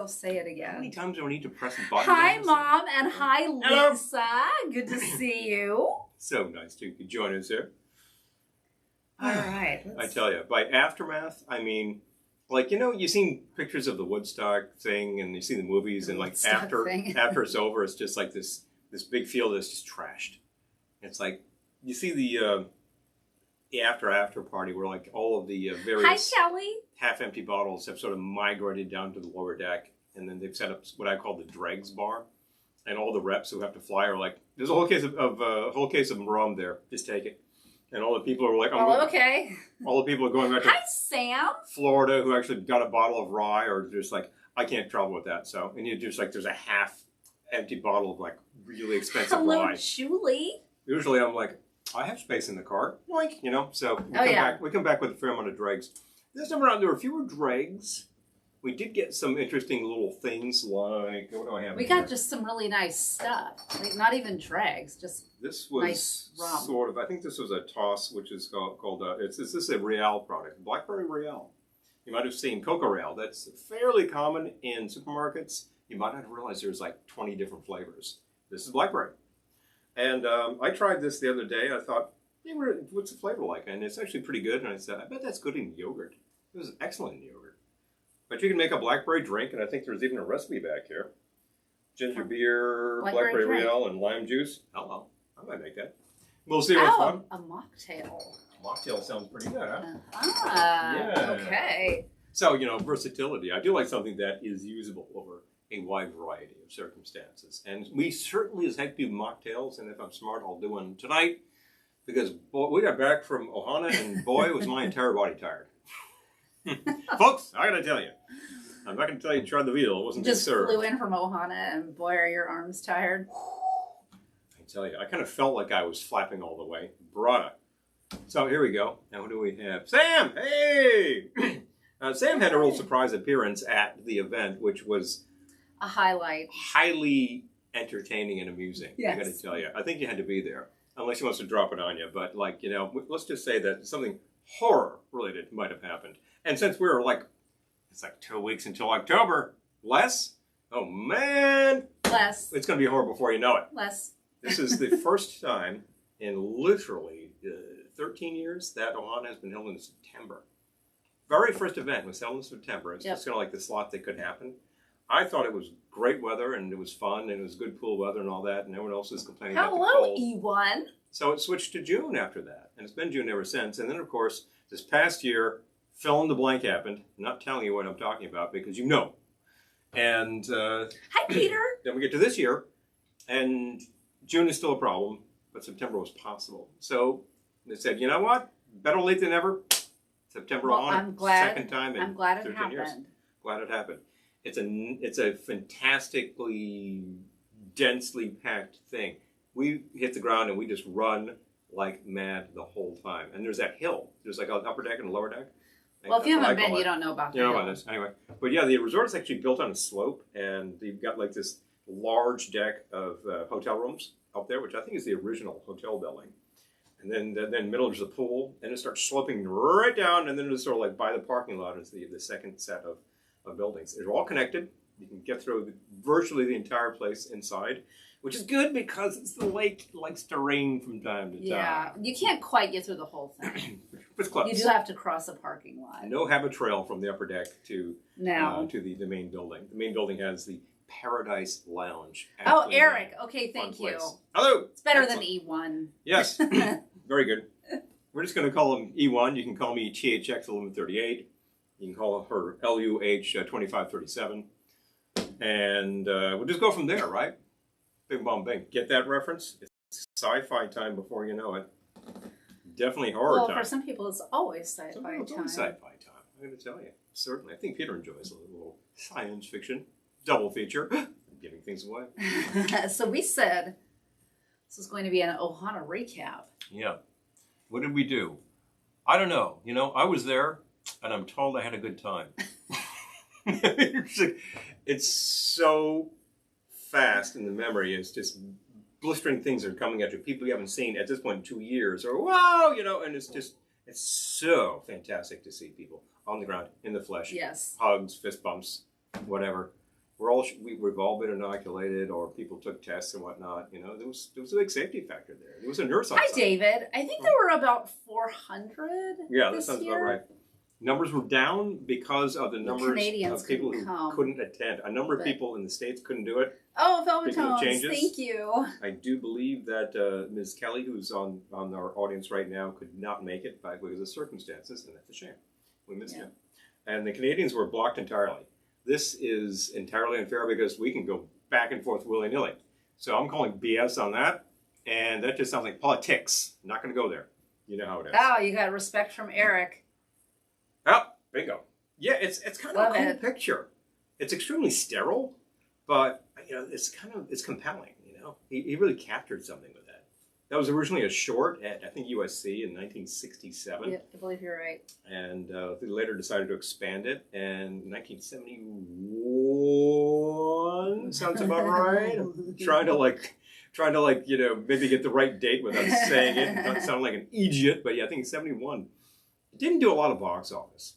I'll say it again. How many times do I need to press the button? Hi, Mom, and hi, Hello. Lisa. Good to see you. So nice to join us here. All right. I tell you, by aftermath, I mean, like, you know, you've seen pictures of the Woodstock thing, and you see the movies, and like after it's over, it's just like this big field that's just trashed. It's like you see the after party where like all of the various half-empty bottles have sort of migrated down to the lower deck, and then they've set up what I call the dregs bar, and all the reps who have to fly are like, "There's a whole case of rum there. Just take it." And all the people are like, okay. All the people are going back to Sam. Florida who actually got a bottle of rye, or just like, I can't travel with that. So, and you just like, there's a half-empty bottle of like really expensive rye. Hello, Julie. Usually I'm like, I have space in the car, like, you know. So we come back with a fair amount of dregs. This time around, there were fewer dregs. We did get some interesting little things like, what do I have? We got just some really nice stuff. Like, not even dregs, just this was nice rum. Sort of. I think this was a toss, which is called this is a Real product, Blackberry Real. You might have seen Coco Real. That's fairly common in supermarkets. You might not realize there's like 20 different flavors. This is Blackberry. And I tried this the other day. I thought, hey, what's the flavor like? And it's actually pretty good. And I said, I bet that's good in yogurt. It was excellent in yogurt. But you can make a blackberry drink, and I think there's even a recipe back here. Ginger beer, blackberry Real, and lime juice. Hello. I might make that. We'll see what's fun. A mocktail. Mocktail sounds pretty good, huh? Yeah. Okay. So, you know, versatility. I do like something that is usable over a wide variety of circumstances. And we certainly as heck do mocktails, and if I'm smart, I'll do one tonight. Because boy, we got back from Ohana, and boy, was my entire body tired. Folks, I gotta tell you, I'm not gonna tell you tried the veal. It wasn't just served. Flew in from Ohana, and boy, are your arms tired. I tell you, I kind of felt like I was flapping all the way. Brata. So here we go. Now what do we have? Sam! Hey! Sam had a real surprise appearance at the event, which was a highlight. Highly entertaining and amusing. Yes. I gotta tell you. I think you had to be there. Unless he wants to drop it on you. But like, you know, let's just say that something horror related might have happened. And since we're like, it's like 2 weeks until October. Less? Oh man! Less. It's going to be horrible before you know it. Less. This is the first time in literally 13 years that Ohana has been held in September. Very first event was held in September. It's just kind of like the slot that could happen. I thought it was great weather, and it was fun, and it was good pool weather and all that, and everyone else was complaining about the cold. Hello, E1. So it switched to June after that, and it's been June ever since. And then, of course, this past year, fill in the blank happened. I'm not telling you what I'm talking about because you know. And hi, Peter. Then we get to this year, and June is still a problem, but September was possible. So they said, you know what? Better late than ever. September on. I'm glad. Second time in 13 years. Glad it happened. It's a fantastically densely packed thing. We hit the ground and we just run like mad the whole time. And there's that hill. There's like an upper deck and a lower deck. Well, if you haven't been, you don't know about that. You know about this. Anyway. But yeah, the resort is actually built on a slope, and you've got like this large deck of hotel rooms up there, which I think is the original hotel building. And then middle is the pool, and it starts sloping right down, and then it's sort of like by the parking lot is the second set of buildings. They're all connected. You can get through virtually the entire place inside, which is good because it's the lake likes to rain from time to time. Yeah, you can't quite get through the whole thing. It's close. You do have to cross a parking lot. No habit trail from the upper deck to the main building. The main building has the Paradise Lounge. Oh, Eric. Okay, thank you. Hello. It's better than E1. Yes. Very good. We're just going to call him E1. You can call me THX 1138. You can call her LUH 2537. And we'll just go from there, right? Bing, bong, bing. Get that reference? It's sci-fi time before you know it. Definitely horror time. Well, for some people, it's always sci-fi time. It's always sci-fi time. I'm going to tell you. Certainly. I think Peter enjoys a little science fiction. Double feature. I'm giving things away. So we said this is going to be an Ohana recap. Yeah. What did we do? I don't know. You know, I was there, and I'm told I had a good time. It's so fast in the memory. It's just blistering things are coming at you. People you haven't seen at this point in 2 years, or wow, you know, and it's so fantastic to see people on the ground in the flesh. Yes. Hugs, fist bumps, whatever. we've all been inoculated, or people took tests and whatnot. You know, there was a big safety factor there. There was a nurse on Hi, site. David. I think there were about 400. Yeah, that sounds about right. Numbers were down because of the numbers Canadians of people who couldn't attend. A number of people in the States couldn't do it. Oh, Velvetones, thank you. I do believe that Ms. Kelly, who's on our audience right now, could not make it because of circumstances, and that's a shame. We missed you. And the Canadians were blocked entirely. This is entirely unfair because we can go back and forth willy-nilly. So I'm calling BS on that, and that just sounds like politics. I'm not going to go there. You know how it is. Oh, you got respect from Eric. Oh, bingo. Yeah, it's kind of a cool picture. It's extremely sterile, but you know, it's compelling. You know, he really captured something with that. That was originally a short at, I think, USC in 1967. Yeah, I believe you're right. And they later decided to expand it. And 1971 sounds about right. I'm trying to you know, maybe get the right date without saying it, not sound like an idiot. But yeah, I think 71. It didn't do a lot of box office.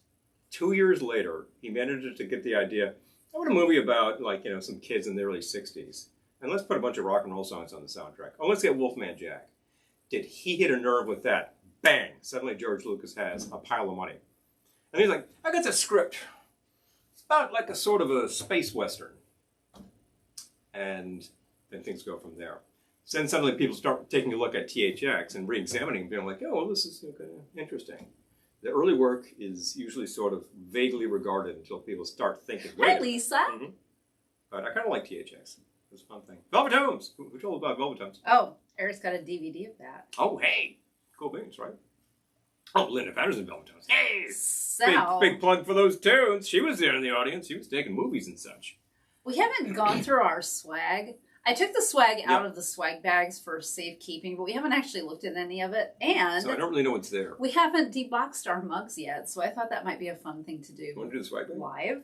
2 years later, he managed to get the idea. I want a movie about, like, you know, some kids in the early 60s. And let's put a bunch of rock and roll songs on the soundtrack. Oh, let's get Wolfman Jack. Did he hit a nerve with that? Bang! Suddenly George Lucas has a pile of money. And he's like, I got this script. It's about like a sort of a space western. And then things go from there. So then suddenly people start taking a look at THX and re-examining, being like, oh, well, this is kind of interesting. The early work is usually sort of vaguely regarded until people start thinking, wait. Hi, Lisa. Mm-hmm. But I kind of like THX. It was a fun thing. Velvetones! Who told about Velvetones? Oh, Eric's got a DVD of that. Oh, hey! Cool beans, right? Oh, Linda Vander's in Velvetones. Hey! So, big plug for those tunes. She was there in the audience. She was taking movies and such. We haven't gone through our swag. I took the swag out of the swag bags for safekeeping, but we haven't actually looked at any of it. And so I don't really know what's there. We haven't deboxed our mugs yet, so I thought that might be a fun thing to do. You want to do the swag bag? Live?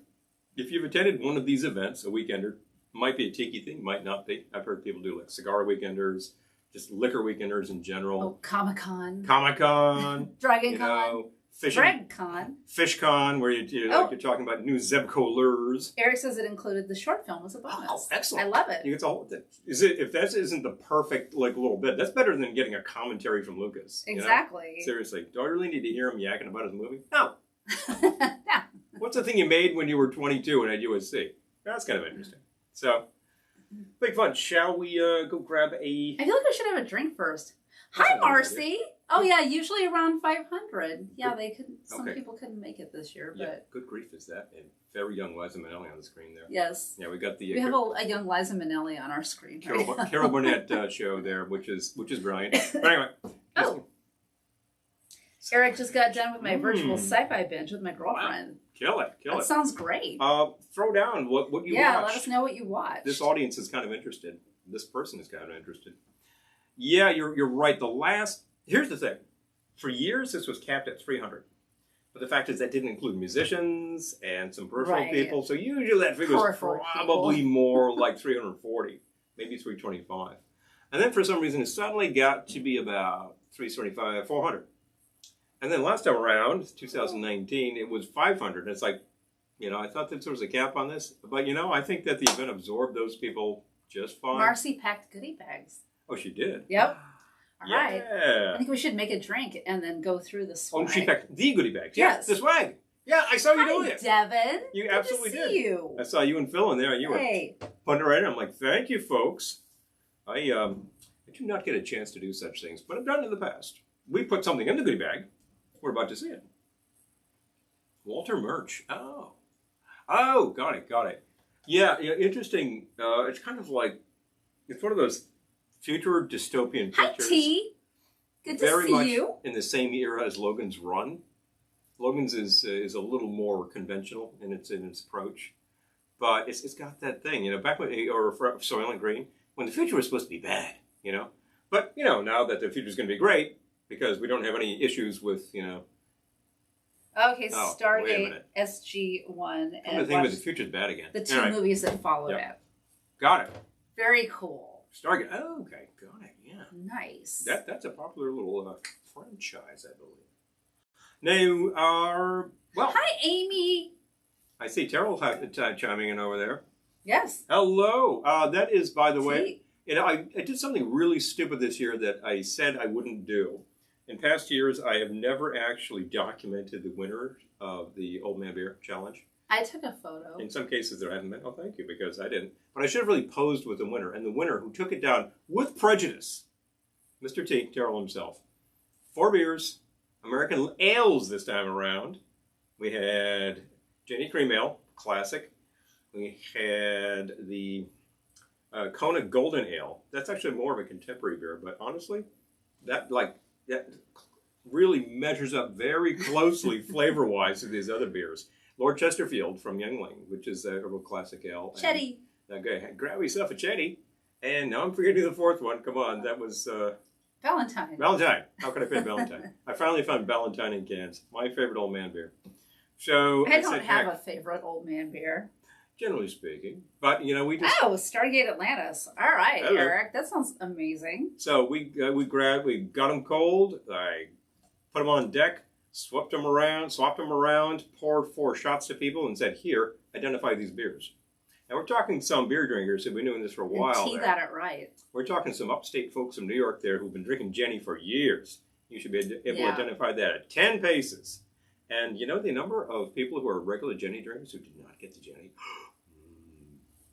If you've attended one of these events, a weekender, might be a tiki thing, might not be. I've heard people do like cigar weekenders, just liquor weekenders in general. Oh, ComicCon. ComicCon. DragonCon. FishCon, where you're talking about new Zebco lures. Eric says it included the short film as a bonus. Oh, excellent! I love it. You get the whole, if that isn't the perfect little bit, that's better than getting a commentary from Lucas. Exactly. You know? Seriously, do I really need to hear him yakking about his movie? No. Yeah. What's the thing you made when you were 22 and at USC? That's kind of interesting. So, big fun. Shall we go grab a? I feel like I should have a drink first. Hi, Marcy. Oh yeah, usually around 500. Yeah, they couldn't. Some people couldn't make it this year, but yeah, good grief is that? And very young Liza Minnelli on the screen there. Yes. Yeah, we got the. We have a young Liza Minnelli on our screen. Carol Burnett show there, which is brilliant. But anyway. Oh. Eric just got done with my virtual sci-fi binge with my girlfriend. Wow. Kill it. That sounds great. Throw down what you watched. Yeah, let us know what you watched. This audience is kind of interested. This person is kind of interested. Yeah, you're right. Here's the thing. For years, this was capped at 300. But the fact is that didn't include musicians and some peripheral people. So usually that figure was probably more like 340, maybe 325. And then for some reason, it suddenly got to be about 375, 400. And then last time around, 2019, it was 500. And it's like, you know, I thought that there was a cap on this. But, you know, I think that the event absorbed those people just fine. Marcy packed goodie bags. Oh, she did? Yep. All right. Yeah. I think we should make a drink and then go through the swag. Oh, she packed the goodie bags. Yes. The swag. Yeah, I saw you doing it. Devin. You Good absolutely to did. See you. I saw you and Phil in there. You were putting it right in. I'm like, thank you, folks. I do not get a chance to do such things, but I've done it in the past. We put something in the goodie bag. We're about to see it. Walter Murch. Oh, got it. Yeah, interesting. It's kind of like, it's one of those future dystopian pictures. Hi, T. Good to Very see much you. In the same era as Logan's Run. Logan's is a little more conventional in its approach, but it's got that thing, you know, back when, or Soylent Green, when the future was supposed to be bad, you know. But you know, now that the future is going to be great because we don't have any issues with, you know. Okay, Stargate SG-1 and the thing with the future's bad again. The two movies that followed it. Got it. Very cool. Stargate. Oh, okay, got it. Yeah. Nice. That's a popular little franchise, I believe. Now, well. Hi, Amy. I see Terrell chiming in over there. Yes. Hello. That is, by the way, See? you know, I did something really stupid this year that I said I wouldn't do. In past years, I have never actually documented the winner of the Old Man Beer Challenge. I took a photo. In some cases, there haven't been. Oh, thank you, because I didn't. But I should have really posed with the winner. And the winner, who took it down with prejudice, Mr. T, Terrell himself. 4 beers, American ales this time around. We had Jenny Cream Ale, classic. We had the Kona Golden Ale. That's actually more of a contemporary beer, but honestly, that really measures up very closely flavor-wise to these other beers. Lord Chesterfield from Youngling, which is a real classic ale. Chetty. Okay, grab yourself a Chetty. And now I'm forgetting the 4th one. Come on, that was... Valentine. Valentine. How could I fit Valentine? I finally found Valentine in cans. My favorite old man beer. So I don't have a favorite old man beer. Generally speaking. But, you know, we just... Oh, Stargate Atlantis. All right, Hello. Eric. That sounds amazing. So we got them cold. I put them on deck, swapped them around, poured 4 shots to people and said, here, identify these beers. Now we're talking some beer drinkers who've been doing this for a while. And got it right. We're talking some upstate folks from New York there who've been drinking Jenny for years. You should be able to identify that at 10 paces. And you know the number of people who are regular Jenny drinkers who did not get the Jenny?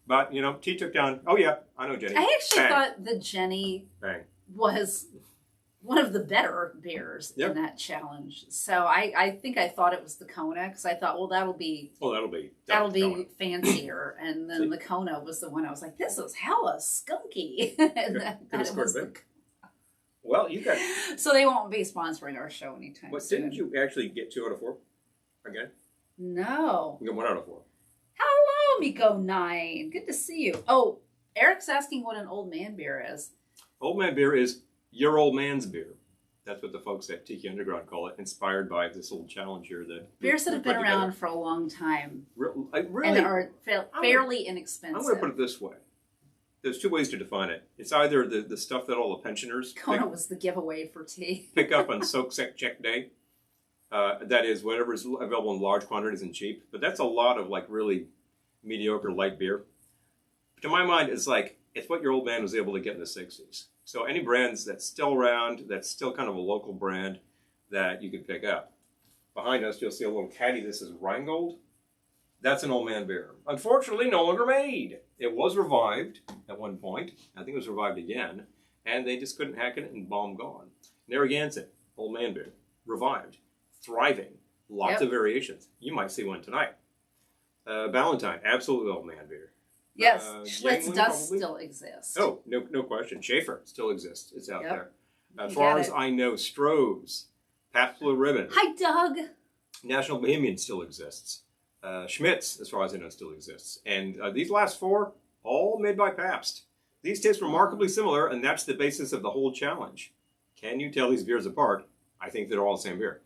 But, you know, T took down, oh yeah, I know Jenny. I actually Bang. thought the Jenny was one of the better beers in that challenge. So I think I thought it was the Kona because I thought, well, that'll be fancier. And then the Kona was the one I was like, this is hella skunky. Well, you got. So they won't be sponsoring our show anytime soon. Didn't you actually get 2 out of 4 again? No. You got 1 out of 4. Hello, Miko 9. Good to see you. Oh, Eric's asking what an old man beer is. Old man beer is your old man's beer. That's what the folks at Tiki Underground call it, inspired by this little challenge here. Beers that have been around for a long time. Really, and are fairly inexpensive. I'm going to put it this way. There's 2 ways to define it. It's either the stuff that all the pensioners Kona was the giveaway for tea. pick up on soak check day. That is whatever is available in large quantities and cheap. But that's a lot of like really mediocre light beer. To my mind, it's what your old man was able to get in the 60s. So any brands that's still around, that's still kind of a local brand that you could pick up. Behind us, you'll see a little caddy. This is Rheingold. That's an old man beer. Unfortunately, no longer made. It was revived at one point. I think it was revived again. And they just couldn't hack it and bomb gone. Narragansett, old man beer. Revived. Thriving. Lots of variations. You might see one tonight. Valentine, absolutely old man beer. Yes, Schlitz does still exist. Oh, no question. Schaefer still exists. It's out there. As far as I know, Stroh's, Pabst Blue Ribbon. Hi, Doug. National Bohemian still exists. Schmitz, as far as I know, still exists. And these last 4, all made by Pabst. These taste remarkably similar, and that's the basis of the whole challenge. Can you tell these beers apart? I think they're all the same beer.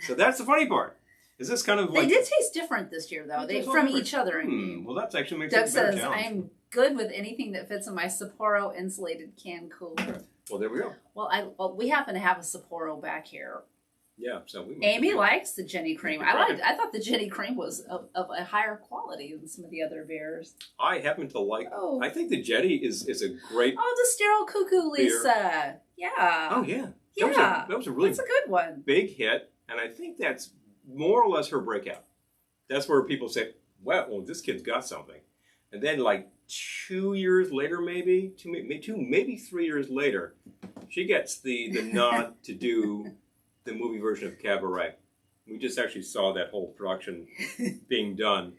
So that's the funny part. Is this kind of like... They did taste different this year, though. They from each other. Well, that's actually makes Doug it a better says, challenge. I'm good with anything that fits in my Sapporo insulated can cooler. Well, there we go. Well, we happen to have a Sapporo back here. Yeah, so we Amy likes the Jenny Cream. I thought the Jenny Cream was of a higher quality than some of the other beers. I happen to like... Oh. I think the Jetty is a great... Oh, the Sterile Cuckoo, Lisa. Beer. Yeah. Oh, yeah. Yeah. That was a really That's a good one. Big hit, and I think that's more or less her breakout. That's where people say, well, this kid's got something. And then like 2 years later, maybe 3 years later, she gets the nod to do the movie version of Cabaret. We just actually saw that whole production being done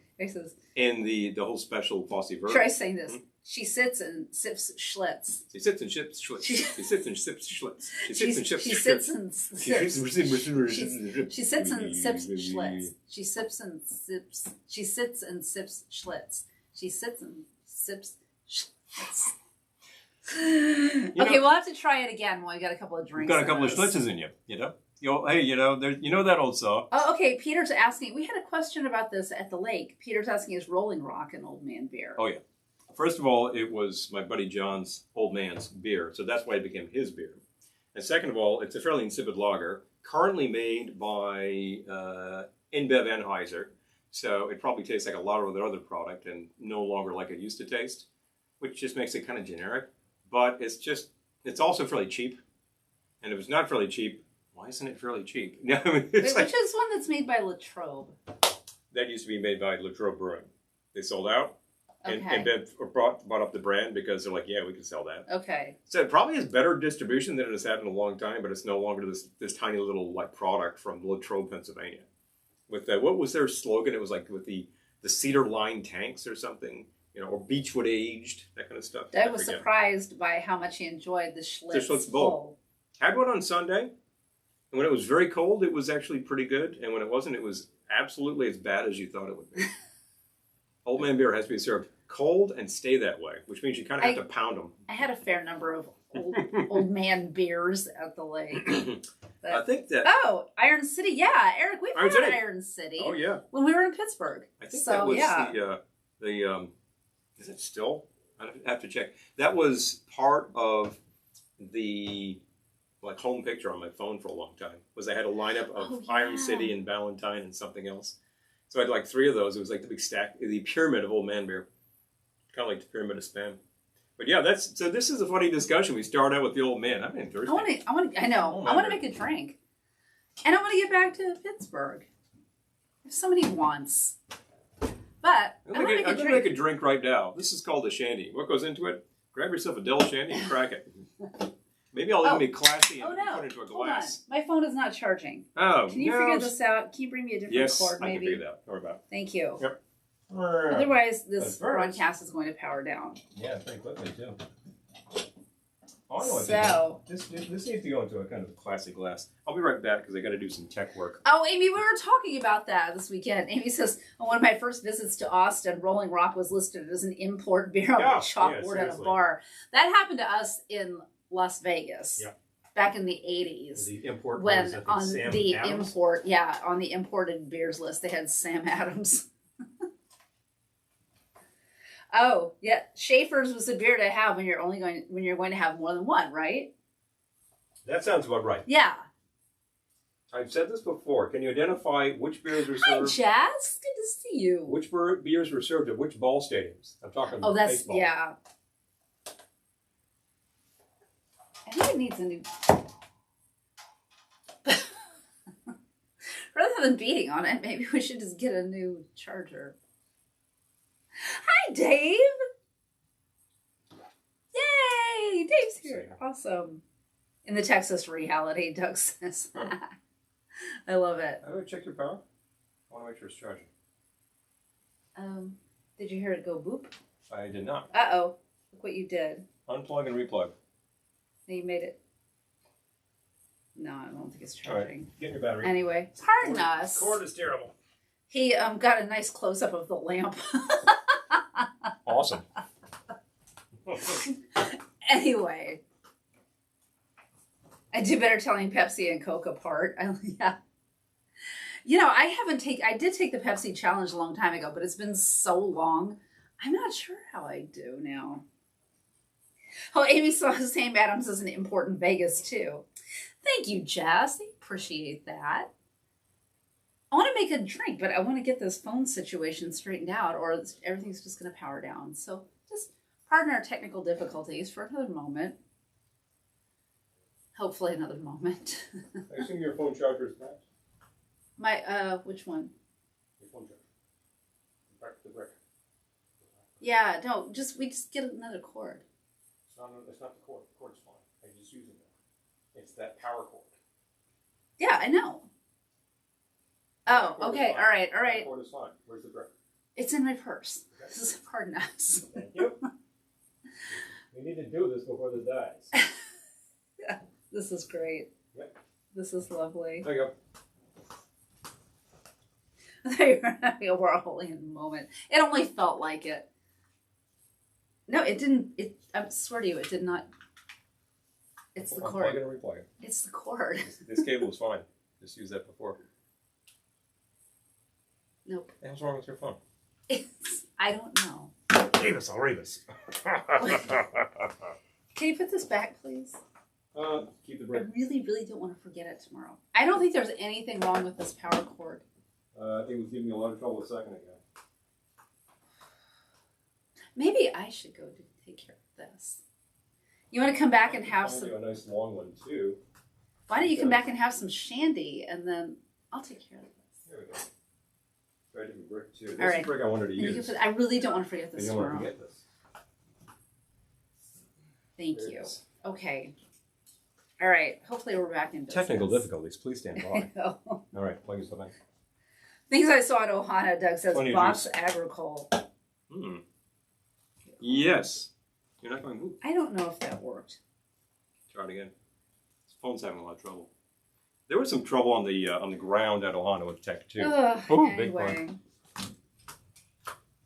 in the whole special Fosse version. Try saying this. Mm-hmm. She sits and sips Schlitz. She sits and sips Schlitz. She sits and sips Schlitz. She sits and sips Schlitz. She sits and sips Schlitz. She sits and sips. She sits and sips Schlitz. She sits and sips Schlitz. Okay, we'll have to try it again when we got a couple of drinks. Got a couple of Schlitzes in you, you know. Hey, you know that old song. Oh, okay. Peter's asking. We had a question about this at the lake. Peter's asking, is Rolling Rock an old man beer? Oh yeah. First of all, it was my buddy John's old man's beer, so that's why it became his beer. And second of all, it's a fairly insipid lager, currently made by InBev Anheuser. So it probably tastes like a lot of their other product and no longer like it used to taste, which just makes it kind of generic. But it's also fairly cheap. And if it's not fairly cheap, why isn't it fairly cheep? No, Which is one that's made by Latrobe? That used to be made by Latrobe Brewing. They sold out and bought up the brand because they're like, yeah, we can sell that. Okay. So it probably has better distribution than it has had in a long time, but it's no longer this tiny little like product from Latrobe, Pennsylvania. With what was their slogan? It was like with the cedar line tanks or something, or beechwood aged, that kind of stuff. I was surprised by how much he enjoyed the Schlitz Bowl. Had one on Sunday, and when it was very cold, it was actually pretty good, and when it wasn't, it was absolutely as bad as you thought it would be. Old man beer has to be served cold and stay that way, which means you kind of have to pound them. I had a fair number of old man beers at the lake. I think that... Oh, Iron City. Yeah, Eric, we've had Iron City. Oh, yeah. When we were in Pittsburgh. I think that was the is it still? I have to check. That was part of the home picture on my phone for a long time. Was I had a lineup of Iron City and Valentine and something else. So I had like 3 of those. It was like the big stack, the pyramid of old man beer. Kind of like the pyramid of spam. But yeah, so this is a funny discussion. We start out with the old man. I'm in thirsty. I want to make a drink. And I want to get back to Pittsburgh. There's so many wants. But I'm going to make a drink right now. This is called a shandy. What goes into it? Grab yourself a Dell shandy and crack it. Maybe I'll even be classy and put it into a glass. Hold on. My phone is not charging. Oh, can you figure this out? Can you bring me a different cord, maybe? Yes, I can figure that out. Don't worry about it. Thank you. Yep. Otherwise, this broadcast is going to power down. Yeah, pretty quickly, too. Oh, I know what this needs to go into a kind of classy glass. I'll be right back because I got to do some tech work. Oh, Amy, we were talking about that this weekend. Amy says, on one of my first visits to Austin, Rolling Rock was listed as an import beer on the chalkboard at a bar. That happened to us in Las Vegas. Yeah. Back in the 80s. The import when on the Adams? On the imported beers list, they had Sam Adams. Oh, yeah. Schaefer's was a beer to have when you're going to have more than one, right? That sounds about right. Yeah. I've said this before. Can you identify which beers were served? Hi, Jazz. Good to see you. Which beers were served at which ball stadiums? I'm talking about baseball. Yeah. I think it needs a new... Rather than beating on it, maybe we should just get a new charger. Hi, Dave! Yay! Dave's here. Awesome. In the Texas reality, Doug says. I love it. Have you checked your power? I want to make sure it's charging. Did you hear it go boop? I did not. Uh-oh. Look what you did. Unplug and replug. You made it. No, I don't think it's charging. All right. Get your battery. Anyway, pardon us. Cord is terrible. He got a nice close-up of the lamp. Awesome. Anyway. I do better telling Pepsi and Coke apart. Yeah. I did take the Pepsi challenge a long time ago, but it's been so long. I'm not sure how I do now. Oh, Amy saw Sam Adams as an import in Vegas, too. Thank you, Jess. I appreciate that. I want to make a drink, but I want to get this phone situation straightened out, or everything's just going to power down. So just pardon our technical difficulties for another moment. Hopefully another moment. I assume your phone charger is back? My, which one? Your phone charger. Back to the brick. Yeah, no, we just get another cord. It's not the cord. The cord's fine. I'm just using it. It's that power cord. Yeah, I know. Oh, okay. All right. The cord is fine. Where's the brick? It's in my purse. Okay. This is pardon us. Thank you. We need to do this before this dies. Yeah, this is great. Yep. This is lovely. There you go. They were having a whirlwind moment. It only felt like it. No, it didn't. I swear to you, it did not. It's the cord. Plug it and replug it. It's the cord. This cable is fine. Just used that before. Nope. What's wrong with your phone? I don't know. I'll read this. Can you put this back, please? Keep the brick. I really, really don't want to forget it tomorrow. I don't think there's anything wrong with this power cord. I think it was giving me a lot of trouble a second ago. Maybe I should go to take care of this. You want to come back and have some? A nice long one too. Why don't you come back and have some shandy, and then I'll take care of this. There we go. Try different brick too. This All right. is the brick I wanted to use. I really don't want to forget this You don't want to tomorrow. forget this. Thank There it you. is. Okay. All right. Hopefully we're back in business. Technical difficulties. Please stand by. No. All right. Plug yourself in. Things I saw at Ohana, Doug says, Plenty of box juice. agricole. Hmm. Yes. You're not going. Ooh. I don't know if that worked. Try it again. This phone's having a lot of trouble. There was some trouble on the ground at Ohana with tech too. Ugh, Ooh, big anyway.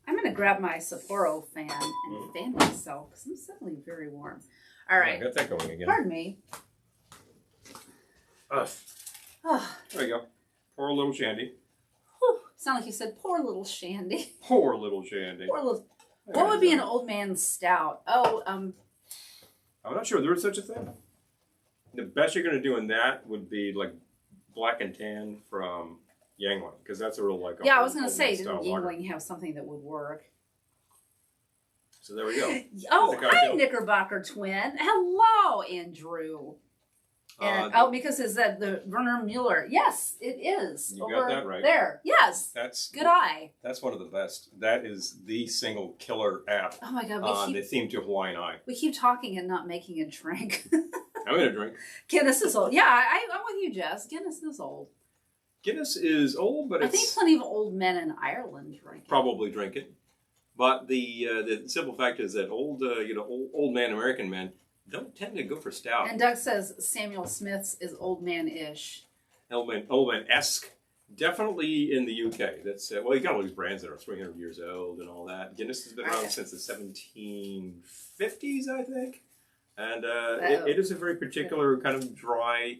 I'm going to grab my Sapporo fan and fan myself because I'm suddenly very warm. All right. Got that going again. Pardon me. Oh, There you go. Pour a little shandy. whew. Sound like you said, poor little Shandy. Poor little shandy. Poor little. There What you would be go. an old man's stout? Oh, I'm not sure there is such a thing. The best you're going to do in that would be like black and tan from Yangling, because that's a real like. yeah, I was going to old say, man didn't style lager. Yingling have something that would work? So there we go. Oh, There's a hi, cocktail. Knickerbocker twin. Hello, Andrew. And, because is that the Werner Mueller? Yes, it is. You over got that right. There. Yes. That's Good eye. That's one of the best. That is the single killer app Oh my God, on the theme to Hawaiian Eye. we keep talking and not making a drink. I'm going to drink. Guinness is old. Yeah, I'm with you, Jess. Guinness is old. Guinness is old, but I it's think plenty of old men in Ireland drink it. probably drink it. But the simple fact is that old man American men don't tend to go for stout. And Doug says Samuel Smith's is old man-ish. Old man-esque. Definitely in the UK. That's well, you got all these brands that are 300 years old and all that. Guinness has been around since the 1750s, I think. And it is a very particular kind of dry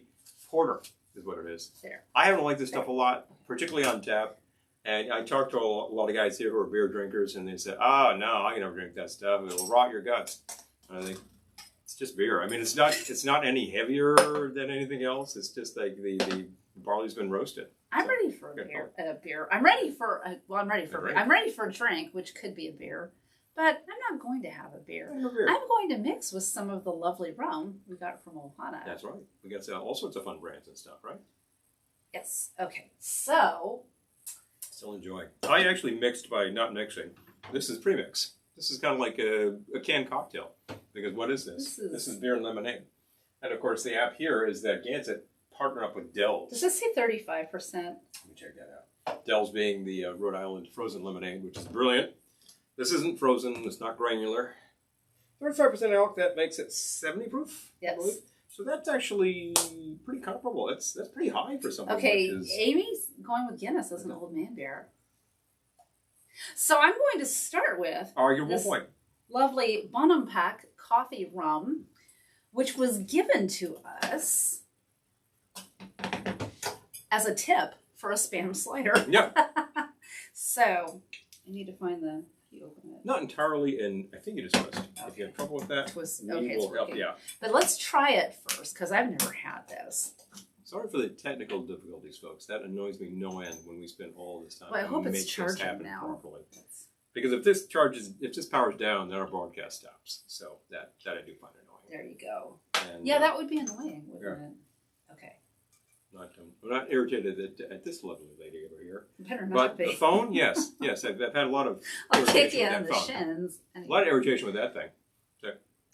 porter, is what it is. There. I haven't liked this stuff a lot, particularly on tap. And I talked to a lot of guys here who are beer drinkers, and they said, "Oh no, I can never drink that stuff. It'll rot your guts." And I think it's just beer. I mean, it's not any heavier than anything else. It's just like the barley's been roasted. I'm ready for a beer. I'm ready for I'm ready for Right. I'm ready for a drink, which could be a beer, but I'm not going to have a beer. I'm going to mix with some of the lovely rum we got from Ohana. That's right. We got all sorts of fun brands and stuff, right? Yes. Okay. So. Still enjoying. I actually mixed by not mixing. This is premix. This is kind of like a canned cocktail. Because what is this? This is beer and lemonade. And of course, the app here is that Gansett partnered up with Dell's. Does this say 35%? Let me check that out. Dell's being the Rhode Island frozen lemonade, which is brilliant. This isn't frozen. It's not granular. 35% alcohol. That makes it 70 proof. Yes. I believe. So that's actually pretty comparable. That's pretty high for something. Okay, which is, Amy's going with Guinness as an old man beer. So I'm going to start with arguable this point. lovely Bonham Pack coffee rum, which was given to us as a tip for a Spam slider. Yeah. So I need to find the. You open it. Not entirely, and I think you just twist. Okay. If you have trouble with that, Twist. we Okay, it's will help working. you out. But let's try it first because I've never had this. Sorry for the technical difficulties, folks. That annoys me no end when we spend all this time. Well, I hope to it's make this charging happen now. properly. Because if this powers down, then our broadcast stops. So that I do find annoying. There you go. And, Yeah, that would be annoying, wouldn't it? Okay. I'm not irritated at this lovely lady over here. Better not But be. the phone, yes. I've had a lot of I'll kick irritation you with in that the phone. shins. A lot of irritation with that thing. So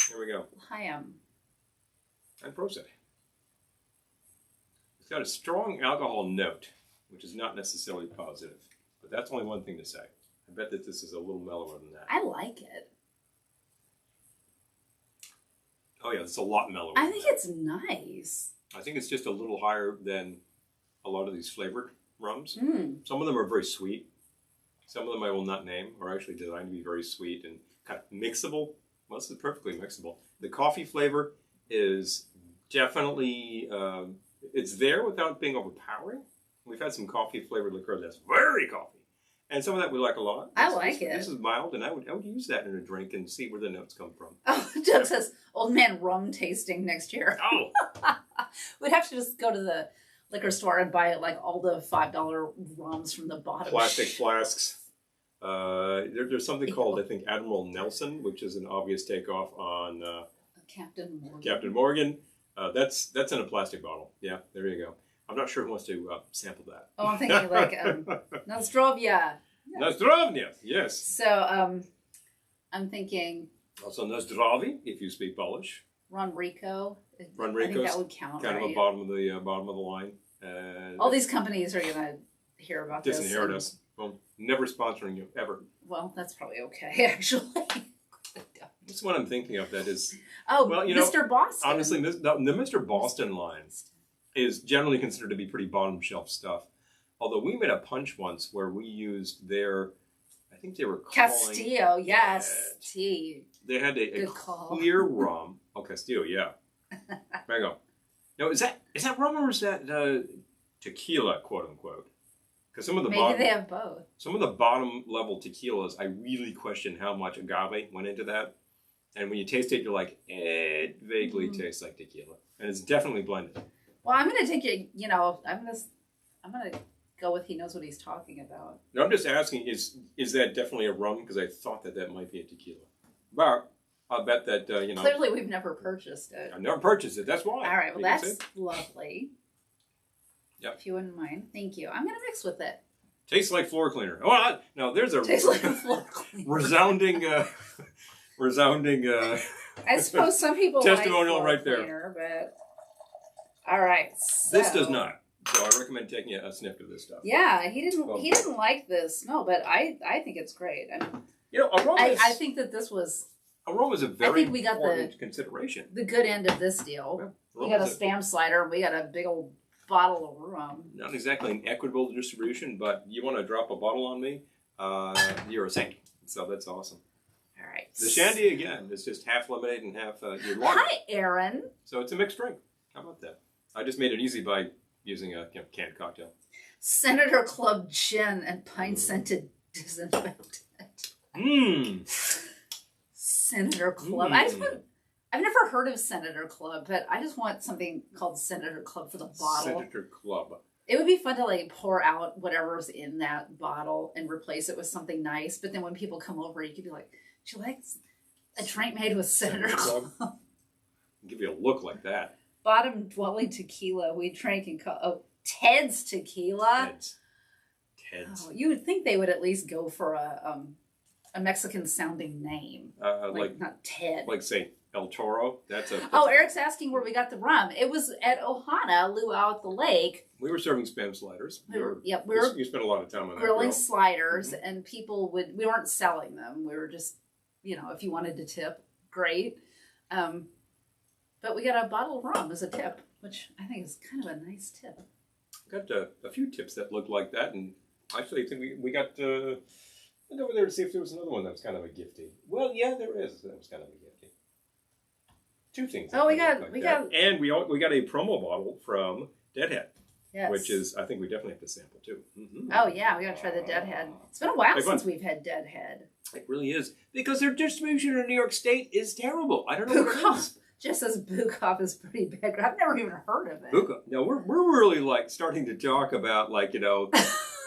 here we go. Hi, And Prozac. It's got a strong alcohol note, which is not necessarily positive. But that's only one thing to say. I bet that this is a little mellower than that. I like it. Oh yeah, it's a lot mellower. I than think that. it's nice. I think it's just a little higher than a lot of these flavored rums. Mm. Some of them are very sweet. Some of them I will not name are actually designed to be very sweet and kind of mixable. Well, this is perfectly mixable. The coffee flavor is definitely, it's there without being overpowering. We've had some coffee flavored liqueur that's very coffee. And some of that we like a lot. I like it. This is mild, and I would use that in a drink and see where the notes come from. Oh, Doug says old man rum tasting next year. Oh! We'd have to just go to the liquor store and buy like all the $5 rums from the bottom. Plastic flasks. There's something called, I think, Admiral Nelson, which is an obvious takeoff on Captain Morgan. Captain Morgan. That's in a plastic bottle. Yeah, there you go. I'm not sure who wants to sample that. Oh, I'm thinking like Nostrovia. Nostrovia, yes. So I'm thinking. Also Nostrovi, if you speak Polish. Ronrico. Ronrico. I think that would count. Kind right? of a bottom of the line. All these companies are gonna hear about this. Disinherit us. Well, never sponsoring you ever. Well, that's probably okay, actually. That's what I'm thinking of. That is. Oh, well, Mr. Boston. Honestly, the Mr. Boston line is generally considered to be pretty bottom shelf stuff. Although we made a punch once where we used their, I think they were calling, Castillo, yes, tea. They had a clear rum. Oh, Castillo, yeah. There you go. Now, is that rum or is that tequila, quote unquote? Because some of the maybe they have both. Some of the bottom level tequilas, I really question how much agave went into that. And when you taste it, you're like, it vaguely tastes like tequila, and it's definitely blended. Well, I'm gonna take it. You know, I'm gonna go with he knows what he's talking about. No, I'm just asking, is that definitely a rum? Because I thought that might be a tequila. But I'll bet that Clearly, we've never purchased it. I've never purchased it. That's why. All right. Well, that's lovely. Yep. If you wouldn't mind, thank you. I'm gonna mix with it. Tastes like floor cleaner. Oh, no, there's a tastes like a floor cleaner. resounding. I suppose some people testimonial like right there. Cleaner, but all right. So, this does not. So I recommend taking a sniff of this stuff. Yeah, he didn't like this smell, but I think it's great. I mean, aroma. I think that this was. Aroma is a very important consideration. The good end of this deal. Yeah, we got a spam slider, and we got a big old bottle of rum. Not exactly an equitable distribution, but you want to drop a bottle on me, you're a saint. So that's awesome. All right. The shandy, again, is just half lemonade and half your water. Hi, Aaron. So it's a mixed drink. How about that? I just made it easy by using a canned cocktail. Senator Club gin and pine-scented disinfectant. Senator Club. I've never heard of Senator Club, but I just want something called Senator Club for the bottle. Senator Club. It would be fun to like pour out whatever's in that bottle and replace it with something nice. But then when people come over, you could be like, "Do you like a drink made with Senator Club?" Give you a look like that. Bottom dwelling tequila we drank in Ted's tequila. Ted's. Oh, you would think they would at least go for a Mexican sounding name, like not Ted. Like say El Toro. That's Eric's asking where we got the rum. It was at Ohana Luau at the lake. We were serving spam sliders. You spent a lot of time on that. Grilling sliders, and people we weren't selling them. We were just, if you wanted to tip, great. But we got a bottle of rum as a tip, which I think is kind of a nice tip. Got a few tips that looked like that, and actually I think we got. I went over there to see if there was another one that was kind of a gifty. Well, yeah, there is. That was kind of a gifty. Two things. Oh, we got, and we got a promo bottle from Deadhead. Yes. Which is, I think we definitely have to sample too. Mm-hmm. Oh yeah, we gotta try the Deadhead. It's been a while since we've had Deadhead. It really is, because their distribution in New York State is terrible. I don't know what it is. Just as Bukov is pretty big, but I've never even heard of it. Bukov. No, we're really like starting to talk about wait a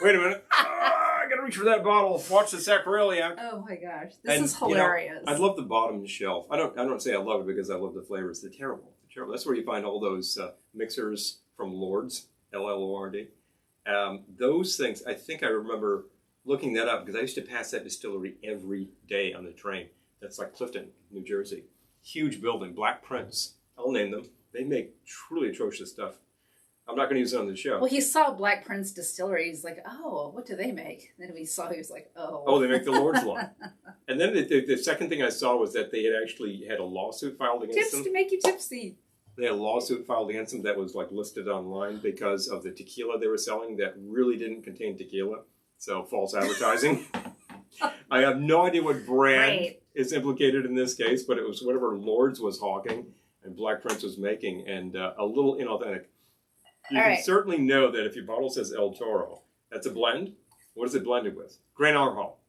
minute. I gotta reach for that bottle. Watch the sacroiliac. Oh my gosh, this is hilarious. I love the bottom shelf. I don't say I love it because I love the flavors. They're terrible. That's where you find all those mixers from Lords, LLORD. Those things. I think I remember looking that up because I used to pass that distillery every day on the train. That's like Clifton, New Jersey. Huge building, Black Prince. I'll name them. They make truly atrocious stuff. I'm not going to use it on the show. Well, he saw Black Prince Distillery. He's like, oh, what do they make? And then he was like, oh. Oh, they make the Lord's line. And then the second thing I saw was that they had actually had a lawsuit filed against them. Tips to make you tipsy. They had a lawsuit filed against them that was like listed online because of the tequila they were selling that really didn't contain tequila. So false advertising. I have no idea what brand is implicated in this case, but it was whatever Lords was hawking and Black Prince was making, and a little inauthentic. You can certainly know that if your bottle says El Toro, that's a blend. What is it blended with? Grain alcohol.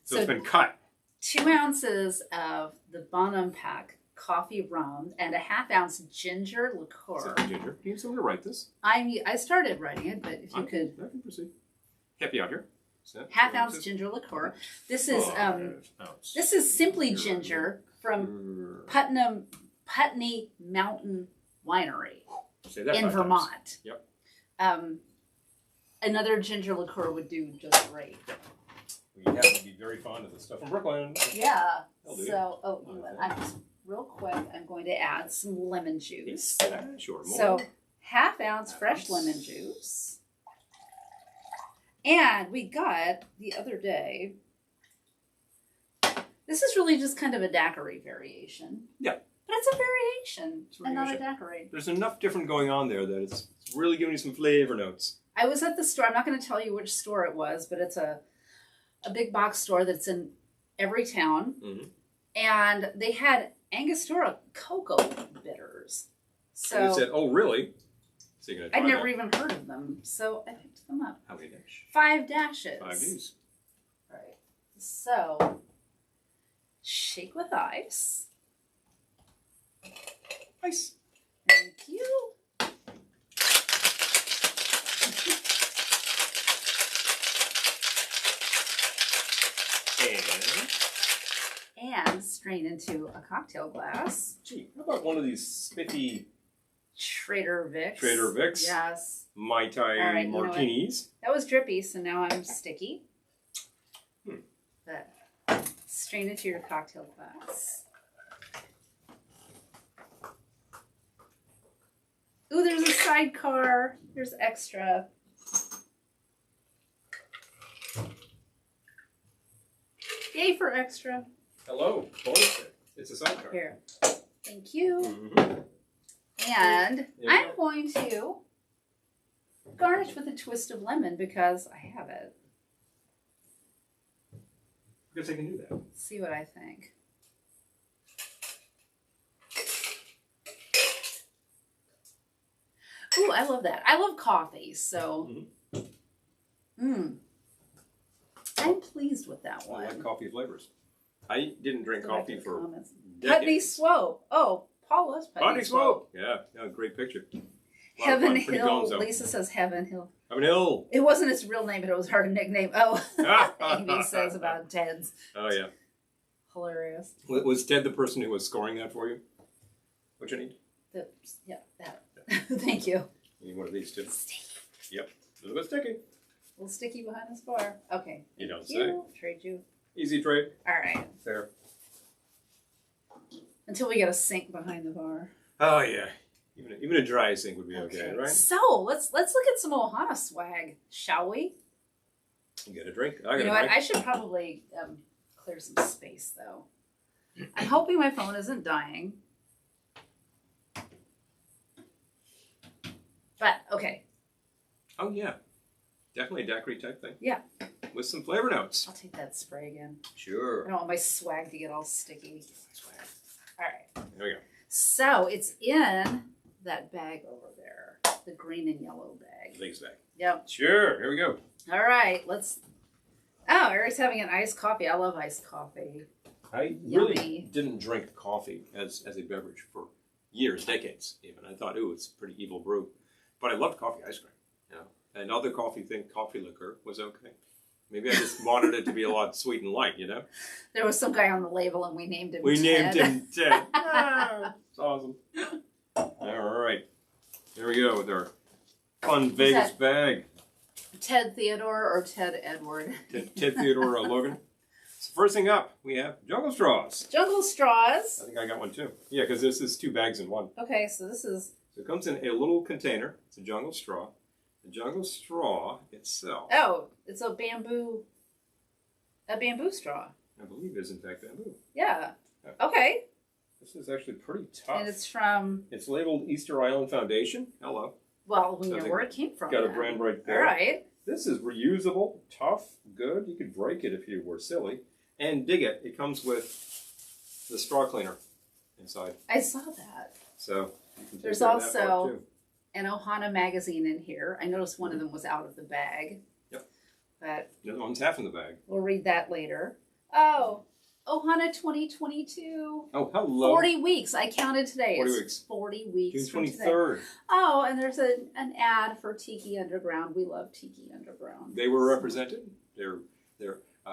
So it's been cut. 2 ounces of the Bonham pack coffee rum, and a half-ounce ginger liqueur. Ginger. You need someone to write this. I started writing it, but if you could... I can proceed. Happy out here. Half-ounce ginger liqueur. This is simply ginger from Putney Mountain Winery in Vermont. Yep. Another ginger liqueur would do just great. We happen to be very fond of the stuff from Brooklyn. Yeah. So, you know what? Real quick, I'm going to add some lemon juice. Sure. More. So, half-ounce fresh lemon juice. And we got the other day. This is really just kind of a daiquiri variation. Yeah. But it's a variation, and not a daiquiri. There's enough different going on there that it's really giving you some flavor notes. I was at the store. I'm not going to tell you which store it was, but it's a big box store that's in every town. Mm-hmm. And they had Angostura cocoa bitters. So and you said, "Oh, really?" So you're gonna try I'd never even heard of them, so I picked them up. How many dashes? 5 dashes. 5 Ds. Right. So shake with ice. Ice. Thank you. And strain into a cocktail glass. Gee, how about one of these spiffy Trader Vic's? Trader Vic's? Yes. Mai Tai martinis. That was drippy, so now I'm sticky. But strain into your cocktail glass. Ooh, there's a sidecar. There's extra. Yay for extra. Hello, bonus it. It's a sidecar. Here. Thank you. Mm-hmm. And I'm going to garnish with a twist of lemon because I have it. I guess I can do that. See what I think. Ooh, I love that. I love coffee, so I'm pleased with that one. I like coffee flavors. I didn't drink coffee for decades. Putney Swope. Oh, Paul loves Putney Swope. Yeah, great picture. Heaven Hill. Lisa says Heaven Hill. Heaven Hill. It wasn't its real name, but it was her nickname. Oh, Amy says about Ted's. Oh, yeah. Hilarious. Was Ted the person who was scoring that for you? What you need? Yeah, that. Thank you. You need one of these too. Sticky. Yep. A little bit sticky. A little sticky behind this bar. Okay. You don't say. Trade you. Easy trade. All right. Fair. Until we get a sink behind the bar. Oh yeah. Even a dry sink would be okay, right? So let's look at some Ohana swag, shall we? You got a drink. You know what? I should probably clear some space though. I'm hoping my phone isn't dying. But okay. Oh yeah. Definitely a daiquiri type thing. Yeah. With some flavor notes. I'll take that spray again. Sure. I don't want my swag to get all sticky. Swag. All right. There we go. So it's in that bag over there, the green and yellow bag. The biggest bag. Yep. Sure. Here we go. All right. Let's. Oh, Eric's having an iced coffee. I love iced coffee. I really didn't drink coffee as a beverage for years, decades even. I thought, ooh, it's a pretty evil brew. But I loved coffee ice cream. You know? And other coffee liquor was okay. Maybe I just wanted it to be a lot sweet and light, you know? There was some guy on the label and we named him Ted. We named him Ted. It's awesome. All right. Here we go with our fun Vegas bag. Ted Theodore or Ted Edward? Ted Theodore Logan. So first thing up, we have jungle straws. Jungle straws. I think I got one too. Yeah, because this is 2 bags in one. Okay, so this is... So it comes in a little container. It's a jungle straw. The jungle straw itself. Oh, it's a bamboo straw. I believe is in fact bamboo. Yeah. Okay. This is actually pretty tough. And it's from... It's labeled Easter Island Foundation. Hello. Well, we know where it came from. Got a brand right there. All right. This is reusable, tough, good. You could break it if you were silly. And dig it. It comes with the straw cleaner inside. I saw that. So you can take There's care of that part also too. an Ohana magazine in here. I noticed one of them was out of the bag. Yep. But the other one's half in the bag. we'll read that later. Oh, Ohana 2022. Oh, hello. 40 weeks. I counted today. 40 it's weeks. 40 weeks. June 23rd. Oh, and there's an ad for Tiki Underground. We love Tiki Underground. They were represented. They're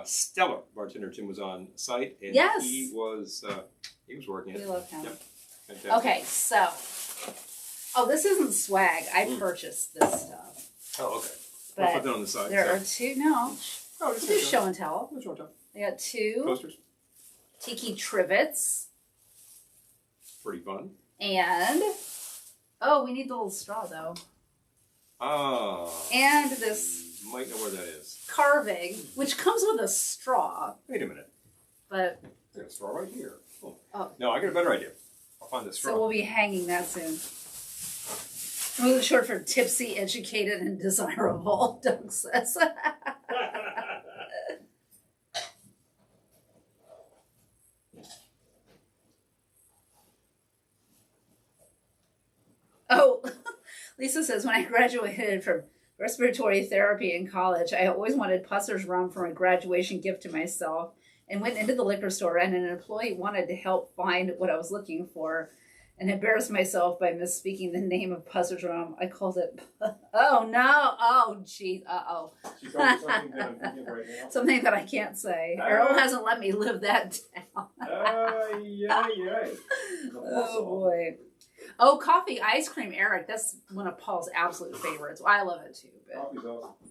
stellar. Bartender Tim was on site, and yes. he was working it. We love him. Yep. Fantastic. Okay, so, this isn't swag. I purchased this stuff. Oh, okay. But I'll put that on the side. there are two. No, do show and tell. Show and tell. They got two Posters. Tiki Trivets. Pretty fun. And we need the little straw though. Oh. And this might know where that is. Carving, which comes with a straw. Wait a minute. But there's a straw right here. Oh. No, I got a better idea. I'll find the straw. So we'll be hanging that soon. Really short for tipsy, educated, and desirable, Doug says. Oh, Lisa says, when I graduated from respiratory therapy in college, I always wanted Pusser's rum for a graduation gift to myself and went into the liquor store, and an employee wanted to help find what I was looking for and embarrassed myself by misspeaking the name of Pusser's rum. I called it, oh no, oh geez, uh-oh. She told me something that I'm thinking right now. Something that I can't say. Errol hasn't let me live that down. Oh boy. Oh, coffee ice cream, Eric. That's one of Paul's absolute favorites. Well, I love it too. But... Coffee's awesome.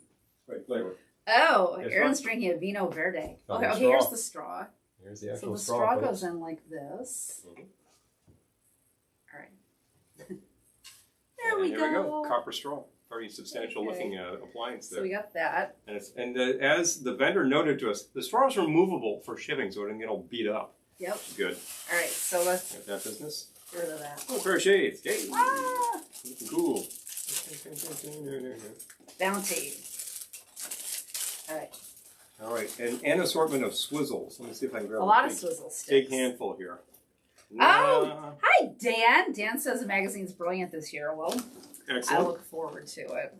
Great flavor. Oh, Aaron's drinking a Vino Verde. Okay, here's the straw. Here's the actual straw. So the straw goes in like this. Mm-hmm. All right. There we go. Copper straw. Very substantial looking appliance there. So we got that. And as the vendor noted to us, the straw is removable for shipping, so it doesn't get all beat up. Yep. Which is good. All right, so let's get that business. Get rid of that. Oh, a pair of shades. Yay. Ah! Looking cool. Bounty. All right. All right, and an assortment of swizzles. Let me see if I can grab a lot of Swizzle Sticks. Big handful here. Oh, hi, Dan. Dan says the magazine's brilliant this year. Well, excellent. I look forward to it.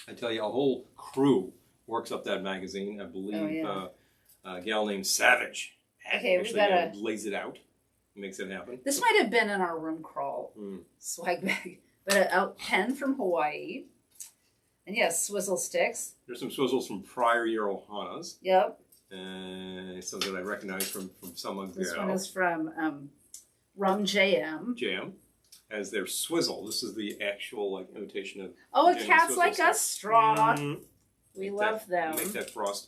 I tell you, a whole crew works up that magazine. I believe a gal named Savage actually lays it out, makes it happen. This might have been in our room crawl swag bag, but a pen from Hawaii. And yes, Swizzle Sticks. There's some Swizzles from prior year Ohanas. Yep. Some that I recognize from some of This one is from Rum JM. JM. As their swizzle. This is the actual imitation of. Oh, a Cats Like Us straw. We love them. Make that frost.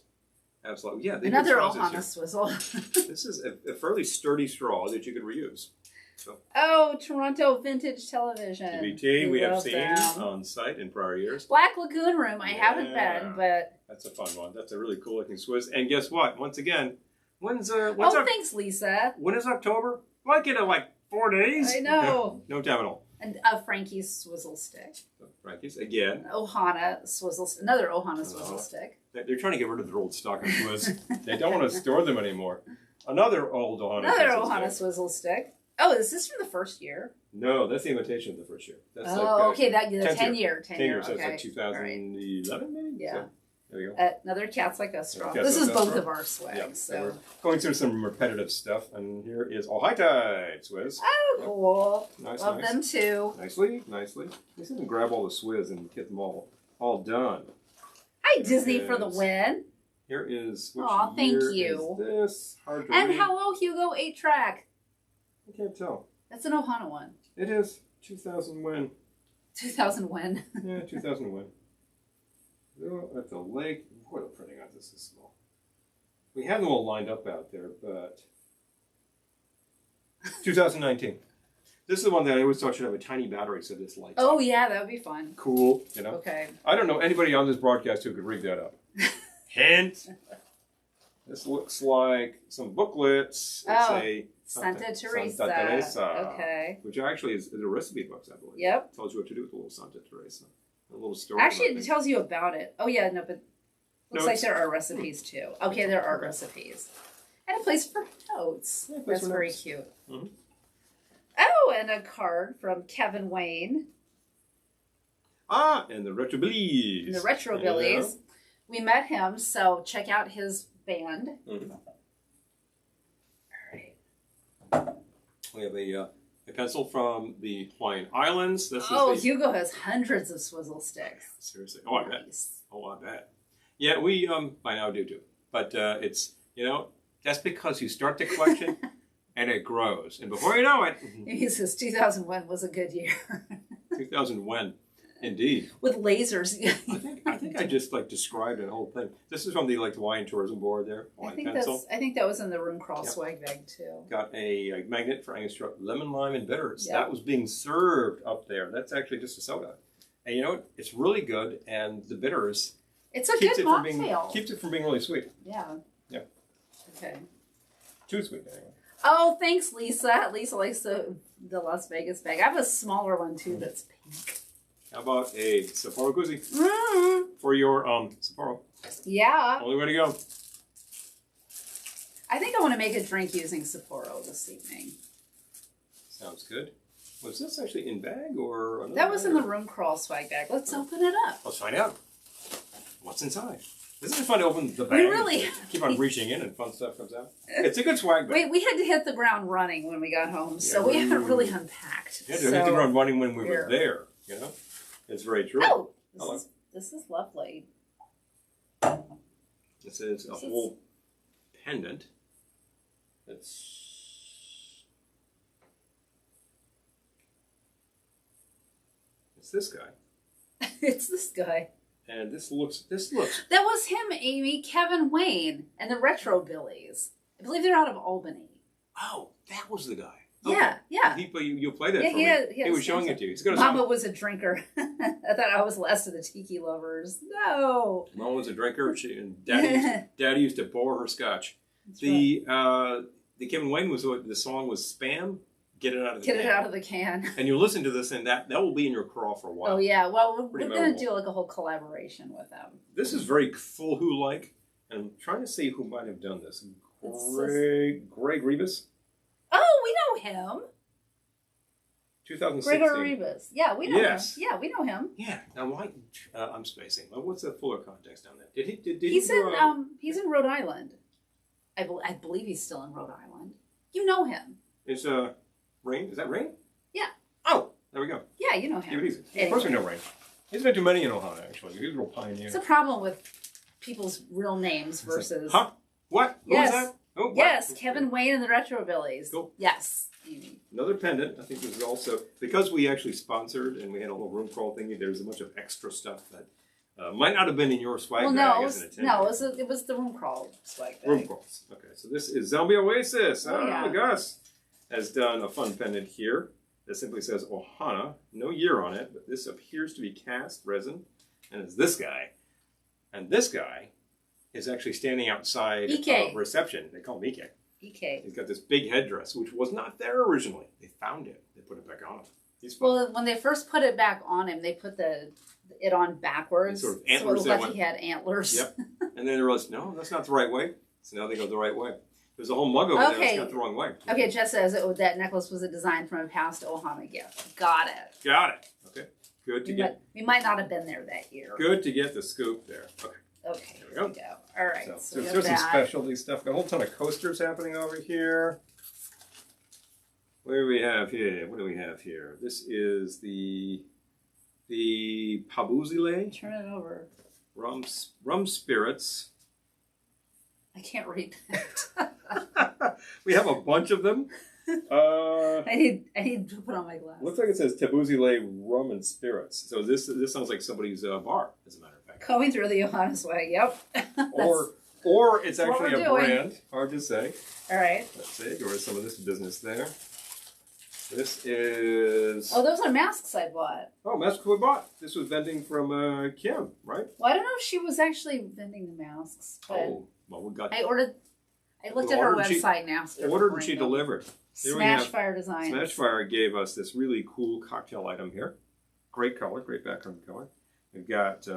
Absolutely. Yeah. Another Ohana swizzle. This is a fairly sturdy straw that you could reuse. So. Oh, Toronto Vintage Television. TVT, we have seen on site in prior years. Black Lagoon Room, I haven't been, but... That's a fun one. That's a really cool looking Swizz. And guess what? Once again, when's thanks, Lisa. When is October? Like in like 4 days? I know. No time at all. And Frankie's Swizzle Stick. Frankie's, again. Ohana Swizzle Stick. Another Ohana Swizzle Stick. They're trying to get rid of their old stock of Swizz. They don't want to store them anymore. Another old Ohana Swizzle Stick. Oh, is this from the first year? No, that's the imitation of the first year. That's okay, the 10 year. 10 year, so it's like 2011 maybe? Yeah. So, there you go. Another Cats Like Us straw. This is both of our swags. Yeah, so we're going through some repetitive stuff, and here is All High Tide Swizz. Oh, cool. Nice, Love them too. Nicely. Let's even grab all the Swizz and get them all done. Hi, Disney for the win. Here is. Aw, thank you. Is this hard to and read? hello, Hugo 8-track. I can't tell. That's an Ohana one. It is 2000 win. 2000 win. Yeah, 2000 win. At the lake. Boy, the printing on this is small. We have them all lined up out there, but 2019. This is the one that I always thought should have a tiny battery so this lights. Oh yeah, that would be fun. Cool, you know. Okay. I don't know anybody on this broadcast who could rig that up. Hint. This looks like some booklets. It's a Santa Teresa. Okay. Which actually is a recipe book, I believe. Yep. Tells you what to do with the little Santa Teresa. A little story. Actually, it tells you about it. Oh yeah, no, but looks like there are recipes too. Okay, there are recipes. And a place for notes. Yeah, that's very cute. Mm-hmm. Oh, and a card from Kevin Wayne. And the Retro Billies. We met him, so check out his band. Mm-hmm. All right. We have a pencil from the Hawaiian Islands. This is Hugo has hundreds of Swizzle Sticks. Seriously. Oh, I bet. Oh, I bet. Yeah, we by now do too. But it's, that's because you start the collection and it grows. And before you know it... He says 2001 was a good year. 2001, indeed. With lasers. I think I just described the whole thing. This is from the Hawaiian Tourism Board there. I think that was in the room crawl swag bag too. Got a magnet for Angus Truck, lemon, lime, and bitters. Yep. That was being served up there. That's actually just a soda. And you know what? It's really good, and the bitters... It's a good mocktail. Keeps it from being really sweet. Yeah. Yeah. Okay. Too sweet, anyway. Oh, thanks, Lisa. Lisa likes the Las Vegas bag. I have a smaller one, too, that's pink. How about a Sapporo koozie for your Sapporo? Yeah. Only way to go. I think I want to make a drink using Sapporo this evening. Sounds good. Was this actually in bag or another that was bag? In the room crawl swag bag. Let's open it up. Let's find out. What's inside? Isn't it fun to open the bag? We really keep on reaching in and fun stuff comes out. It's a good swag bag. We had to hit the ground running when we got home, so we haven't really unpacked. Yeah, to hit the ground running when we were there. It's very true. Oh, this is lovely. This is a whole pendant. It's this guy. It's this guy. And this looks. That was him, Amy, Kevin Wayne, and the Retro Billies. I believe they're out of Albany. Oh, that was the guy. Yeah, okay. Yeah. You played it for me. He was showing it to you. He's got Mama was a drinker. I thought I was last of the tiki lovers. No. Mama was a drinker. And Daddy used to pour her scotch. That's the Kevin Wayne the song was Spam. Get it out of the can. Get it out of the can. And you listen to this, and that will be in your crawl for a while. Oh, yeah. Well, we're going to do a whole collaboration with them. This is very Full Who-like, and I'm trying to see who might have done this. Greg Rebus? Oh, we know him. 2016. Gregor Rebus. Yeah, we know him. Yeah, we know him. Yeah. Now, why? I'm spacing. What's the fuller context on that? He's in Rhode Island. I believe he's still in Rhode Island. You know him. It's Rain. Is that Rain? Yeah. Oh, there we go. Yeah, you know him. Give it easy. Anyway. Of course we know Rain. He's been too many in Ohana, actually. He's a real pioneer. It's a problem with people's real names versus... Huh? What? Yes. Who was that? Oh, what? Yes, Kevin Wayne and the Retro Billies. Cool. Yes. Another pendant. I think this is also... Because we actually sponsored and we had a little room crawl thingy, there's a bunch of extra stuff that might not have been in your swag bag as an attendant. It was the room crawl swag bag. Room crawls. Okay, so this is Zombie Oasis. Oh, yeah. Gus has done a fun pendant here that simply says Ohana. No year on it, but this appears to be cast resin. And it's this guy. And this guy is actually standing outside of reception. They call him Ike. He's got this big headdress, which was not there originally. They found it. They put it back on him. He's fun. Well, when they first put it back on him, they put it on backwards. Sort of antlers so it looked like he had antlers. Yep. And then they realized, no, that's not the right way. So now they go the right way. There's a whole mug over there that's got the wrong way. Okay, Jess says that necklace was a design from a past Ohana gift. Got it. Got it. Okay. Good to get. We might not have been there that year. Good to get the scoop there. Okay. Okay. There we go. All right. So there's some specialty stuff. Got a whole ton of coasters happening over here. What do we have here? This is the Pabuzile. Turn it over. Rum spirits. I can't read that. We have a bunch of them. I need to put on my glasses. Looks like it says Tabuzile Rum and Spirits. So this sounds like somebody's bar, as a matter of fact. Going through the Ohana swag, yep. or it's actually a brand. Hard to say. All right. Let's see. Go over some of this business there. This is... Oh, those are masks I bought. Oh, masks we bought. This was vending from Kim, right? Well, I don't know if she was actually vending the masks. But well, we got... I looked at her website and asked her. Ordered and she delivered. Smashfire Designs. Smashfire gave us this really cool cocktail item here. Great color, great background color. We've got...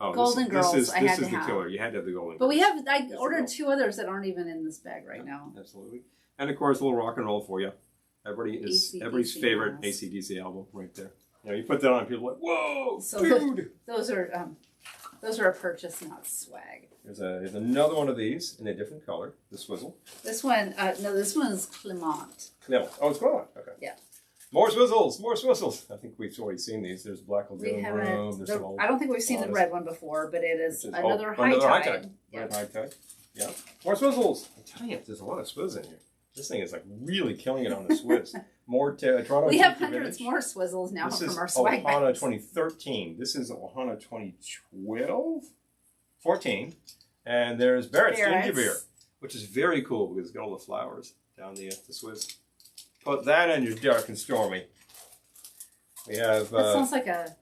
Golden Girls. This is the killer. You had to have the Golden Girls. But I ordered two others that aren't even in this bag right now. Absolutely. And of course, a little rock and roll for you. Everybody's favorite AC/DC album right there. You put that on, people are like, whoa, so dude! Those are Those are a purchase, not swag. There's another one of these in a different color. The Swizzle. This one, no, this one is Clement. Clement. Oh, it's Clement. Okay. Yeah. More Swizzles. More Swizzles. I think we've already seen these. There's Black Lagoon We Room. There's haven't. I don't think we've seen the red one before, but it is another high tide. Red high tide. Yeah. More Swizzles. I'm telling you, there's a lot of Swizz in here. This thing is like really killing it on the Swizz. More Toronto. We have hundreds more Swizzles now from our swag bags. Ohana 2013. This is Ohana 2012, 14, and there's Barrett's Ginger Beer, which is very cool because it's got all the flowers down the Swizz. Put that in your dark and stormy. We have. That sounds like a.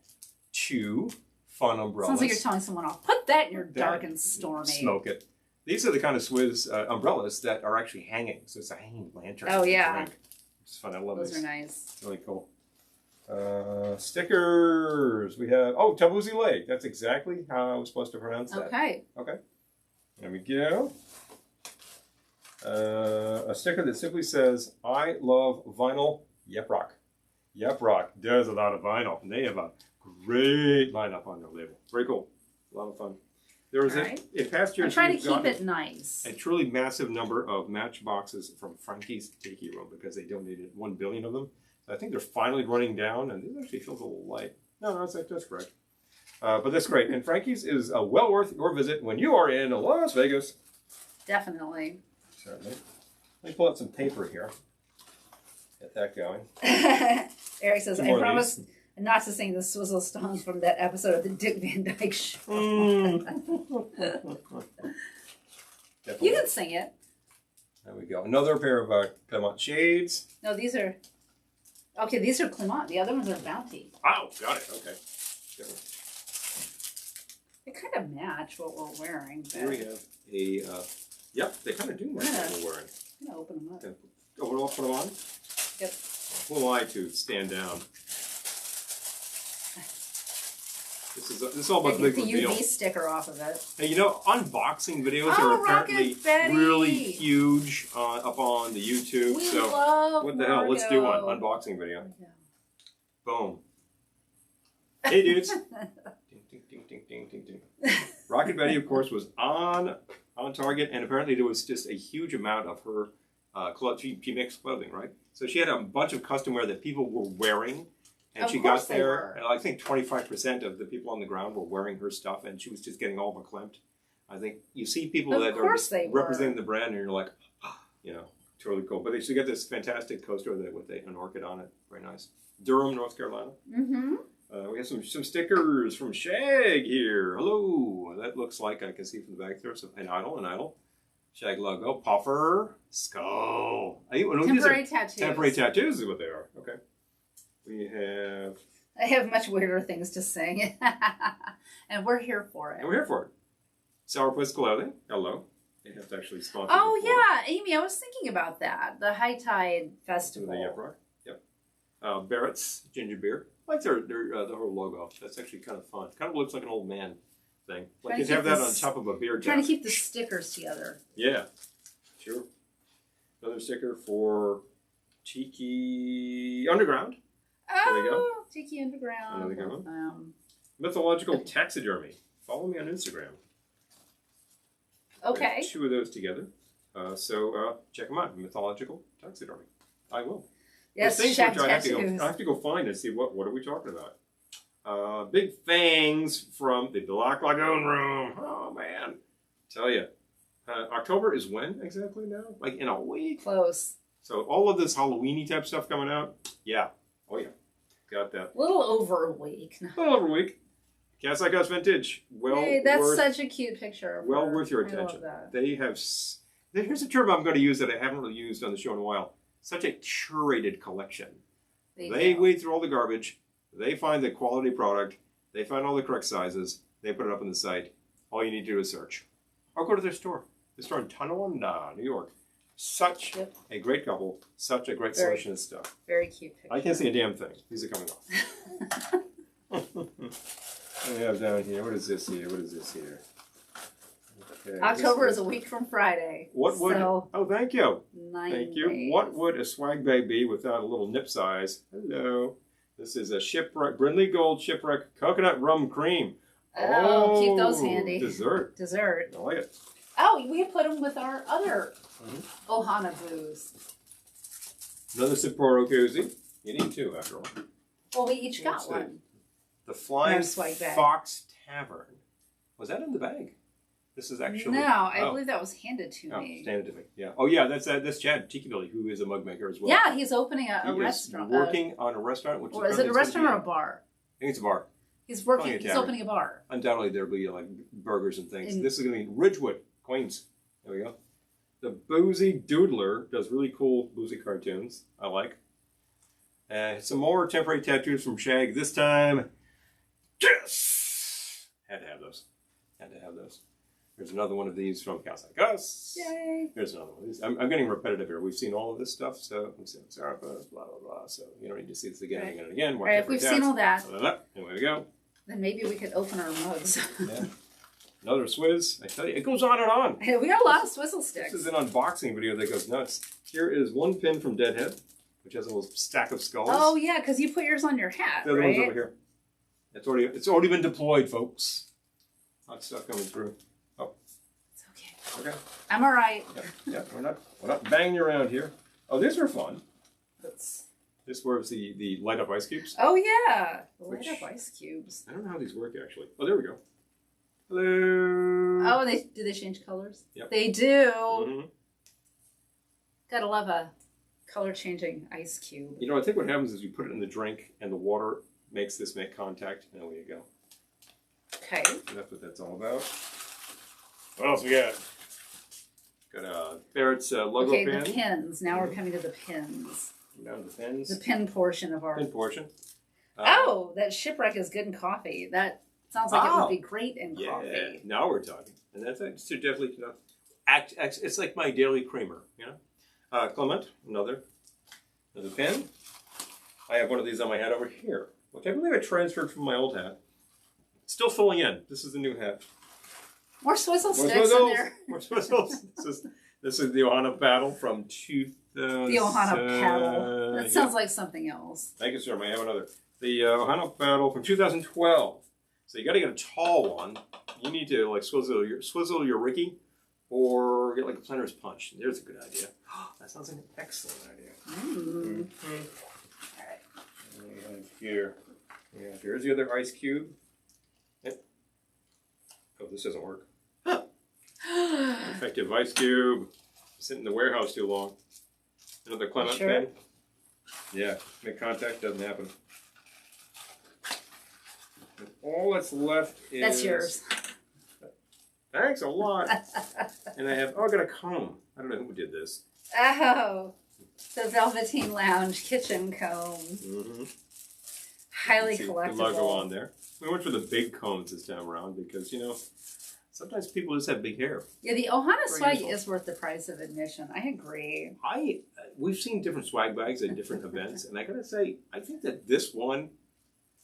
2 fun umbrellas. Sounds like you're telling someone off. Put that in your dark and stormy. Smoke it. These are the kind of Swizz umbrellas that are actually hanging. So it's a hanging lantern. Oh, yeah. It's fun. I love those. Those Those are nice. It's really cool. Stickers. We have, Tabuzi Lake. That's exactly how I was supposed to pronounce that. Okay. Okay. There we go. A sticker that simply says, I love vinyl. Yep Rock. Yep Rock does a lot of vinyl. And they have a great lineup on their label. Very cool. A lot of fun. There was in past years. I'm trying to keep it nice. A truly massive number of matchboxes from Frankie's Daiquiri Room because they donated 1 billion of them. So I think they're finally running down, and this actually feels a little light. No, that's correct. But that's great. And Frankie's is well worth your visit when you are in Las Vegas. Definitely. Certainly. Let me pull out some paper here. Get that going. Eric says, I promise not to sing the Swizzle songs from that episode of the Dick Van Dyke Show. You can sing it. There we go. Another pair of Clement shades. No, these are... Okay, these are Clement. The other ones are Bounty. Oh, got it. Okay. They kind of match what we're wearing. But... Here we have a... yep, they kind of do match what we're wearing. I'm going to open them up. Okay. Put them on? Yep. Who am I to stand down? This is all about the big reveal. UV sticker off of it. Hey, unboxing videos are apparently really huge up on the YouTube. We so love what the hell? Let's do one unboxing video. Yeah. Boom. Hey, dudes. Ding, ding, ding, ding, ding, ding, ding. Rocket Betty, of course, was on target, and apparently there was just a huge amount of her clothes. She makes clothing, right? So she had a bunch of custom wear that people were wearing. And she got there, and I think 25% of the people on the ground were wearing her stuff, and she was just getting all verklempt. I think you see people that are representing the brand, and you're like, totally cool. But she got this fantastic coaster with an orchid on it. Very nice. Durham, North Carolina. Mm-hmm. We have some stickers from Shag here. Hello. That looks like, I can see from the back there, an idol. Shag logo. Puffer. Skull. Temporary tattoos. Temporary tattoos is what they are. Okay. We have... I have much weirder things to sing. And we're here for it. Sourpuss Clothing. Hello. They have to actually sponsor. Oh, yeah. Amy, I was thinking about that. The High Tide Festival. The Yep Rock. Yep. Barrett's Ginger Beer. I like their whole logo. That's actually kind of fun. Kind of looks like an old man thing. Like you have that on top of a beer jug. Trying to keep the stickers together. Yeah. Sure. Another sticker for Tiki Underground. There we go. Tiki Underground. Another good one. Mythological Taxidermy. Follow me on Instagram. Okay. 2 of those together. So check them out. Mythological Taxidermy. I will. Yes, I have to go find and see what are we talking about. Big Fangs from the Black Lagoon Room. Oh, man. Tell you. October is when exactly now? Like in a week? Close. So all of this Halloween-y type stuff coming out? Yeah. Oh, yeah. Got that. A little over a week. Cats Like Us Vintage. Hey, that's such a cute picture. Well worth your attention. I love that. They have... Here's a term I'm going to use that I haven't really used on the show in a while. Such a curated collection. They wade through all the garbage. They find the quality product. They find all the correct sizes. They put it up on the site. All you need to do is search. Or go to their store. The store in Tonawanda, New York. Such a great couple. Such a great selection of stuff. Very cute picture. I can't see a damn thing. These are coming off. What do we have down here? What is this here? Okay, October is a week from Friday. Thank you. 9 Thank you. days. What would a swag bag be without a little nip size? Hello. This is a Shipwreck, Brindley Gold Shipwreck Coconut Rum Cream. Oh, keep those handy. Dessert. Dessert. I like it. Oh, we can put them with our other Ohana booze. Another Sapporo koozie. You need two, after all. Well, we each got one. The Flying swag bag. Fox Tavern. Was that in the bag? This is actually... No, I believe that was handed to me. Handed to me. Yeah. Oh, yeah, that's Chad Tiki Billy, who is a mug maker as well. Yeah, he's opening a restaurant. He's working on a restaurant. Which is it a restaurant or a bar? I think it's a bar. He's working. He's opening a bar. Undoubtedly, there'll be like burgers and things. This is going to be Ridgewood, Queens. There we go. The Boozy Doodler does really cool boozy cartoons. I like. Some more temporary tattoos from Shag. This time, yes! Had to have those. Had to have those. There's another one of these from Cats Like Us. Yay! There's another one. I'm getting repetitive here. We've seen all of this stuff, so we've seen Seraphas, blah, blah, blah. So you don't need to see this again and again and again. All right, if we've seen all that, and there we go. Then maybe we could open our mugs. Yeah. Another Swizz. I tell you, it goes on and on. Hey, we got a lot of Swizzle Sticks. This is an unboxing video that goes nuts. Here is one pin from Deadhead, which has a little stack of skulls. Oh yeah, because you put yours on your hat, the other one's over here. It's already been deployed, folks. Hot stuff coming through. Oh, it's okay. Okay. I'm all right. Yeah. We're not banging around here. Oh, these are fun. This was the light up ice cubes. Oh yeah, the light up ice cubes. I don't know how these work actually. Oh, there we go. Hello. Oh, do they change colors? Yep. They do. Mm-hmm. Gotta love a color changing ice cube. You know, I think what happens is you put it in the drink and the water makes this make contact, and away you go. Okay. So that's what that's all about. What else we got? Got Barrett's logo pin. Okay, the pins. Now we're coming to the pins. Down to the pins. The pin portion of our... Pin portion. Oh, that shipwreck is good in coffee. That sounds like it would be great in coffee. Yeah, now we're talking. And that's definitely, it's like my daily creamer, you know? Clement, another pin. I have one of these on my hat over here, which I believe I transferred from my old hat. Still filling in. This is the new hat. More Swizzle Sticks in there. More Swizzles. This is the Ohana Battle from 2000. The Ohana Paddle. That sounds like something else. Thank you, sir. I have another. The Ohana Battle from 2012. So you got to get a tall one. You need to like swizzle your Ricky, or get like a Planter's Punch. There's a good idea. That sounds like an excellent idea. Mm. All right. And here, yeah. Here's the other ice cube. Yep. Oh, this doesn't work. Effective ice cube. Sitting in the warehouse too long. Another Clement pin. Yeah, make contact, doesn't happen. And all that's left is... That's yours. Thanks a lot. And I got a comb. I don't know who did this. Oh, the Velveteen Lounge kitchen comb. Mm-hmm. Highly collectible. The logo on there. We went for the big combs this time around because, you know, sometimes people just have big hair. Yeah, the Ohana swag is worth the price of admission. I agree. We've seen different swag bags at different events, and I gotta say, I think that this one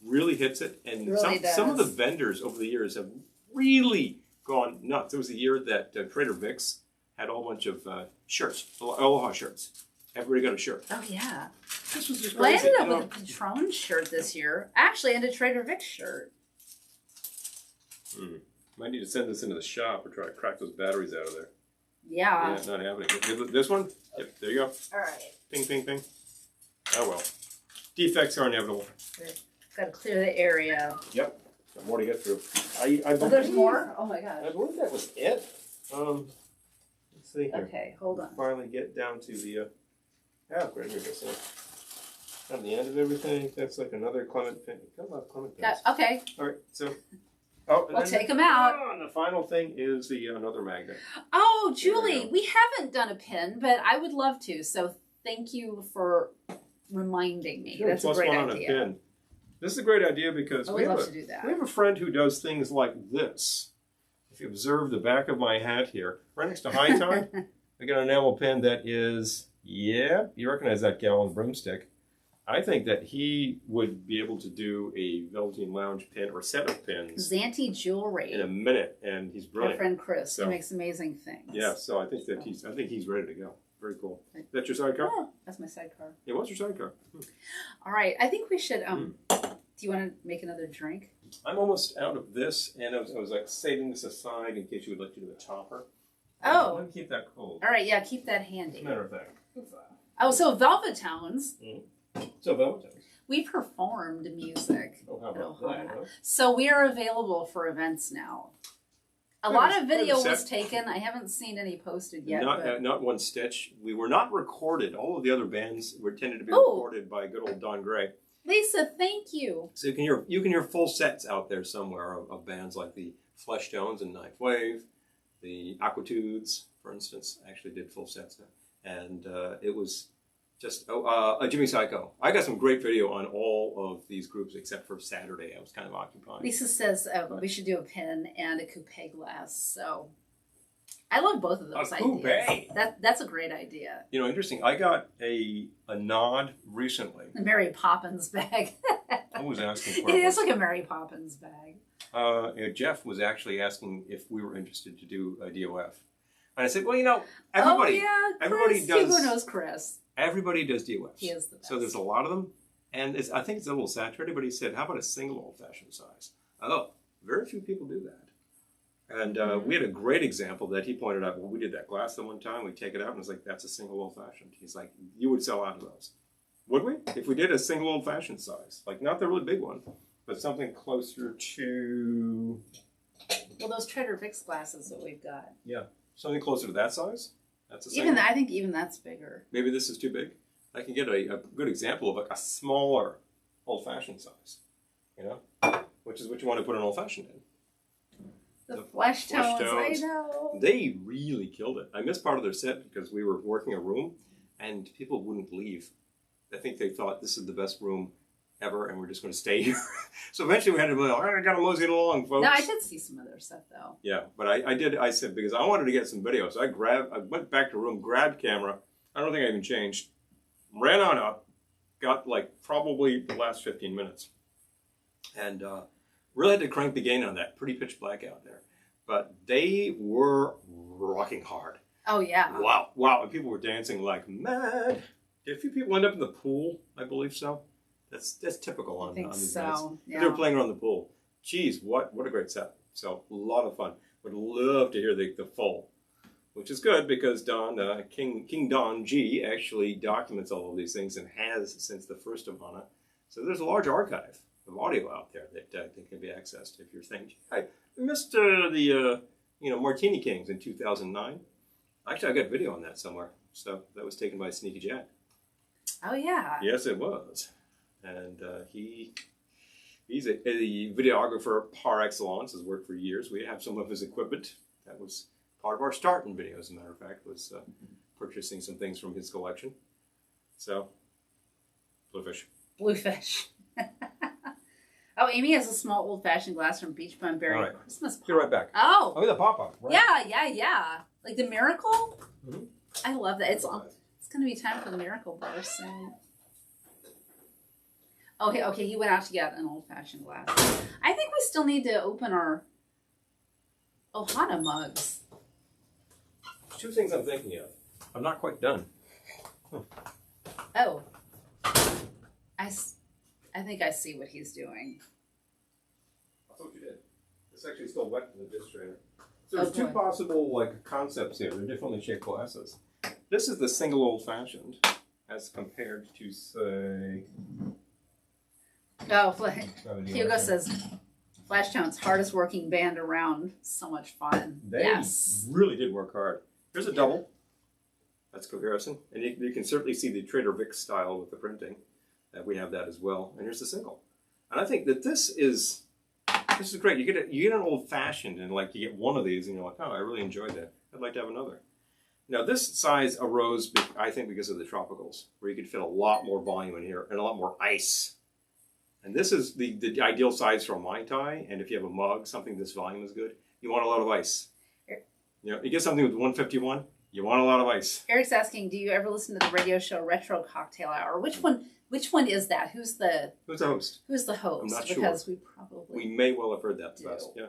really hits it. And some of the vendors over the years have really gone nuts. There was a year that Trader Vic's had a whole bunch of shirts, Aloha shirts. Everybody got a shirt. Oh yeah. This was just crazy. Well, I ended up with a Patron shirt this year. Actually, and a Trader Vic's shirt. Might need to send this into the shop or try to crack those batteries out of there. Yeah. Yeah, not happening. This one? Yep, there you go. All right. Ping, ping, ping. Oh, well. Defects are inevitable. Got to clear the area. Yep. Got more to get through. There's more? Oh, my gosh. I believe that was it. Let's see here. Okay, hold on. Finally get down to the... great. Here we go. On the end of everything, that's like another Clement pin. Got a lot of Clement pins. Okay. All right, so... we'll take them out. And the final thing is another magnet. Oh, Julie, we haven't done a pin, but I would love to. So thank you for reminding me. That's a great idea. On a pin. This is a great idea because we love to do that. We have a friend who does things like this. If you observe the back of my hat here, right next to High Tide, I got an enamel pin that is, you recognize that gal on Broomstick. I think that he would be able to do a Velveteen Lounge pin or set of pins. Zanti Jewelry. In a minute, and he's brilliant. My friend Chris, he makes amazing things. Yeah, so I think that he's ready to go. Very cool. Is that your sidecar? Yeah, that's my sidecar. Yeah, what's your sidecar? All right, I think we should. Do you want to make another drink? I'm almost out of this, and I was like saving this aside in case you would like to do a topper. Oh. Let me keep that cold. All right, yeah, keep that handy. As a matter of fact. Oh, so Velvetones. So Velvetones. We performed music Oh, how at about Ohana. that, huh? So we are available for events now. A lot of video was taken. I haven't seen any posted yet. Not one stitch. We were not recorded. All of the other bands were tended to be recorded by good old Don Gray. Lisa, thank you. So you can hear full sets out there somewhere of bands like the Fleshtones and Ninth Wave, the Aquitudes, for instance, actually did full sets, and it was just Jimmy Psycho. I got some great video on all of these groups except for Saturday. I was kind of occupied. Lisa says we should do a pin and a coupe glass. So I love both of those ideas. That's a great idea. You know, interesting. I got a nod recently. A Mary Poppins bag. I was asking for it. It's like a Mary Poppins bag. Jeff was actually asking if we were interested to do a DOF. And I said, well, you know, everybody does. Hugo knows Chris. Everybody does DOFs. He is the best. So there's a lot of them. And I think it's a little saturated, but he said, how about a single old-fashioned size? Oh, very few people do that. And we had a great example that he pointed out. Well, we did that glass the one time. We take it out, and it's like, that's a single old-fashioned. He's like, you would sell out of those. Would we? If we did a single old-fashioned size. Like, not the really big one, but something closer to... Well, those Trader Vic's glasses that we've got. Yeah. Something closer to that size? That's a I think even that's bigger. Maybe this is too big. I can get a good example of like a smaller old-fashioned size, you know, which is what you want to put an old-fashioned in. The Fleshtones, I know. They really killed it. I missed part of their set because we were working a room, and people wouldn't leave. I think they thought this is the best room ever, and we're just going to stay here. So eventually we had to be like, all right, I got to mosey it along, folks. No, I did see some of their stuff, though. Yeah, but I said, because I wanted to get some video, so I went back to the room, grabbed camera. I don't think I even changed. Ran on up, got like probably the last 15 minutes. And really had to crank the gain on that. Pretty pitch black out there. But they were rocking hard. Oh, yeah. Wow. And people were dancing like mad. Did a few people end up in the pool? I believe so. That's typical on these bands. Yeah. They were playing around the pool. Geez, what a great set. So a lot of fun. Would love to hear the full, which is good because Don King Don G actually documents all of these things and has since the first Ohana. So there's a large archive of audio out there that can be accessed if you're thinking, I missed the Martini Kings in 2009. Actually, I got video on that somewhere. So that was taken by Sneaky Jack. Oh yeah. Yes, it was. And he's a videographer par excellence, has worked for years. We have some of his equipment. That was part of our start in video, as a matter of fact, was purchasing some things from his collection. So, Bluefish. Oh, Amy has a small old-fashioned glass from Beach Bum Berry Christmas pop. Be right back. Oh. Oh, the pop-up. Right. Yeah. Like the Miracle? Mm-hmm. I love that. It's going to be time for the Miracle bar soon. Okay, he went out to get an old-fashioned glass. I think we still need to open our Ohana mugs. There's two things I'm thinking of. I'm not quite done. Oh. I think I see what he's doing. I thought you did. It's actually still wet in the dish trainer. So there's two possible concepts here. They're differently shaped glasses. This is the single old-fashioned as compared to, say... Oh, Hugo says, Fleshtones, hardest working band around. So much fun. They really did work hard. Here's a double. That's comparison. And you can certainly see the Trader Vic's style with the printing. We have that as well. And here's the single. And I think that this is great. You get an old-fashioned, and you get one of these, and you're like, oh, I really enjoyed that. I'd like to have another. Now, this size arose, I think, because of the tropicals, where you could fit a lot more volume in here and a lot more ice. And this is the ideal size for a Mai Tai, and if you have a mug, something this volume is good, you want a lot of ice. You get something with 151, you want a lot of ice. Eric's asking, do you ever listen to the radio show Retro Cocktail Hour? Which one is that? Who's the host? Who's the host? I'm not because sure. We may well have heard that best, yeah.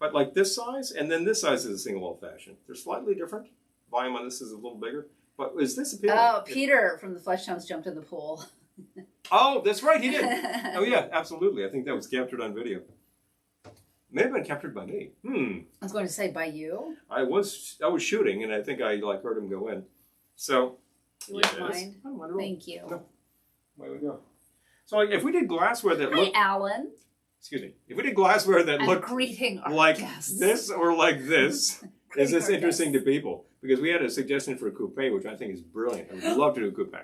But like this size, and then this size is a single old-fashioned. They're slightly different. Volume on this is a little bigger. But is this appealing? Oh, Peter from the Fleshtones jumped in the pool. Oh, that's right, he did. Oh, yeah, absolutely. I think that was captured on video. May have been captured by me. I was going to say by you. I was shooting, and I think I heard him go in. So, You wouldn't mind? I don't mind at all. Thank you. No. Away we go. So if we did glassware that looked... Alan. Excuse me. If we did glassware that looked greeting our like guests. this or like this, is this our interesting guests. to people? Because we had a suggestion for a coupe, which I think is brilliant. I would love to do a coupe.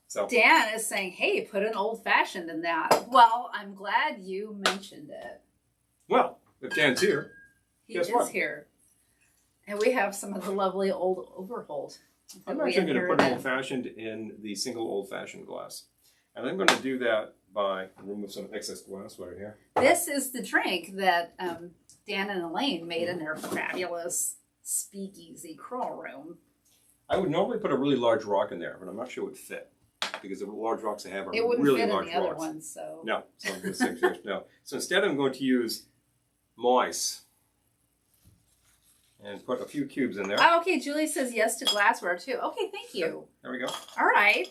So Dan is saying, hey, put an old-fashioned in that. Well, I'm glad you mentioned it. Well, if Dan's here, He guess is what? here. And we have some of the lovely old Overhold. I'm actually going to put an old-fashioned in the single old-fashioned glass. And I'm going to do that by remove some excess glassware here. This is the drink that Dan and Elaine made in their fabulous speakeasy crawl room. I would normally put a really large rock in there, but I'm not sure it would fit. Because the large rocks I have are It wouldn't really fit in large the other rocks. ones, so. No, so I'm just saying, no. So instead I'm going to use moist and put a few cubes in there. Oh, okay, Julie says yes to glassware too. Okay, thank you. There we go. All right.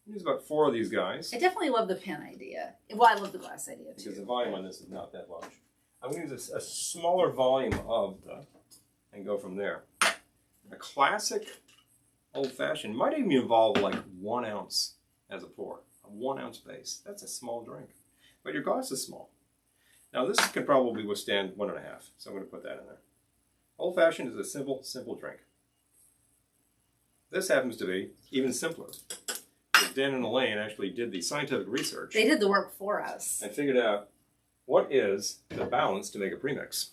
Use about 4 of these guys. I definitely love the pen idea. Well, I love the glass idea too. Because the volume on this is not that large. I'm going to use a smaller volume of the, and go from there. A classic old-fashioned might even involve like 1 ounce as a pour. A 1 ounce base. That's a small drink. But your glass is small. Now this can probably withstand 1.5. So I'm going to put that in there. Old-fashioned is a simple, simple drink. This happens to be even simpler. Because Dan and Elaine actually did the scientific research. They did the work for us. And figured out what is the balance to make a premix.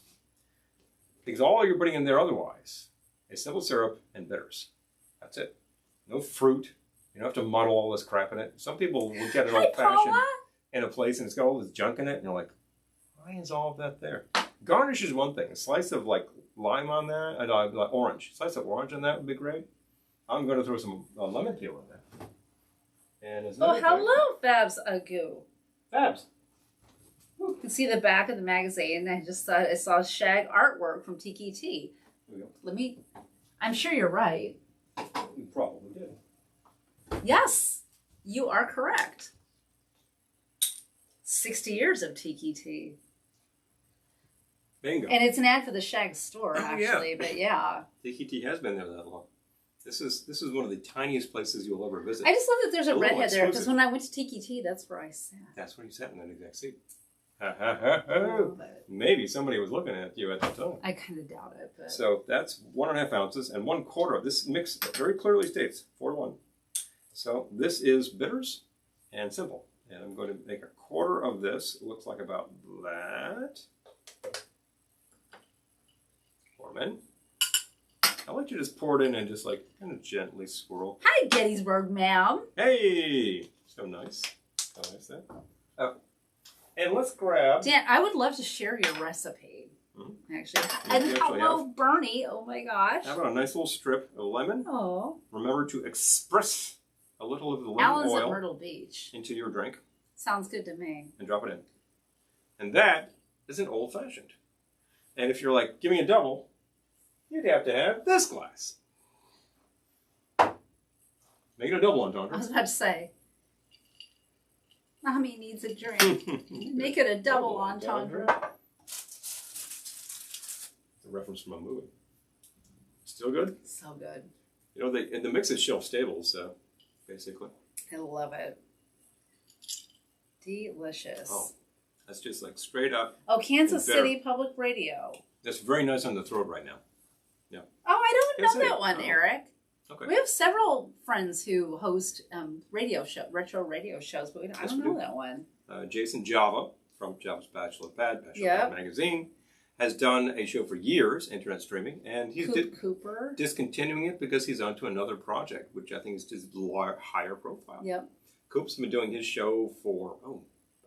Because all you're putting in there otherwise is simple syrup and bitters. That's it. No fruit. You don't have to muddle all this crap in it. Some people will get an old-fashioned in a place and it's got all this junk in it, and you're like, why is all of that there? Garnish is one thing. A slice of like lime on that, like orange. A slice of orange on that would be great. I'm going to throw some lemon peel in there. And Oh, hello, Babs Agu. Babs. You can see the back of the magazine. I just thought I saw shag artwork from Tiki T. There we go. Let me, I'm sure you're right. You probably did. Yes, you are correct. 60 years of Tiki T. Bingo. And it's an ad for the Shag store, actually, yeah. but yeah. Tiki T has been there that long. This is one of the tiniest places you'll ever visit. I just love that there's a redhead there, because exclusive. when I went to Tiki T, that's where I sat. That's where you sat in that exact seat. But Maybe somebody was looking at you at the time. I kind of doubt it. But So that's 1.5 ounces and 1/4 of this mix very clearly states 4-1. So this is bitters and simple. And I'm going to make 1/4 of this. It looks like about that. Pour them in. I'll let you just pour it in and just like kind of gently swirl. hi, Gettysburg, ma'am. Hey! So nice. So nice there. Oh. And let's grab... Dan, I would love to share your recipe, actually. And actually hello, Bernie. Oh, my gosh. How about a nice little strip of lemon? Oh. Remember to express a little of the lemon Alan's at oil Myrtle Beach. into your drink Sounds good to me. and drop it in. And that is an old-fashioned. And if you're like, give me a double, you'd have to have this glass. Make it a double I was entendre. about to say, Mommy needs a drink. Make it a double entendre. It's a reference from a movie. Still good? So good. You know, the mix is shelf stable, so basically. I love it. Delicious. Oh, that's just like straight up. Oh, Kansas Better. City Public Radio. That's very nice on the throat right now. Oh, I don't Kansas know City. that one, Oh. Eric. Okay. We have several friends who host retro radio shows, but I Yes, don't we know do. that one. Jason Java from Java's Bachelor Pad Yep. magazine has done a show for years, internet streaming, and he's Cooper. discontinuing it because he's on to another project, which I think is just higher profile. Yep. Coop's been doing his show for,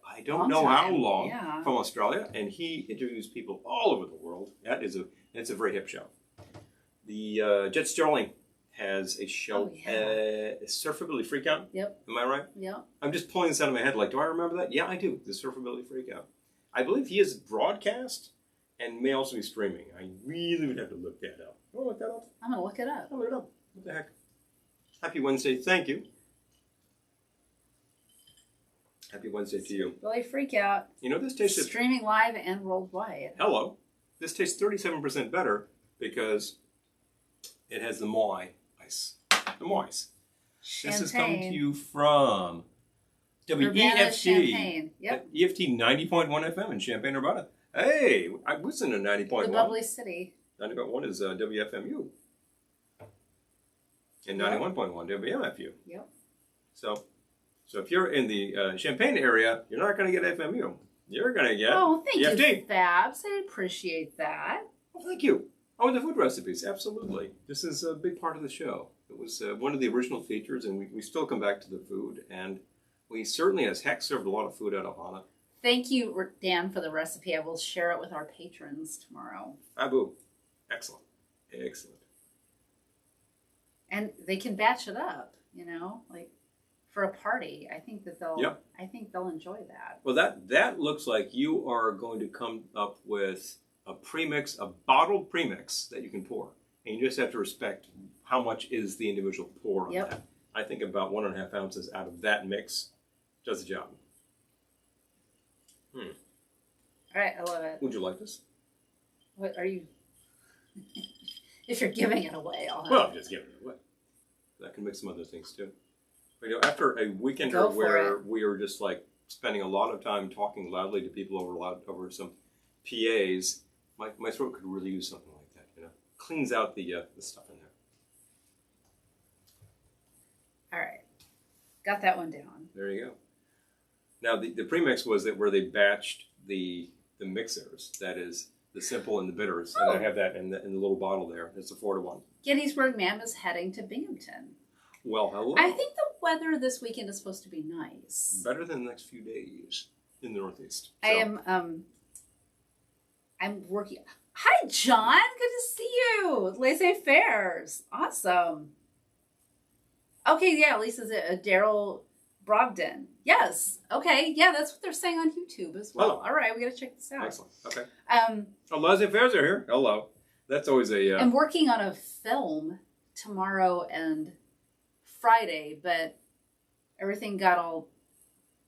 I don't Long know how time, long, yeah. from Australia, and he interviews people all over the world. It's a very hip show. The Jet Sterling has a show, Oh, yeah. Surfability Freakout. Yep. Am I right? Yep. I'm just pulling this out of my head. Like, do I remember that? Yeah, I do. The Surfability Freakout. I believe he is broadcast and may also be streaming. I really would have to look that up. You want to look that up? I'm going to look it up. I'll look it up. What the heck? Happy Wednesday. Thank you. Happy Wednesday to you. Really freak out. You know, this tastes... Streaming live and worldwide. Hello. This tastes 37% better because it has the Moai ice. The Moai ice. Champagne. This is coming to you from WEFT. Champagne. Yep. EFT 90.1 FM in Champaign-Urbana. Hey, I listen to 90.1. The Bubbly City. 90.1 is WFMU. And 91.1 WMFU. Yep. So if you're in the Champaign area, you're not going to get FMU. You're going to get thank EFT. you, Fabs. I appreciate that. Well, thank you. Oh, the food recipes, absolutely. This is a big part of the show. It was one of the original features, and we still come back to the food. And we certainly, as heck, served a lot of food at Ohana. Thank you, Dan, for the recipe. I will share it with our patrons tomorrow. Abu. Excellent. Excellent. And they can batch it up, like for a party. I think that they'll enjoy that. Well, that looks like you are going to come up with a premix, a bottled premix that you can pour. And you just have to respect how much is the individual pour on that. I think about 1.5 ounces out of that mix does the job. All right, I love it. Would you like this? What are you... If you're giving it away, I'll have Well, I'm just giving it away. I can mix some other things too. But, after a weekend where we were just like spending a lot of time talking loudly to people over some PAs, my throat could really use something like that. Cleans out the stuff in there. All right, got that one down. There you go. Now the premix was that where they batched the mixers. That is the simple and the bitters, and I have that in the little bottle there. It's a 4-to-1. Gettysburg Ma'am is heading to Binghamton. Well, hello. I think the weather this weekend is supposed to be nice. Better than the next few days in the Northeast. So. I'm working. Hi, John. Good to see you. Laissez-fairs. Awesome. Okay, yeah, Lisa's a Daryl Brogdon. Yes. Okay. Yeah, that's what they're saying on YouTube as well. All right, we got to check this out. Excellent. Okay. Laissez-fairs are here. Hello. That's always a... I'm working on a film tomorrow and Friday, but everything got all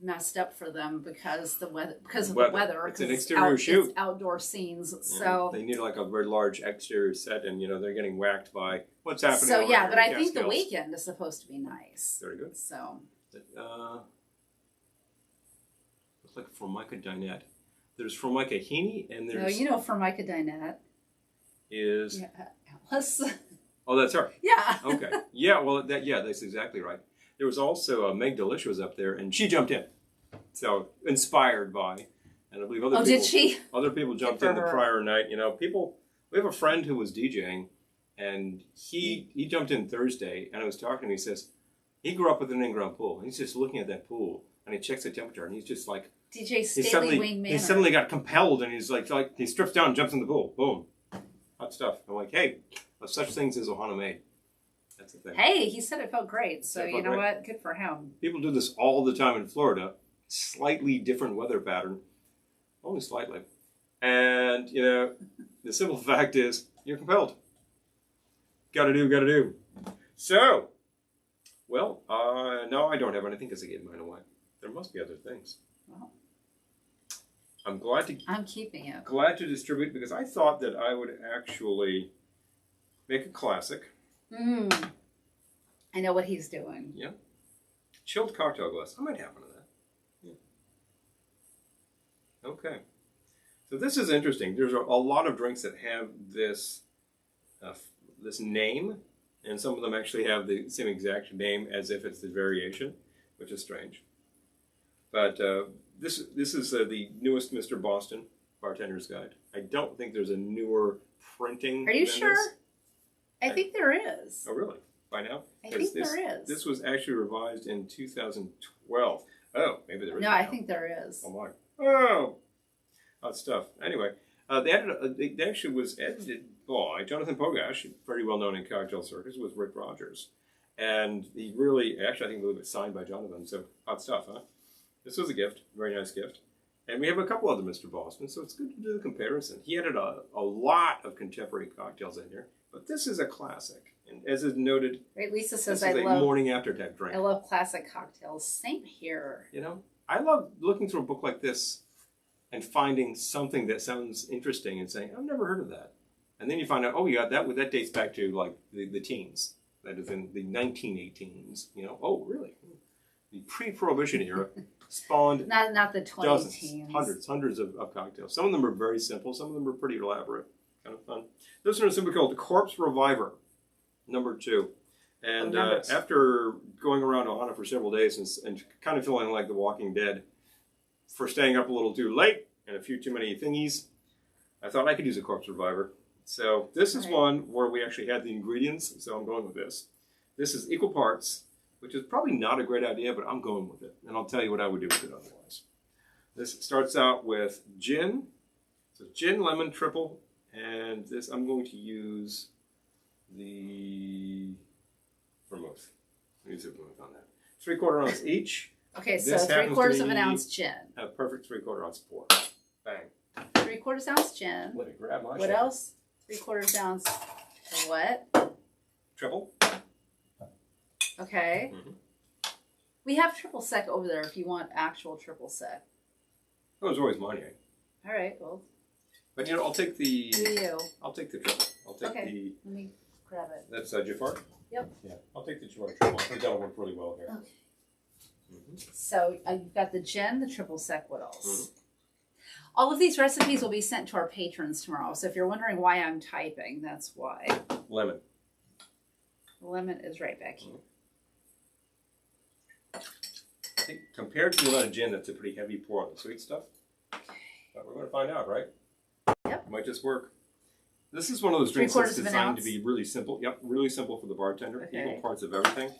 messed up for them because of the weather. It's an exterior shoot. It's outdoor scenes, so they need like a very large exterior set, and they're getting whacked by what's happening. So yeah, but I think the weekend is supposed to be nice. Very good. So looks like Formica Dinette. There's Formica Heaney, and there's Formica Dinette is Alice. Oh, that's her. Yeah. Okay. Yeah. Well, that's exactly right. There was also Meg Delish was up there, and she jumped in. So inspired by, and I believe other people. Did she? Other people jumped in the prior night. We have a friend who was DJing, and he jumped in Thursday, and I was talking to him. He says he grew up with an in-ground pool, and he's just looking at that pool, and he checks the temperature, and he's just like DJ Stanley Wayne Manor. He suddenly got compelled, and he's like he strips down, and jumps in the pool, boom, hot stuff. I'm like, hey, there's such things as Ohana made. That's the thing. Hey, he said it felt great. So you know what? Good for him. People do this all the time in Florida. Slightly different weather pattern. Only slightly. And, the simple fact is, you're compelled. Gotta do. So, well, no, I don't have anything because I gave mine away. There must be other things. Well, I'm keeping it. Glad to distribute because I thought that I would actually make a classic. I know what he's doing. Yeah. Chilled cocktail glass. I might have one of that. Yeah. Okay. So this is interesting. There's a lot of drinks that have this this name, and some of them actually have the same exact name as if it's the variation, which is strange. But this is the newest Mr. Boston Bartender's Guide. I don't think there's a newer printing. Are you sure? I think there is. Oh, really? By now? I think there is. This was actually revised in 2012. Oh, maybe there is. No, I think there is. Oh, my. Oh! Hot stuff. Anyway, it actually was edited by Jonathan Pogash, very well known in cocktail circles, with Rick Rogers. And he really, actually, I think a little bit signed by Jonathan. So, hot stuff, huh? This was a gift. Very nice gift. And we have a couple other Mr. Boston, so it's good to do the comparison. He added a lot of contemporary cocktails in here, but this is a classic. And as is noted, right, Lisa says this is a morning after type drink. I love classic cocktails. Same here. I love looking through a book like this and finding something that sounds interesting and saying, I've never heard of that. And then you find out, oh, yeah, that dates back to like the teens. That is in the 1918s. You know, oh, really? The pre-Prohibition era spawned not the 20 dozens, teens. hundreds of cocktails. Some of them are very simple. Some of them are pretty elaborate. Kind of fun. This one is simply called the Corpse Reviver, number 2. And after going around Ohana for several days and kind of feeling like The Walking Dead for staying up a little too late and a few too many thingies, I thought I could use a Corpse Reviver. So this is one where we actually had the ingredients, so I'm going with this. This is equal parts, which is probably not a great idea, but I'm going with it. And I'll tell you what I would do with it otherwise. This starts out with gin. So gin, lemon, triple. And this, I'm going to use the vermouth. Use the vermouth on that. 3/4 ounce each. Okay, so 3/4 of an ounce gin. A perfect 3/4 ounce pour. Bang. 3/4 ounce gin. Let me grab my What else? 3/4 ounce what? Triple. Okay. Mm-hmm. We have triple sec over there if you want actual triple sec. That was always mine. All right, well. But you know, I'll take the. Do you? I'll take the triple. I'll take the. Let me grab it. That's Jafar? Yep. Yeah, I'll take the Jafar triple. I think that'll work really well here. Okay. Mm-hmm. So you've got the gin, the triple sec. What else? Mm-hmm. All of these recipes will be sent to our patrons tomorrow. So if you're wondering why I'm typing, that's why. Lemon. The lemon is right back here. I think compared to the amount of gin, that's a pretty heavy pour on the sweet stuff. But we're going to find out, right? Yep. It might just work. This is one of those drinks that's designed to be really simple. Yep, really simple for the bartender. Okay. Equal parts of everything.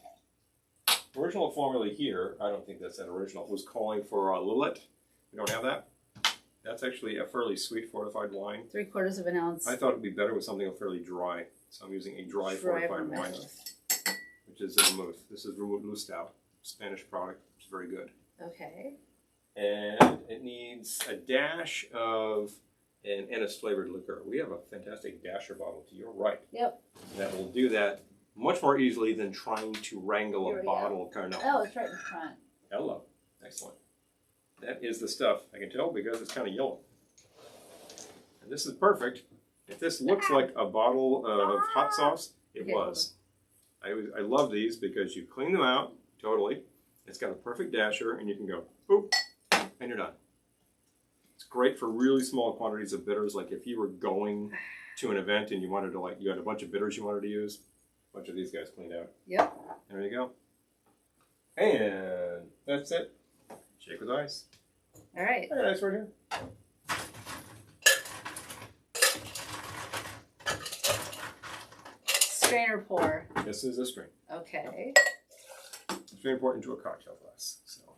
Original formula here, I don't think that's that original, was calling for a Lillet. We don't have that. That's actually a fairly sweet fortified wine. 3/4 of an ounce. I thought it would be better with something fairly dry. So I'm using a dry fortified wine, which is vermouth. This is Vermouth Lustau, Spanish product. It's very good. Okay. And it needs a dash of an anise-flavored liqueur. We have a fantastic dasher bottle to your right. Yep. That will do that much more easily than trying to wrangle a bottle. Oh, it's right in front. Hello. Excellent. That is the stuff. I can tell because it's kind of yellow. And this is perfect. If this looks like a bottle of hot sauce, it was. I love these because you clean them out totally. It's got a perfect dasher, and you can go boop, and you're done. It's great for really small quantities of bitters. Like if you were going to an event and you wanted to, you had a bunch of bitters you wanted to use, a bunch of these guys cleaned out. Yep. There you go. And that's it. Shake with ice. All right. I got ice right here. Strain or pour? This is a strain. Okay. It's very important to a cocktail glass. So. All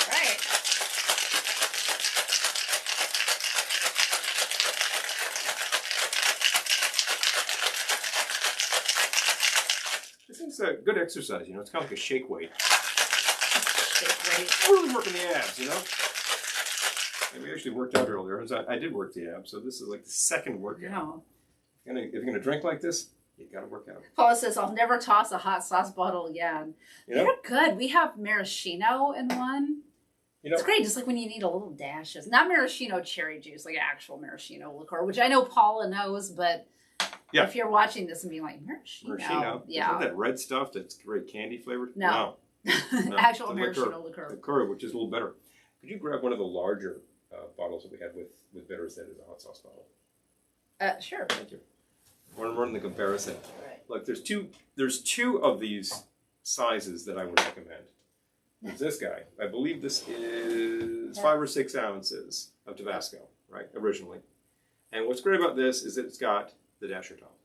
right. This is a good exercise, you know. It's kind of like a shake weight. Shake weight. Really working the abs, you know. And we actually worked out earlier. I did work the abs, so this is like the second workout. No. If you're gonna drink like this, you gotta work out. Paula says, "I'll never toss a hot sauce bottle again." You know? They're good. We have maraschino in one. You know, it's great, just like when you need a little dash of not maraschino cherry juice, like actual maraschino liqueur, which I know Paula knows, but if you're watching this and being like maraschino, isn't that red stuff that's very candy flavored? No. Actual maraschino liqueur. Liqueur, which is a little better. Could you grab one of the larger bottles that we have with bitters that is a hot sauce bottle? Sure. Thank you. We're running the comparison. Right. Look, there's two of these sizes that I would recommend. There's this guy. I believe this is 5 or 6 ounces of Tabasco, right? Originally. And what's great about this is that it's got the dasher top.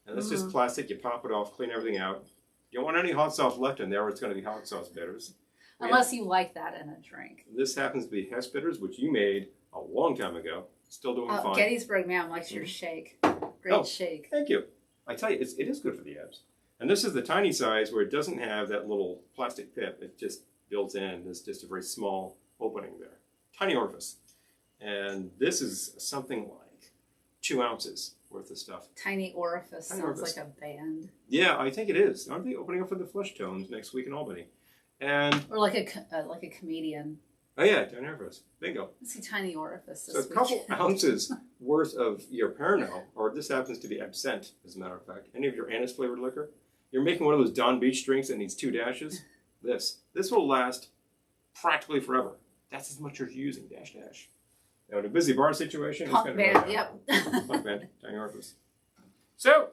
And that's just plastic. You pop it off, clean everything out. You don't want any hot sauce left in there or it's going to be hot sauce bitters. Unless you like that in a drink. This happens to be Hess bitters, which you made a long time ago. Still doing fine. Gettysburg Man likes your shake. Great shake. Thank you. I tell you, it is good for the abs. And this is the tiny size where it doesn't have that little plastic pip. It just builds in. There's just a very small opening there. Tiny orifice. And this is something like 2 ounces worth of stuff. Tiny orifice sounds like a band. Yeah, I think it is. Aren't they opening up for the Flesh Tones next week in Albany? And or like a comedian. oh yeah, tiny orifice. Bingo. I see tiny orifice. So a couple ounces worth of your Pernod, or this happens to be absinthe, as a matter of fact. Any of your anise flavored liquor. You're making one of those Don Beach drinks that needs 2 dashes. This will last practically forever. That's as much as you're using. Dash. Now in a busy bar situation, Punk it's band, to yep. Punk band, tiny orifice. So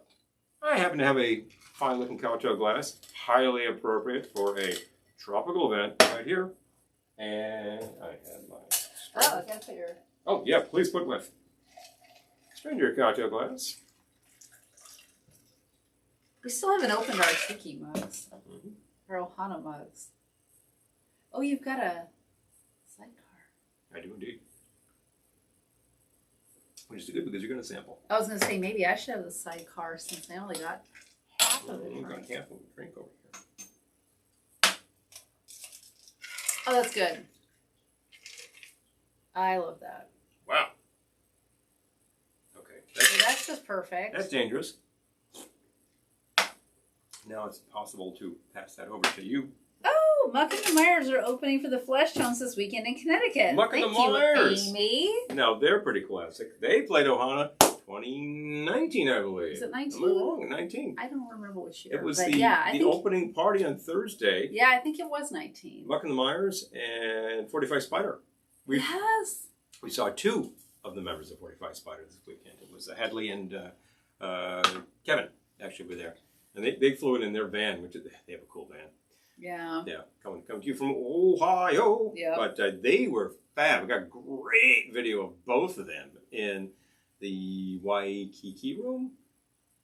I happen to have a fine looking cocktail glass, highly appropriate for a tropical event right here. And I have my Oh, I gotta put your... Oh yeah, please put my stranger cocktail glass. We still haven't opened our tiki mugs. Our Ohana mugs. Oh, you've got a sidecar. I do indeed. Which is good because you're going to sample. I was going to say, maybe I should have the sidecar since I only got half of it. You've got half of the drink over here. Oh, that's good. I love that. Wow. Okay. So that's just perfect. That's dangerous. Now it's possible to pass that over to you. Oh, Muck and the Myers are opening for the Flesh Tones this weekend in Connecticut. Muck and the Myers. Amy. Now they're pretty classic. They played Ohana 2019, I believe. Is it 19? Am I wrong? 19. I don't remember which year. It was but the yeah, I think, opening party on Thursday. Yeah, I think it was 19. Muck and the Myers and 45 Spider. Yes. We saw 2 of the members of 45 Spider this weekend. It was Hadley and Kevin actually were there. And they flew in their van, which they have a cool van. Yeah. Yeah, coming to you from Ohio. Yeah. But they were fab. We got great video of both of them in the Waikiki room.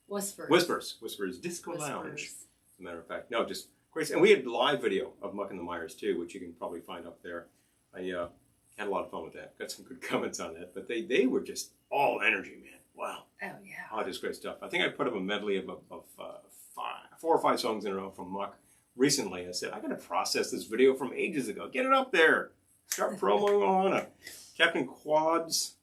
Whispers Disco Lounge. As a matter of fact. No, just great. And we had live video of Muck and the Myers too, which you can probably find up there. I had a lot of fun with that. Got some good comments on that. But they were just all energy, man. Wow. Oh, yeah. Oh, just great stuff. I think I put up a medley of 4 or 5 songs in a row from Muck. Recently, I said, I got to process this video from ages ago. Get it up there. Start promoting on Captain Quad's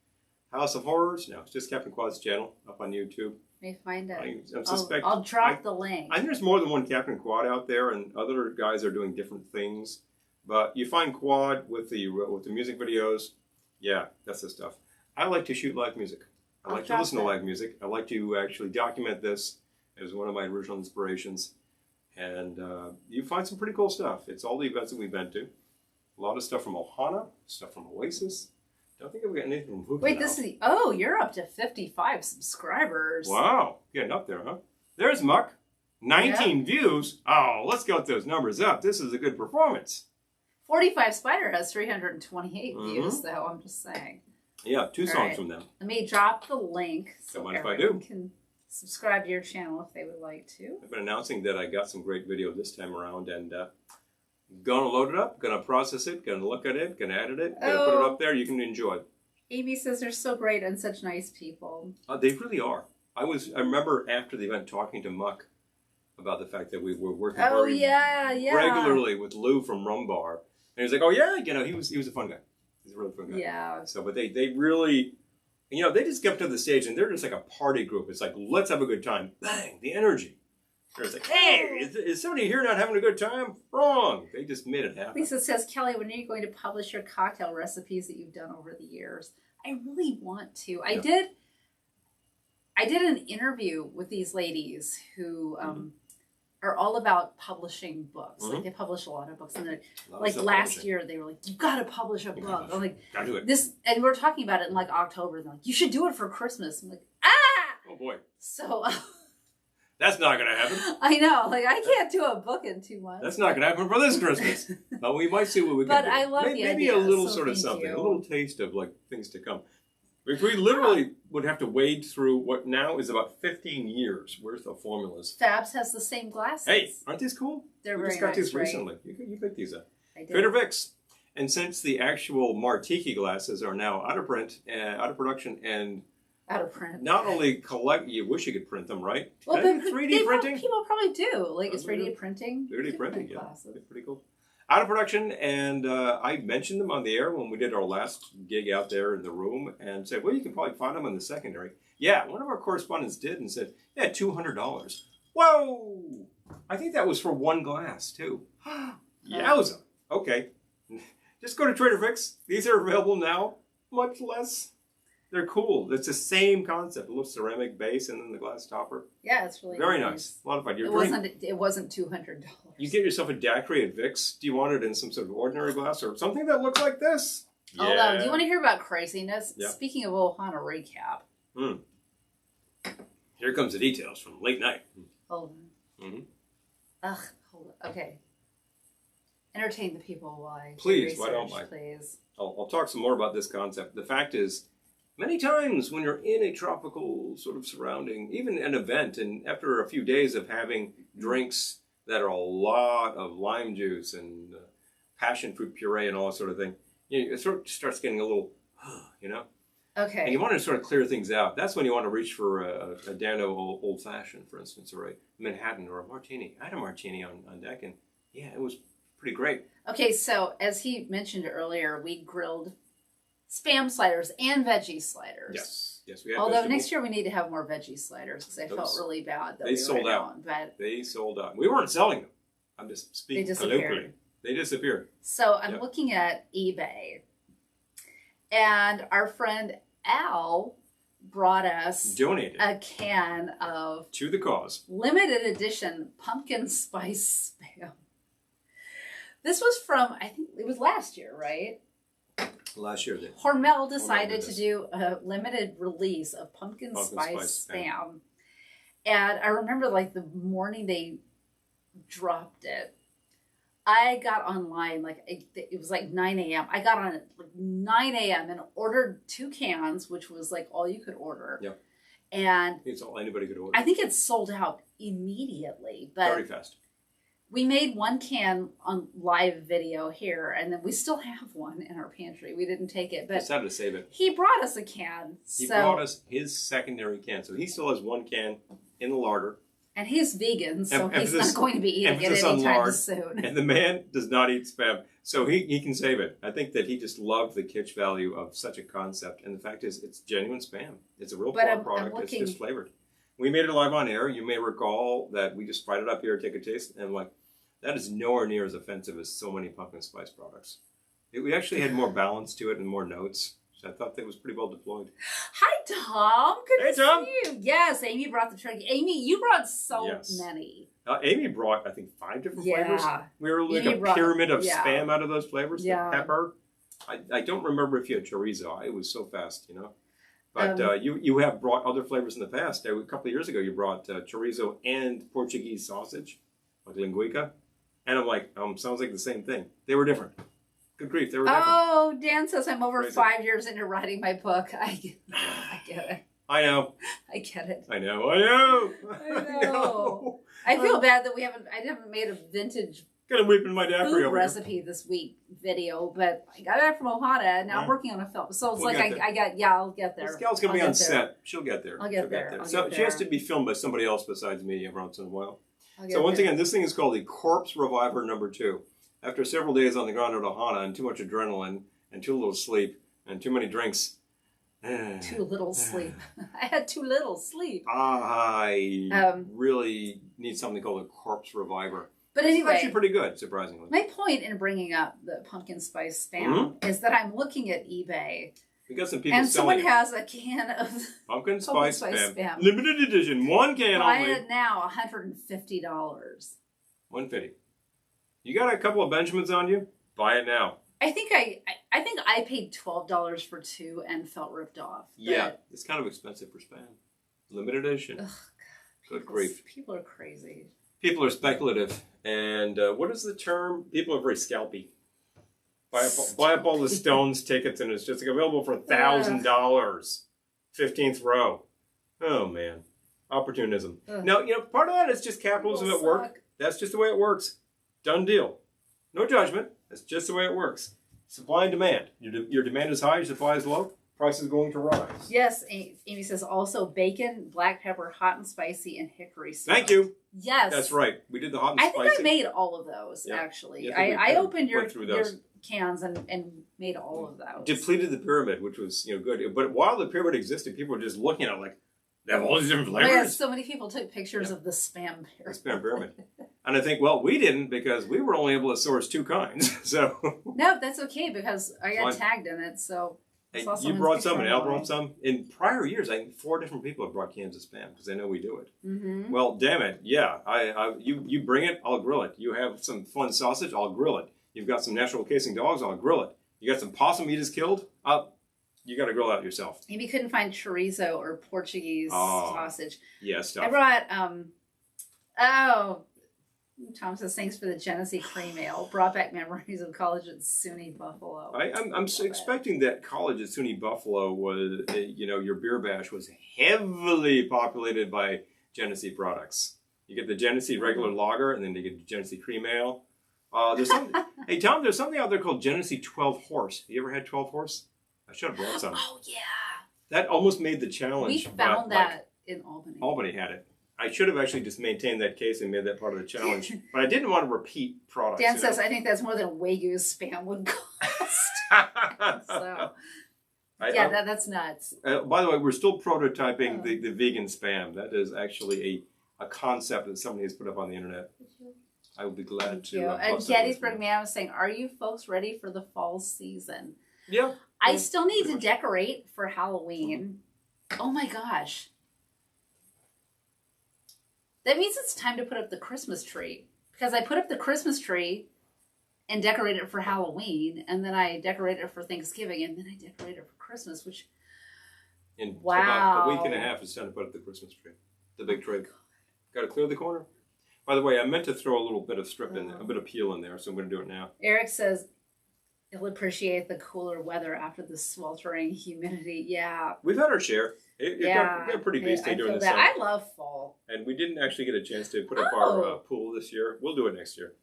House of Horrors. No, it's just Captain Quad's channel up on YouTube. May find it. I'll drop the link. I think there's more than one Captain Quad out there, and other guys are doing different things. But you find Quad with the music videos. Yeah, that's the stuff. I like to shoot live music. I like to listen to live music. I like to actually document this as one of my original inspirations. And you find some pretty cool stuff. It's all the events that we've been to. A lot of stuff from Ohana, stuff from Oasis. Don't think I've got anything from Hookah. Wait, this is oh, you're up to 55 subscribers. Wow, getting up there, huh? There's Muck. 19 views. Oh, let's get those numbers up. This is a good performance. 45 Spider has 328 views, though. I'm just saying. Yeah, 2 songs from them. Let me drop the link so everyone can subscribe to your channel if they would like to. I've been announcing that I got some great video this time around, and gonna load it up, gonna process it, gonna look at it, gonna edit it, gonna put it up there. You can enjoy it. Amy says they're so great and such nice people. They really are. I remember after the event talking to Muck about the fact that we were working regularly with Lou from Rum Bar, and he was like, "Oh yeah, he was a fun guy. He's a really fun guy." Yeah. So, but they really. They just get up to the stage and they're just like a party group. It's like, let's have a good time. Bang, the energy. It's like, hey, is somebody here not having a good time? Wrong. They just made it happen. Lisa says, Kelly, when are you going to publish your cocktail recipes that you've done over the years? I really want to. I did an interview with these ladies who are all about publishing books. Like they publish a lot of books. And like last year, they were like, "You've got to publish a book." I'm like, "Gotta do it." And we're talking about it in like October. They're like, "You should do it for Christmas." I'm like, "Ah!" Oh boy. So that's not gonna happen. I know. Like I can't do a book in 2 months. That's not gonna happen for this Christmas. But we might see what we can do. But I love the idea. Maybe a little sort of something, a little taste of like things to come. If we literally would have to wade through what now is about 15 years worth of formulas. Fabs has the same glasses. Hey, aren't these cool? They're very nice, got these recently. You picked these up. I did. Trader Vic's. And since the actual Martiki glasses are now out of print, out of production, and out of print. Not only you wish you could print them, right? Well, but 3D printing? People probably do. Like, it's 3D printing. 3D printing, yeah. It's pretty cool. Out of production, and I mentioned them on the air when we did our last gig out there in the room, and said, well, you can probably find them in the secondary. Yeah, one of our correspondents did and said, yeah, $200. Whoa! I think that was for one glass, too. Yowza. Okay. Just go to Trader Vic's. These are available now. Much less. They're cool. It's the same concept. A little ceramic base and then the glass topper. Yeah, it's really very nice. A lot of fun. It wasn't $200. You get yourself a Daiquiri at Vic's. Do you want it in some sort of ordinary glass or something that looks like this? Hold on. Do you want to hear about craziness? Yeah. Speaking of Ohana Recap. Here comes the details from late night. Hold on. Ugh, hold on. Okay. Entertain the people while I Please, why don't I? Please. I'll talk some more about this concept. The fact is, many times when you're in a tropical sort of surrounding, even an event, and after a few days of having drinks that are a lot of lime juice and passion fruit puree and all that sort of thing, it sort of starts getting a little, you know? Okay. And you want to sort of clear things out. That's when you want to reach for a Dano Old Fashioned, for instance, or a Manhattan or a Martini. I had a Martini on deck, and yeah, it was pretty great. Okay, so as he mentioned earlier, we grilled Spam sliders and veggie sliders. Yes, we have. Although vegetables. next year we need to have more veggie sliders because I felt really bad that they sold out. But they sold out. We weren't selling them. I'm just speaking colloquially. They disappeared. So I'm looking at eBay, and our friend Al brought us donated a can of to the cause limited edition pumpkin spice spam. This was from, I think it was last year, right? Last year, Hormel decided to do a limited release of pumpkin spice spam. And I remember like the morning they dropped it, I got online, like it was like 9 a.m. I got on at like 9 a.m. and ordered 2 cans, which was like all you could order. Yeah. And it's all anybody could order. I think it sold out immediately. But very fast. We made 1 can on live video here, and then we still have one in our pantry. We didn't take it, but decided to save it. He brought us a can. He brought us his secondary can, so he still has 1 can in the larder. And he's vegan, so he's not going to be eating it anytime soon. And the man does not eat spam, so he can save it. I think that he just loved the kitsch value of such a concept, and the fact is, it's genuine spam. It's a real product. It's just flavored. We made it live on air. You may recall that we just fried it up here, take a taste, and like, that is nowhere near as offensive as so many pumpkin spice products. We actually had more balance to it and more notes. So I thought that was pretty well deployed. Hi, Tom. Good to Tom. see you. Yes, Amy brought the turkey. Amy, you brought so many. Amy brought, I think, 5 different flavors. We were like a pyramid of spam out of those flavors. Yeah. The pepper. I don't remember if you had chorizo. It was so fast, you know. But you have brought other flavors in the past. A couple of years ago, you brought chorizo and Portuguese sausage, like linguiça. And I'm like, sounds like the same thing. They were different. Good grief, they were different. Oh, Dan says I'm over 5 years into writing my book. I get it. I know. I get it. I know. I feel bad that I haven't made a vintage weeping my daiquiri food recipe this week video, but I got it from Ohana, and now I'm working on a film. So it's I'll get there. This gal's going to be on set. She'll get there. I'll get there. So she has to be filmed by somebody else besides me every once in a while. So once again, this thing is called the Corpse Reviver #2. After several days on the ground at Ohana and too much adrenaline and too little sleep and too many drinks. Too little sleep. I had too little sleep. I really need something called a Corpse Reviver. But anyway, it's actually pretty good, surprisingly. My point in bringing up the pumpkin spice spam is that I'm looking at eBay. We got some people and selling someone has a can of pumpkin spice spam. Limited edition, 1 can Buy only. Buy it now, $150. $150. You got a couple of Benjamins on you? Buy it now. I think I paid $12 for 2 and felt ripped off. Yeah, it's kind of expensive for spam. Limited edition. Ugh, good grief. People are crazy. People are speculative, and what is the term? People are very scalpy. Buy up all the Stones tickets, and it's just available for $1,000. 15th row. Oh man, opportunism. Now part of that is just capitalism at work. That's just the way it works. Done deal. No judgment. That's just the way it works. Supply and demand. Your demand is high. Your supply is low. Price is going to rise. Yes, Amy says also bacon, black pepper, hot and spicy, and hickory sauce. Thank you. Yes. That's right. We did the hot and spicy. I think I made all of those, actually. I opened your cans and made all of those. Depleted the pyramid, which was good. But while the pyramid existed, people were just looking at it like, they have all these different flavors. Oh, yeah, so many people took pictures of the spam pyramid. The spam pyramid. And I think, well, we didn't because we were only able to source 2 kinds. So no, that's okay because I got tagged in it. So you brought some, and Al brought some. In prior years, I think 4 different people have brought cans of Spam because they know we do it. Mm-hmm. Well, damn it, yeah. You bring it, I'll grill it. You have some fun sausage, I'll grill it. You've got some natural casing dogs, I'll grill it. You got some possum you just killed, you got to grill that yourself. Maybe couldn't find chorizo or Portuguese sausage. Yeah, stuff. I brought Tom says, thanks for the Genesee cream ale. Brought back memories of college at SUNY Buffalo. I'm expecting that college at SUNY Buffalo was, your beer bash was heavily populated by Genesee products. You get the Genesee regular lager, and then you get the Genesee cream ale. Hey, Tom, there's something out there called Genesee 12 Horse. Have you ever had 12 Horse? I should have brought some. Oh, yeah. That almost made the challenge. We found that in Albany. Albany had it. I should have actually just maintained that case and made that part of the challenge. But I didn't want to repeat products. Dan says, I think that's more than Wagyu's Spam would cost. So, that's nuts. By the way, we're still prototyping the vegan Spam. That is actually a concept that somebody has put up on the internet. I would be glad to. And Gettysburg Man was saying, are you folks ready for the fall season? Yeah. I still need to decorate for Halloween. Oh my gosh. That means it's time to put up the Christmas tree. Because I put up the Christmas tree and decorate it for Halloween. And then I decorate it for Thanksgiving. And then I decorate it for Christmas, which... In about a week and a half, it's time to put up the Christmas tree. The big tree. Got to clear the corner. By the way, I meant to throw a little bit of strip in there, a bit of peel in there, so I'm going to do it now. Eric says he'll appreciate the cooler weather after the sweltering humidity. Yeah. We've had our share. It got pretty beastly during the summer. I love fall. And we didn't actually get a chance to put up our pool this year. We'll do it next year.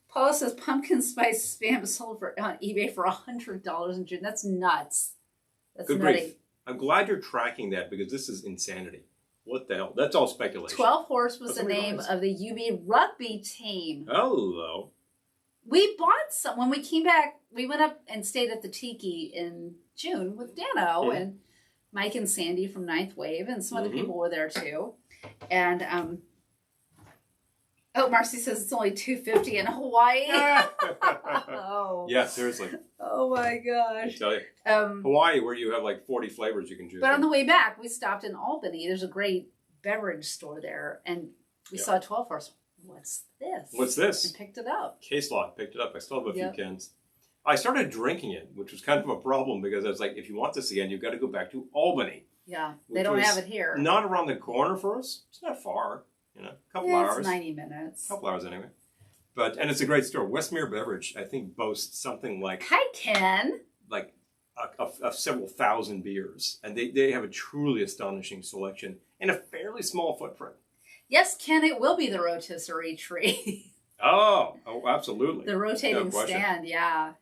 Paula says pumpkin spice Spam sold on eBay for $100 in June. That's nuts. That's Good nutty. grief. I'm glad you're tracking that because this is insanity. What the hell? That's all speculation. 12 Horse was the name of the UB rugby team. Hello. We bought some. When we came back, we went up and stayed at the Tiki in June with Dano and Mike and Sandy from Ninth Wave, and some other people were there too. And Marcy says it's only $2.50 in Hawaii. Yeah, seriously. Oh my gosh! I tell you, Hawaii, where you have like 40 flavors you can choose. But on the way back, we stopped in Albany. There's a great beverage store there, and we saw 12 Horse. What's this? What's this? And picked it up. Case lot, picked it up. I still have a few cans. I started drinking it, which was kind of a problem because I was like, if you want this again, you've got to go back to Albany. Yeah, they don't have it here. Not around the corner for us. It's not far, a couple hours. It's 90 minutes. A couple hours anyway. And it's a great store. Westmere Beverage, I think, boasts something like... Hi, Ken. Like several thousand beers. And they have a truly astonishing selection in a fairly small footprint. Yes, Ken, it will be the rotisserie tree. Oh, absolutely. The rotating stand,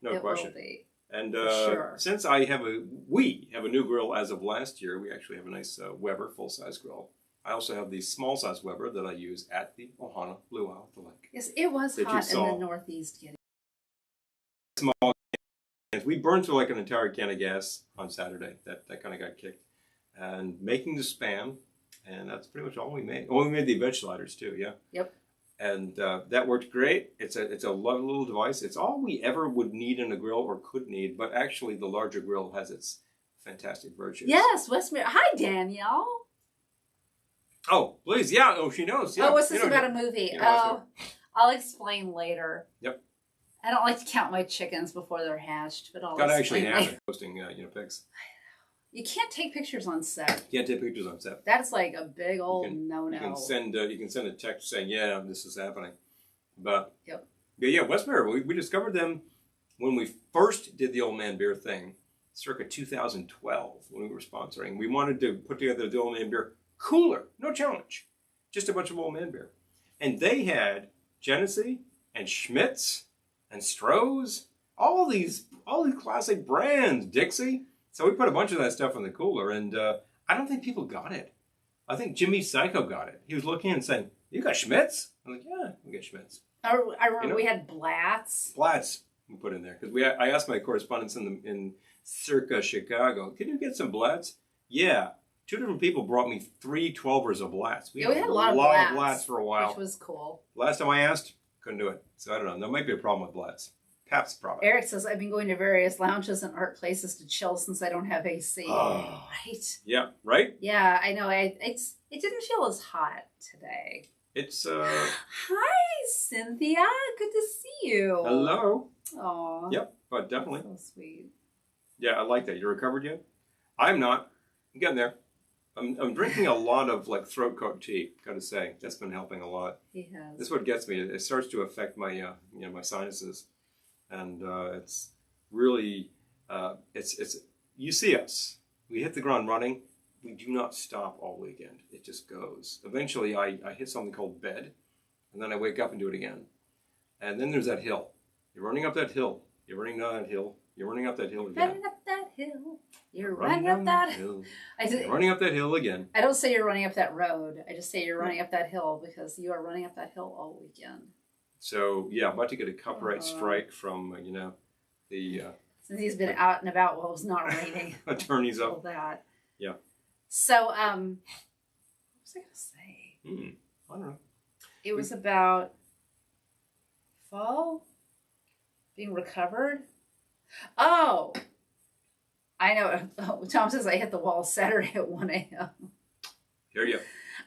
No question. Will be. And sure. Since we have a new grill as of last year, we actually have a nice Weber full-size grill. I also have the small-size Weber that I use at the Ohana Luau at the lake. Yes, it was hot in the Northeast. Small cans. We burned through like an entire can of gas on Saturday. That kind of got kicked. And making the Spam, and that's pretty much all we made. Oh, we made the veg sliders too, yeah. Yep. And that worked great. It's a lovely little device. It's all we ever would need in a grill or could need, but actually the larger grill has its fantastic virtues. Yes, Westmere. Hi, Danielle. Oh, please. Yeah. Oh, she knows. Yeah. Oh, what's this about a movie? I'll explain later. Yep. I don't like to count my chickens before they're hatched, but I'll Gotta explain actually have later. it posting, pics. You can't take pictures on set. You can't take pictures on set. That's like a big old no-no. You can send a text saying, yeah, this is happening. But yep. Yeah, Westmere, we discovered them when we first did the Old Man Beer thing, circa 2012, when we were sponsoring. We wanted to put together the Old Man Beer cooler, no challenge, just a bunch of Old Man Beer. And they had Genesee and Schmitz and Stroh's, all these classic brands, Dixie. So we put a bunch of that stuff in the cooler, and I don't think people got it. I think Jimmy Psycho got it. He was looking and saying, "You got Schmitz?" I'm like, "Yeah, we got Schmitz." I remember we had Blatz. Blatz we put in there because I asked my correspondents in circa Chicago, "Can you get some Blatz?" Yeah, 2 different people brought me 3 12ers of Blatz. We had a lot of Blatz for a while. Which was cool. Last time I asked, couldn't do it. So I don't know. There might be a problem with Blatz. Pabst product. Eric says, I've been going to various lounges and art places to chill since I don't have AC. Oh. Right? Yeah, right? Yeah, I know. It didn't feel as hot today. It's, Hi, Cynthia. Good to see you. Hello. Aw. Yep, but definitely. So sweet. Yeah, I like that. You recovered yet? I'm not. I'm getting there. I'm drinking a lot of like throat coat tea. Gotta say, that's been helping a lot. He has. This is what gets me. It starts to affect my my sinuses, and it's really it's you see us. We hit the ground running. We do not stop all weekend. It just goes. Eventually, I hit something called bed, and then I wake up and do it again. And then there's that hill. You're running up that hill. You're running down that hill. You're running up that hill again. Running up that hill. You're running up that hill. You're running up that hill again. I don't say you're running up that road. I just say you're running up that hill because you are running up that hill all weekend. So yeah, I'm about to get a copyright strike from the since he's been out and about while it was not raining. Attorneys all up. That. Yeah. So what was I gonna say? I don't know. It was about fall being recovered. Oh, I know. Tom says I hit the wall Saturday at 1 a.m. Here you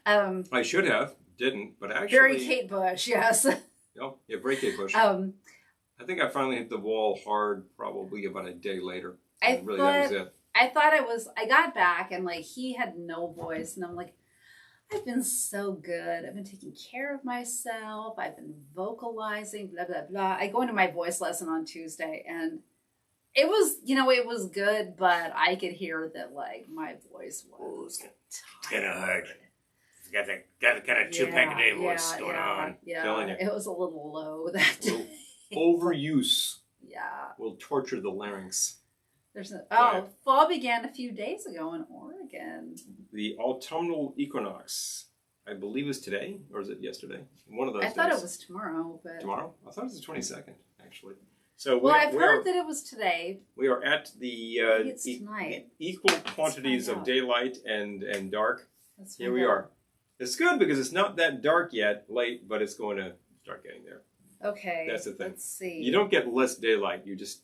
go. I should have, didn't, but actually. Very Kate Bush, yes. Oh, yeah, very Kate Bush. I think I finally hit the wall hard probably about a day later. That was it. I thought I got back and like he had no voice and I'm like, I've been so good. I've been taking care of myself. I've been vocalizing, blah, blah, blah. I go into my voice lesson on Tuesday and it was, it was good, but I could hear that like my voice was kind of hard. Got that kind of 2-pack-a-day voice going on. Yeah, it was a little low that day. Overuse. Yeah. Will torture the larynx. Fall began a few days ago in Oregon. The autumnal equinox, I believe, is today, or is it yesterday? One of those days. I thought it was tomorrow, but tomorrow? I thought it was the 22nd, actually. So I've heard that it was today. We are at the equal quantities of daylight and dark. Here we are. It's good because it's not that dark yet, late, but it's going to start getting there. Okay. That's the thing. Let's see. You don't get less daylight. You just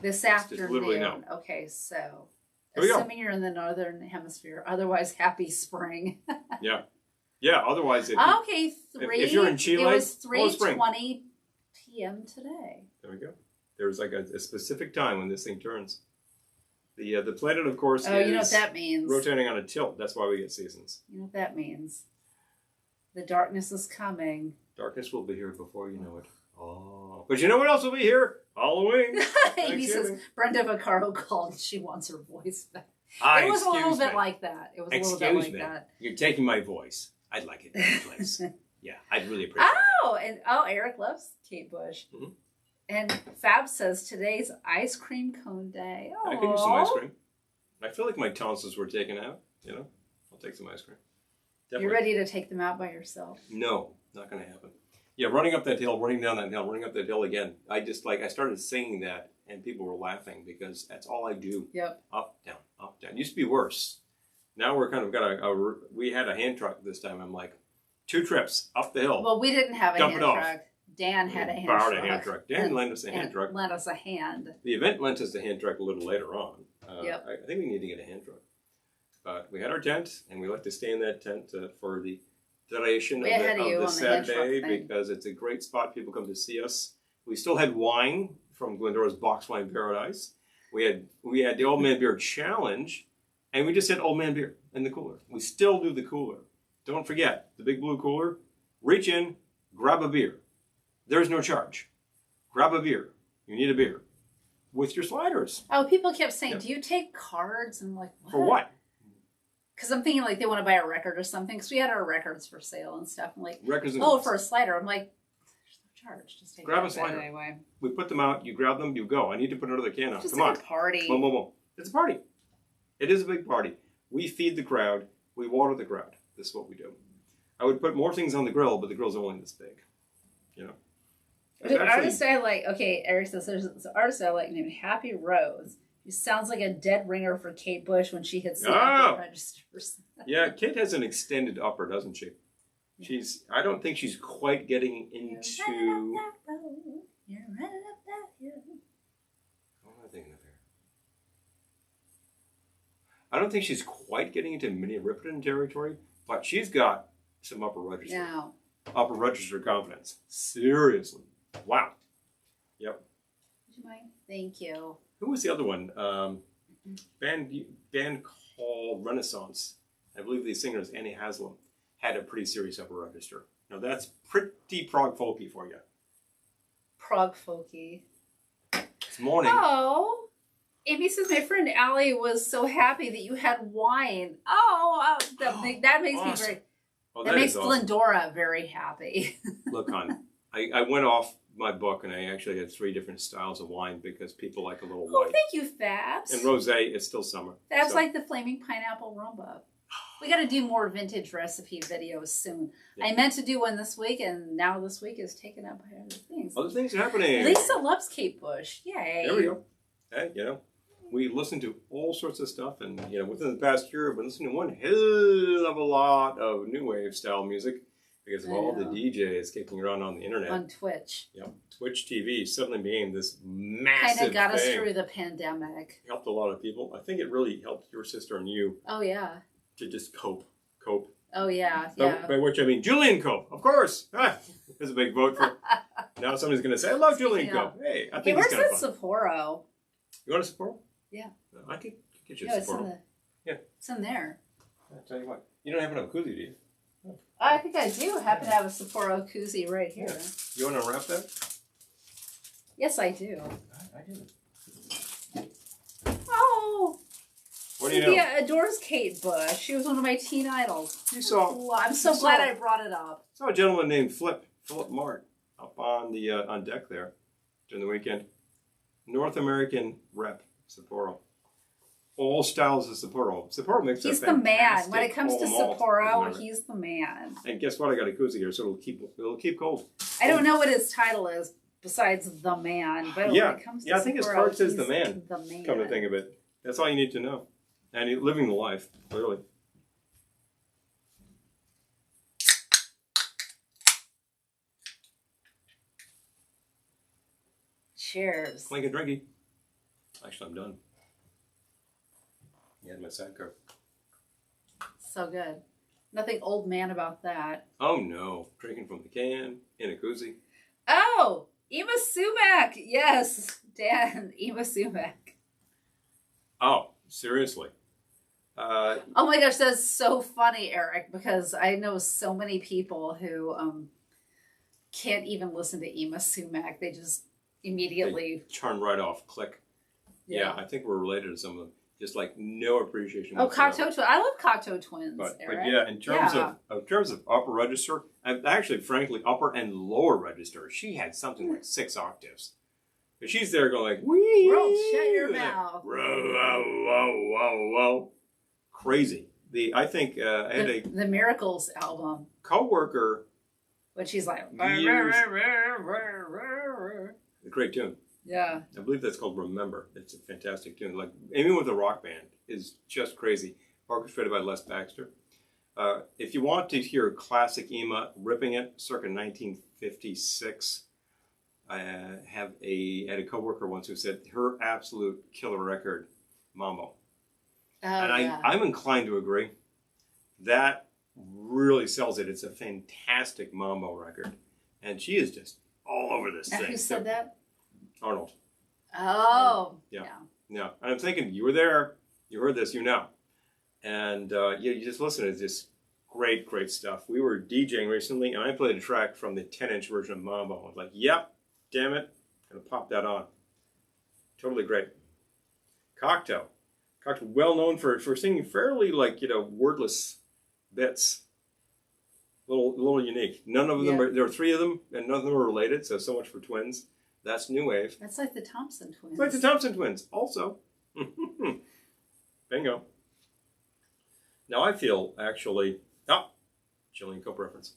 this afternoon. Just literally no. Okay, so assuming you're in the northern hemisphere, otherwise happy spring. Yeah. Otherwise, if you're in Chile, it was 3:20 p.m. today. There we go. There's like a specific time when this thing turns. The planet, of course, is you know what that means. Rotating on a tilt. That's why we get seasons. You know what that means. The darkness is coming. Darkness will be here before you know it. Oh. But you know what else will be here? Halloween. Amy says, Brenda Vaccaro called. She wants her voice back. It was a little bit like that. It was a little bit like that. You're taking my voice. I'd like it in place. Yeah, I'd really appreciate it. Eric loves Kate Bush. Mm-hmm. And Fab says today's ice cream cone day. Aww. I could use some ice cream. I feel like my tonsils were taken out. I'll take some ice cream. Definitely. You're ready to take them out by yourself? No, not going to happen. Yeah, running up that hill, running down that hill, running up that hill again. I started singing that and people were laughing because that's all I do. Yep. Up, down, up, down. It used to be worse. Now we're kind of we had a hand truck this time. I'm like, 2 trips up the hill. Well, we didn't have a hand truck. Dan had a hand truck. Borrowed a hand truck. Dan lent us a hand truck. Lent us a hand. The event lent us a hand truck a little later on. Yep. I think we need to get a hand truck. But we had our tent, and we like to stay in that tent for the duration of the Saturday because it's a great spot. People come to see us. We still had wine from Glendora's Box Wine Paradise. We had the Old Man Beer Challenge, and we just had Old Man Beer in the cooler. We still do the cooler. Don't forget, the big blue cooler. Reach in, grab a beer. There's no charge. Grab a beer. You need a beer. With your sliders. Oh, people kept saying, do you take cards? And I'm like, what? For what? Because I'm thinking like they want to buy a record or something. Because we had our records for sale and stuff. I'm like, records for a slider. I'm like, there's no charge. Just take grab a slider. Anyway. We put them out. You grab them. You go. I need to put another can out. Just Come like on. A party. Boom, boom, boom. It's a party. It is a big party. We feed the crowd. We water the crowd. This is what we do. I would put more things on the grill, but the grill's only this big. The artist I like, Eric says there's an artist I like named Happy Rose. She sounds like a dead ringer for Kate Bush when she hits the upper registers. Yeah, Kate has an extended upper, doesn't she? Yeah. I don't think she's quite getting into... You're running up that hill. What am I thinking of here? I don't think she's quite getting into Minnie Riperton territory, but she's got some upper register. No. Upper register confidence. Seriously. Wow. Yep. Would you mind? Thank you. Who was the other one? Band called Renaissance. I believe the singer is Annie Haslam. Had a pretty serious upper register. Now that's pretty prog folky for you. Prog folky. This morning. Oh, Amy says my friend Allie was so happy that you had wine. That makes awesome. me very. Oh, that makes awesome. Glendora very happy. Look, hon, I went off my book and I actually had 3 different styles of wine because people like a little white. Thank you, Fabs. And rosé, it's still summer. Fabs like the flaming pineapple rumba. We got to do more vintage recipe videos soon. Yeah. I meant to do one this week, and now this week is taken up by other things. Other things are happening. Lisa loves Kate Bush. Yay. There we go. Hey, we listen to all sorts of stuff, and within the past year, we've been listening to one hell of a lot of new wave style music because of all the DJs kicking around on the internet. On Twitch. Yep. Twitch TV suddenly became this massive kind of got thing. us through the pandemic. Helped a lot of people. I think it really helped your sister and you. Oh, yeah. To just cope. Oh, yeah. By which I mean Julian Cope, of course. There's a big vote for. Now somebody's going to say, I love Julian Cope. Hey, I think he's kind of fun. Sapporo. You want a Sapporo? Yeah. I could get you a Sapporo. It's in there. I'll tell you what. You don't have enough koozie, do you? Oh. I think I do happen to have a Sapporo koozie right here. Yeah. You want to unwrap that? Yes, I do. I do. Oh! What do you know? Yeah, adores Kate Bush. She was one of my teen idols. I'm so glad I brought it up. I saw a gentleman named Philip Mart up on the on deck there during the weekend. North American rep Sapporo. All styles of Sapporo. Sapporo makes He's the man. When it comes to Sapporo, he's the man. And guess what? I got a koozie here, so it'll keep cold. I don't know what his title is besides the man, but when it comes to Sapporo, I think his card says the man. The man. Come to think of it, that's all you need to know. And he's living the life, clearly. Cheers. Clink and drinky. Actually, I'm done. You had my sidecar. So good. Nothing old man about that. Oh no. Drinking from the can in a koozie. Oh! Ema Sumac! Yes, Dan. Ema Sumac. Oh, seriously. Oh my gosh, that's so funny, Eric, because I know so many people who can't even listen to Ema Sumac. They just immediately turn right off. Click. Yeah, I think we're related to some of them. Just like no appreciation. Oh, Cocteau Twins. I love Cocteau Twins, Eric. But yeah, in terms of upper register, and actually, frankly, upper and lower register, she had something like 6 octaves. But she's there going like, wee, World, shut your mouth. Whoa. Crazy. I think I had the Miracles album. Co-worker. When she's like, a great tune. Yeah. I believe that's called Remember. It's a fantastic tune. Like Amy with a rock band is just crazy. Orchestrated by Les Baxter. If you want to hear classic Ema ripping it, circa 1956, I had a coworker once who said her absolute killer record, Mambo. I'm inclined to agree. That really sells it. It's a fantastic Mambo record. And she is just all over this thing. Who said that? Arnold. Oh. Yeah. And I'm thinking, you were there, you heard this, you know. And you just listen, it's just great stuff. We were DJing recently, and I played a track from the 10-inch version of Mambo. I was like, yep, damn it, gonna pop that on. Totally great. Cocteau, well known for singing fairly wordless bits. Little unique. None of them there are 3 of them, and none of them are related. So much for twins. That's new wave. That's like the Thompson Twins. It's like the Thompson Twins, also. Bingo. Now I feel actually. Jillian Cope reference.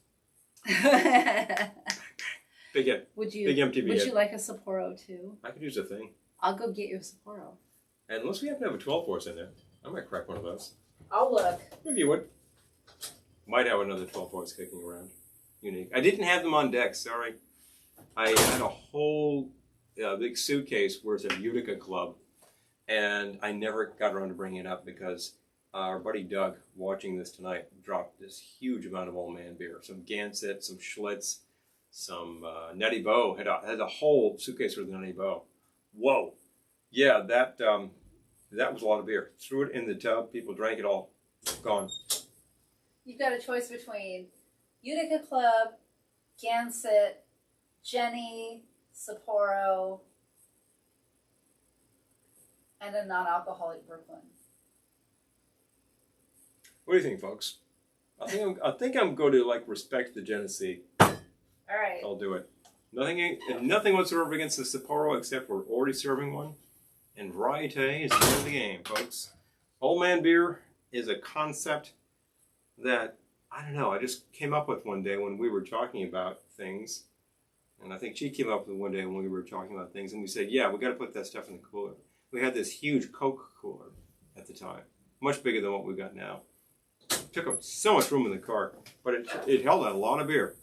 Big hit. Big MTV Would hit. you like a Sapporo too? I could use a thing. I'll go get you a Sapporo. And unless we happen to have a 12-4 in there, I might crack one of those. I'll look. Maybe you would. Might have another 12-4 kicking around. Unique. I didn't have them on deck, sorry. I had a whole big suitcase where it's a Utica Club, and I never got around to bringing it up because our buddy Doug, watching this tonight, dropped this huge amount of old man beer. Some Gansett, some Schlitz, some Nutty Bow. Had a whole suitcase with Nutty Bow. Whoa. Yeah, that was a lot of beer. Threw it in the tub. People drank it all. Gone. You've got a choice between Utica Club, Gansett, Jenny, Sapporo, and a non-alcoholic Brooklyn. What do you think, folks? I think I'm going to respect the Genesee. All right. I'll do it. Nothing whatsoever against the Sapporo, except we're already serving one. And variete is the name of the game, folks. Old man beer is a concept that, I don't know, I just came up with one day when we were talking about things. And I think she came up with one day when we were talking about things. And we said, yeah, we got to put that stuff in the cooler. We had this huge Coke cooler at the time. Much bigger than what we've got now. Took up so much room in the car. But it held a lot of beer.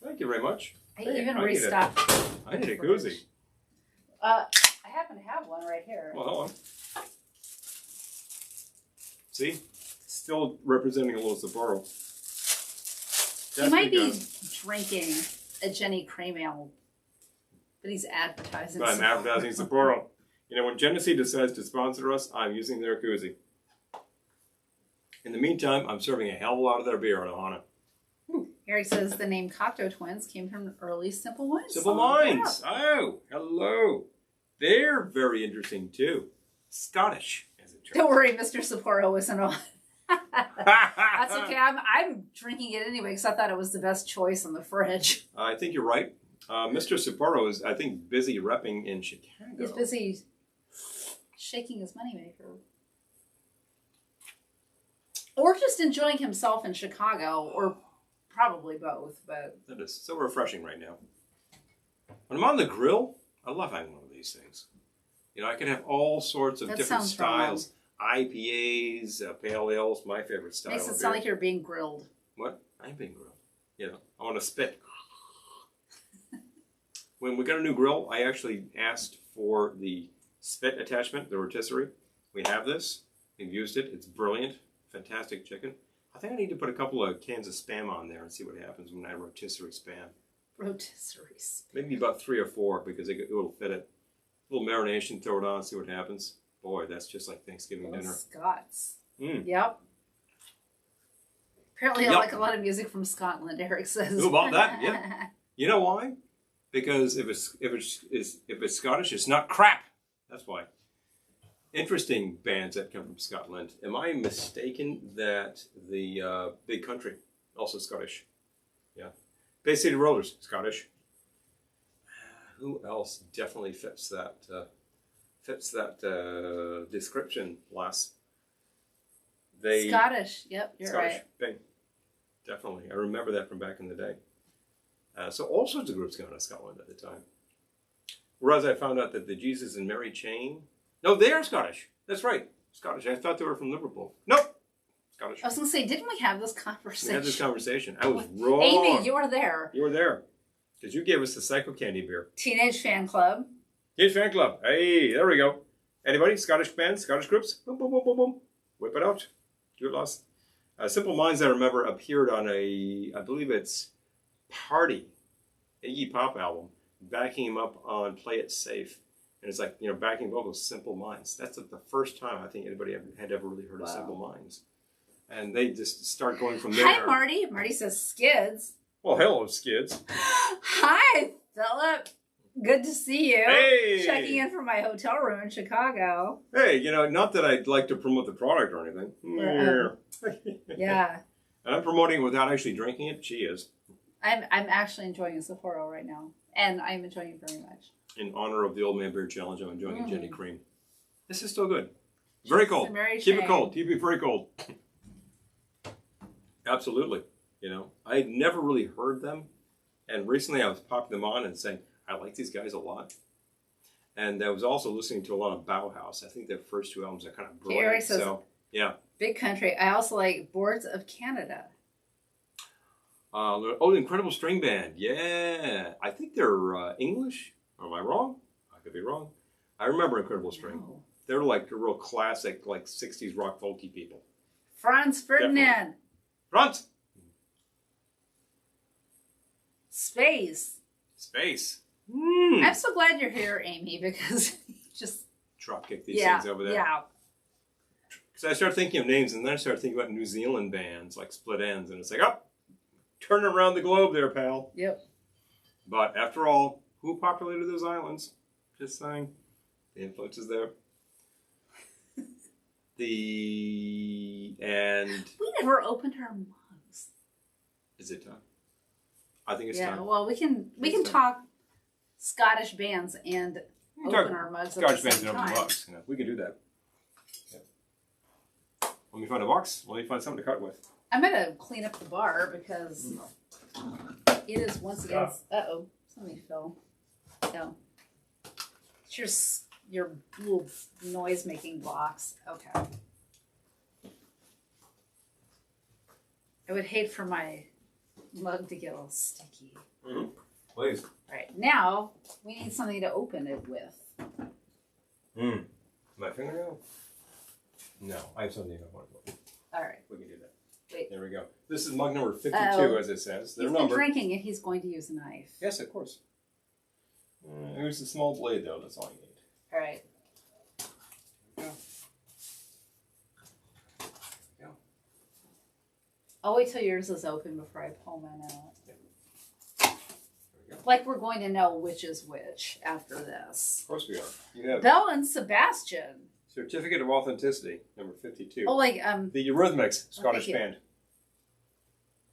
Thank you very much. I even restocked. I need a koozie. I happen to have one right here. Well, hold on. See? Still representing a little Sapporo. He might be drinking a Jenny Cream Ale, but he's advertising I'm advertising Sapporo. You know, when Genesee decides to sponsor us, I'm using their koozie. In the meantime, I'm serving a hell of a lot of their beer on Ohana. Eric says the name Cocteau Twins came from early Simple Minds. Simple Minds. Yeah. Oh, hello. They're very interesting too. Scottish, as it turns out. Don't worry, Mr. Sapporo isn't on. That's okay. I'm drinking it anyway because I thought it was the best choice in the fridge. I think you're right. Mr. Sapporo is, I think, busy repping in Chicago. He's busy shaking his moneymaker. Or just enjoying himself in Chicago, or probably both. But that is so refreshing right now. When I'm on the grill, I love having one of these things. You know, I can have all sorts of different styles. IPAs, pale ales, my favorite style. Makes it sound like you're being grilled. What? I'm being grilled. You know, I want to spit. When we got a new grill, I actually asked for the spit attachment, the rotisserie. We have this. We've used it. It's brilliant. Fantastic chicken. I think I need to put a couple of cans of Spam on there and see what happens when I rotisserie Spam. Rotisserie Spam. Maybe about 3 or 4 because it will fit it. A little marination, throw it on, see what happens. Boy, that's just like Thanksgiving dinner. Scots. Mm. Yep. Apparently I like a lot of music from Scotland, Eric says. Who about that? Yeah. You know why? Because if it's Scottish, it's not crap. That's why. Interesting bands that come from Scotland. Am I mistaken that the Big Country, also Scottish? Yeah. Bay City Rollers, Scottish. Who else definitely fits that description, lass? Scottish. Yep, you're Scottish. right. Big. Definitely. I remember that from back in the day. So all sorts of groups came out of Scotland at the time. Whereas I found out that the Jesus and Mary chain, no, they are Scottish. That's right. Scottish. I thought they were from Liverpool. Nope. Scottish. I was going to say, didn't we have this conversation? We had this conversation. I was wrong. Amy, you were there. You were there. Because you gave us the Psycho Candy beer. Teenage Fan Club. Teenage Fan Club. Hey, there we go. Anybody? Scottish bands? Scottish groups? Boom, boom, boom, boom, boom. Whip it out. Do it, lost. Simple Minds, I remember, appeared on I believe it's Party, Iggy Pop album, backing him up on Play It Safe. And it's like, you know, backing vocals, Simple Minds. That's the first time I think anybody had ever really heard of Simple Minds. And they just start going from there. Hi, Marty. Marty says Skids. Well, hello, Skids. Hi, Philip. Good to see you. Hey! Checking in from my hotel room in Chicago. Hey, you know, not that I'd like to promote the product or anything. Yeah. And I'm promoting it without actually drinking it. She is. I'm actually enjoying a Sapporo right now. And I'm enjoying it very much. In honor of the Old Man Beer Challenge, I'm enjoying a Jenny Cream. This is still good. Very cold. Keep it cold. Keep it very cold. Absolutely. You know, I had never really heard them. And recently I was popping them on and saying, I like these guys a lot. And I was also listening to a lot of Bauhaus. I think their first 2 albums are kind of brilliant. Eric says, so, yeah. Big country. I also like Boards of Canada. The Incredible String Band. Yeah. I think they're English. Am I wrong? I could be wrong. I remember Incredible String. No. They're like the real classic, like 60s rock folky people. Franz Ferdinand. Definitely. Franz! Space. Space. I'm so glad you're here, Amy, because you just drop kick these things over there. Yeah. Because I started thinking of names, and then I started thinking about New Zealand bands like Split Enz, and it's like, oh, turn around the globe there, pal. Yep. But after all, who populated those islands? Just saying, the influence is there. We never opened our mugs. Is it time? I think it's time. Well, we can talk Scottish bands and open our mugs. Scottish bands and open mugs. You know, we can do that. Yeah. Let me find a box. Let me find something to cut with. I'm gonna clean up the bar because it is once again. Something fell. No, it's your little noise-making box. Okay. I would hate for my mug to get all sticky. Mm-hmm. Please. All right, now we need something to open it with. My fingernail? No, I have something I want to put. All right. We can do that. Wait. There we go. This is mug number 52, as it says. He's been drinking and he's going to use a knife. Yes, of course. Here's a small blade, though. That's all you need. All right. Yeah. I'll wait till yours is open before I pull mine out. There we go. Like we're going to know which is which after this. Of course we are. You have Belle and Sebastian. Certificate of Authenticity, number 52. Oh, like the Eurythmics, Scottish band.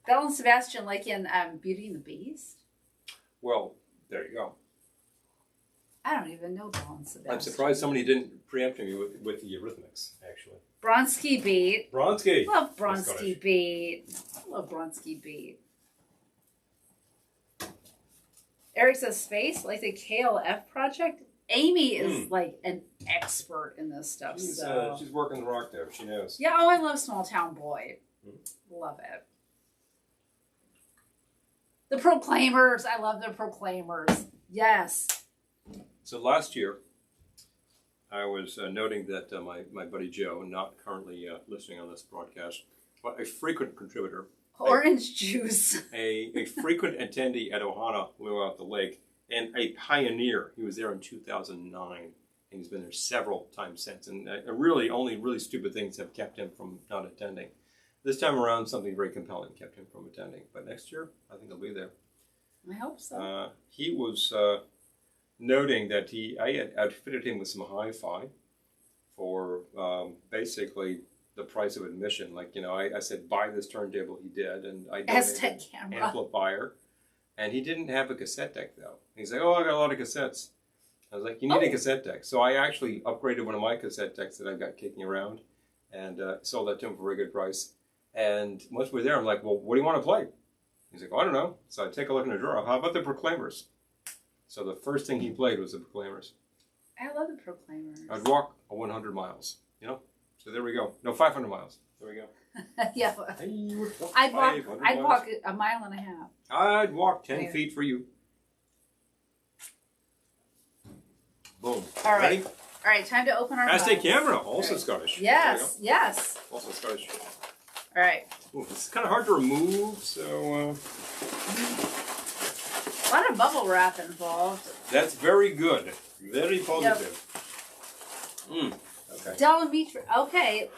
Belle and Sebastian, like in Beauty and the Beast. Well, there you go. I don't even know Belle and Sebastian. I'm surprised somebody didn't preempt me with the Eurythmics, actually. Bronski Beat. Bronski. Love Bronski Beat. I love Bronski Beat. Eric says space, like the KLF project. Amy is like an expert in this stuff. She's working the rock there. She knows. Yeah, I love Small Town Boy. Love it. The Proclaimers. I love the Proclaimers. Yes. So last year, I was noting that my buddy Joe, not currently listening on this broadcast, but a frequent contributor. Orange juice. A frequent attendee at Ohana Luau at the lake, and a pioneer. He was there in 2009, and he's been there several times since. And only really stupid things have kept him from not attending. This time around, something very compelling kept him from attending. But next year, I think he'll be there. I hope so. He was noting that I had outfitted him with some hi-fi for basically the price of admission. Like, I said, buy this turntable. He did, and I donated an amplifier. And he didn't have a cassette deck, though. He's like, oh, I got a lot of cassettes. I was like, you need a cassette deck. So I actually upgraded one of my cassette decks that I've got kicking around and sold that to him for a good price. And once we're there, I'm like, well, what do you want to play? He's like, well, I don't know. So I take a look in the drawer. How about the Proclaimers? So the first thing he played was the Proclaimers. I love the Proclaimers. I'd walk 100 miles, So there we go. No, 500 miles. There we go. Yeah. I'd walk a mile and a half. I'd walk 10 feet for you. Boom. All right. Ready? All right, time to open our Aztec camera, also Scottish. Yes, yes. Also Scottish. All right. Ooh, this is kind of hard to remove, so... A lot of bubble wrap involved. That's very good. Very positive. Yep. Okay. Delamitri. Okay.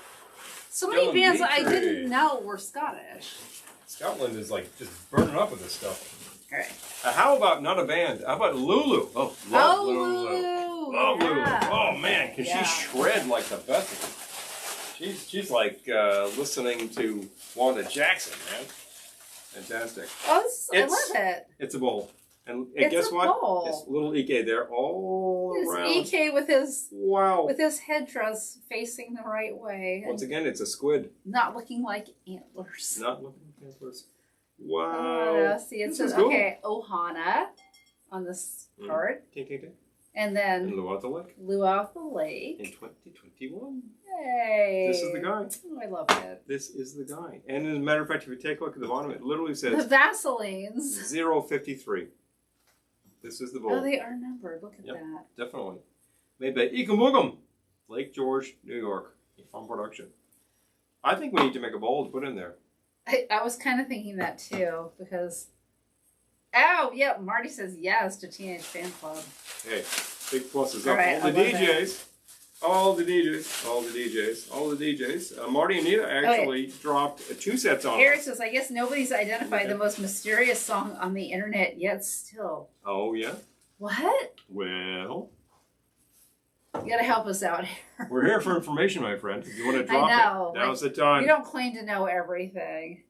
So many bands I didn't know were Scottish. Scotland is like just burning up with this stuff. All right. How about not a band? How about Lulu? Oh, love Lulu. Love Lulu. Oh man, can she shred like the best of them? She's like listening to Wanda Jackson, man. Fantastic. Oh, I love it. It's a bowl. And it's guess what? Bowl. It's little EK there all around. EK with his with his headdress facing the right way. Once again, it's a squid. Not looking like antlers. Not looking like antlers. Wow. See, it says cool. Okay, Ohana on this card. And then Luau the Lake. Luau the Lake. In 2021. Yay. This is the guy. Oh, I love it. This is the guy. And as a matter of fact, if you take a look at the bottom, it literally says the Vaselines. 053. This is the bowl. Oh, they are numbered. Look at that. Definitely. Made by Ekamugam, Lake George, New York. A fun production. I think we need to make a bowl to put in there. I was kind of thinking that too, because... Oh, yeah, Marty says yes to Teenage Fan Club. Hey, big pluses All up. right, All the DJs. All the DJs. All the DJs. All the DJs. Marty and Nita actually dropped 2 sets on. Eric says, I guess nobody's identified the most mysterious song on the internet yet still. Oh, yeah? What? Well... You gotta help us out here. We're here for information, my friend. If you want to drop it, now's the time. You don't claim to know everything.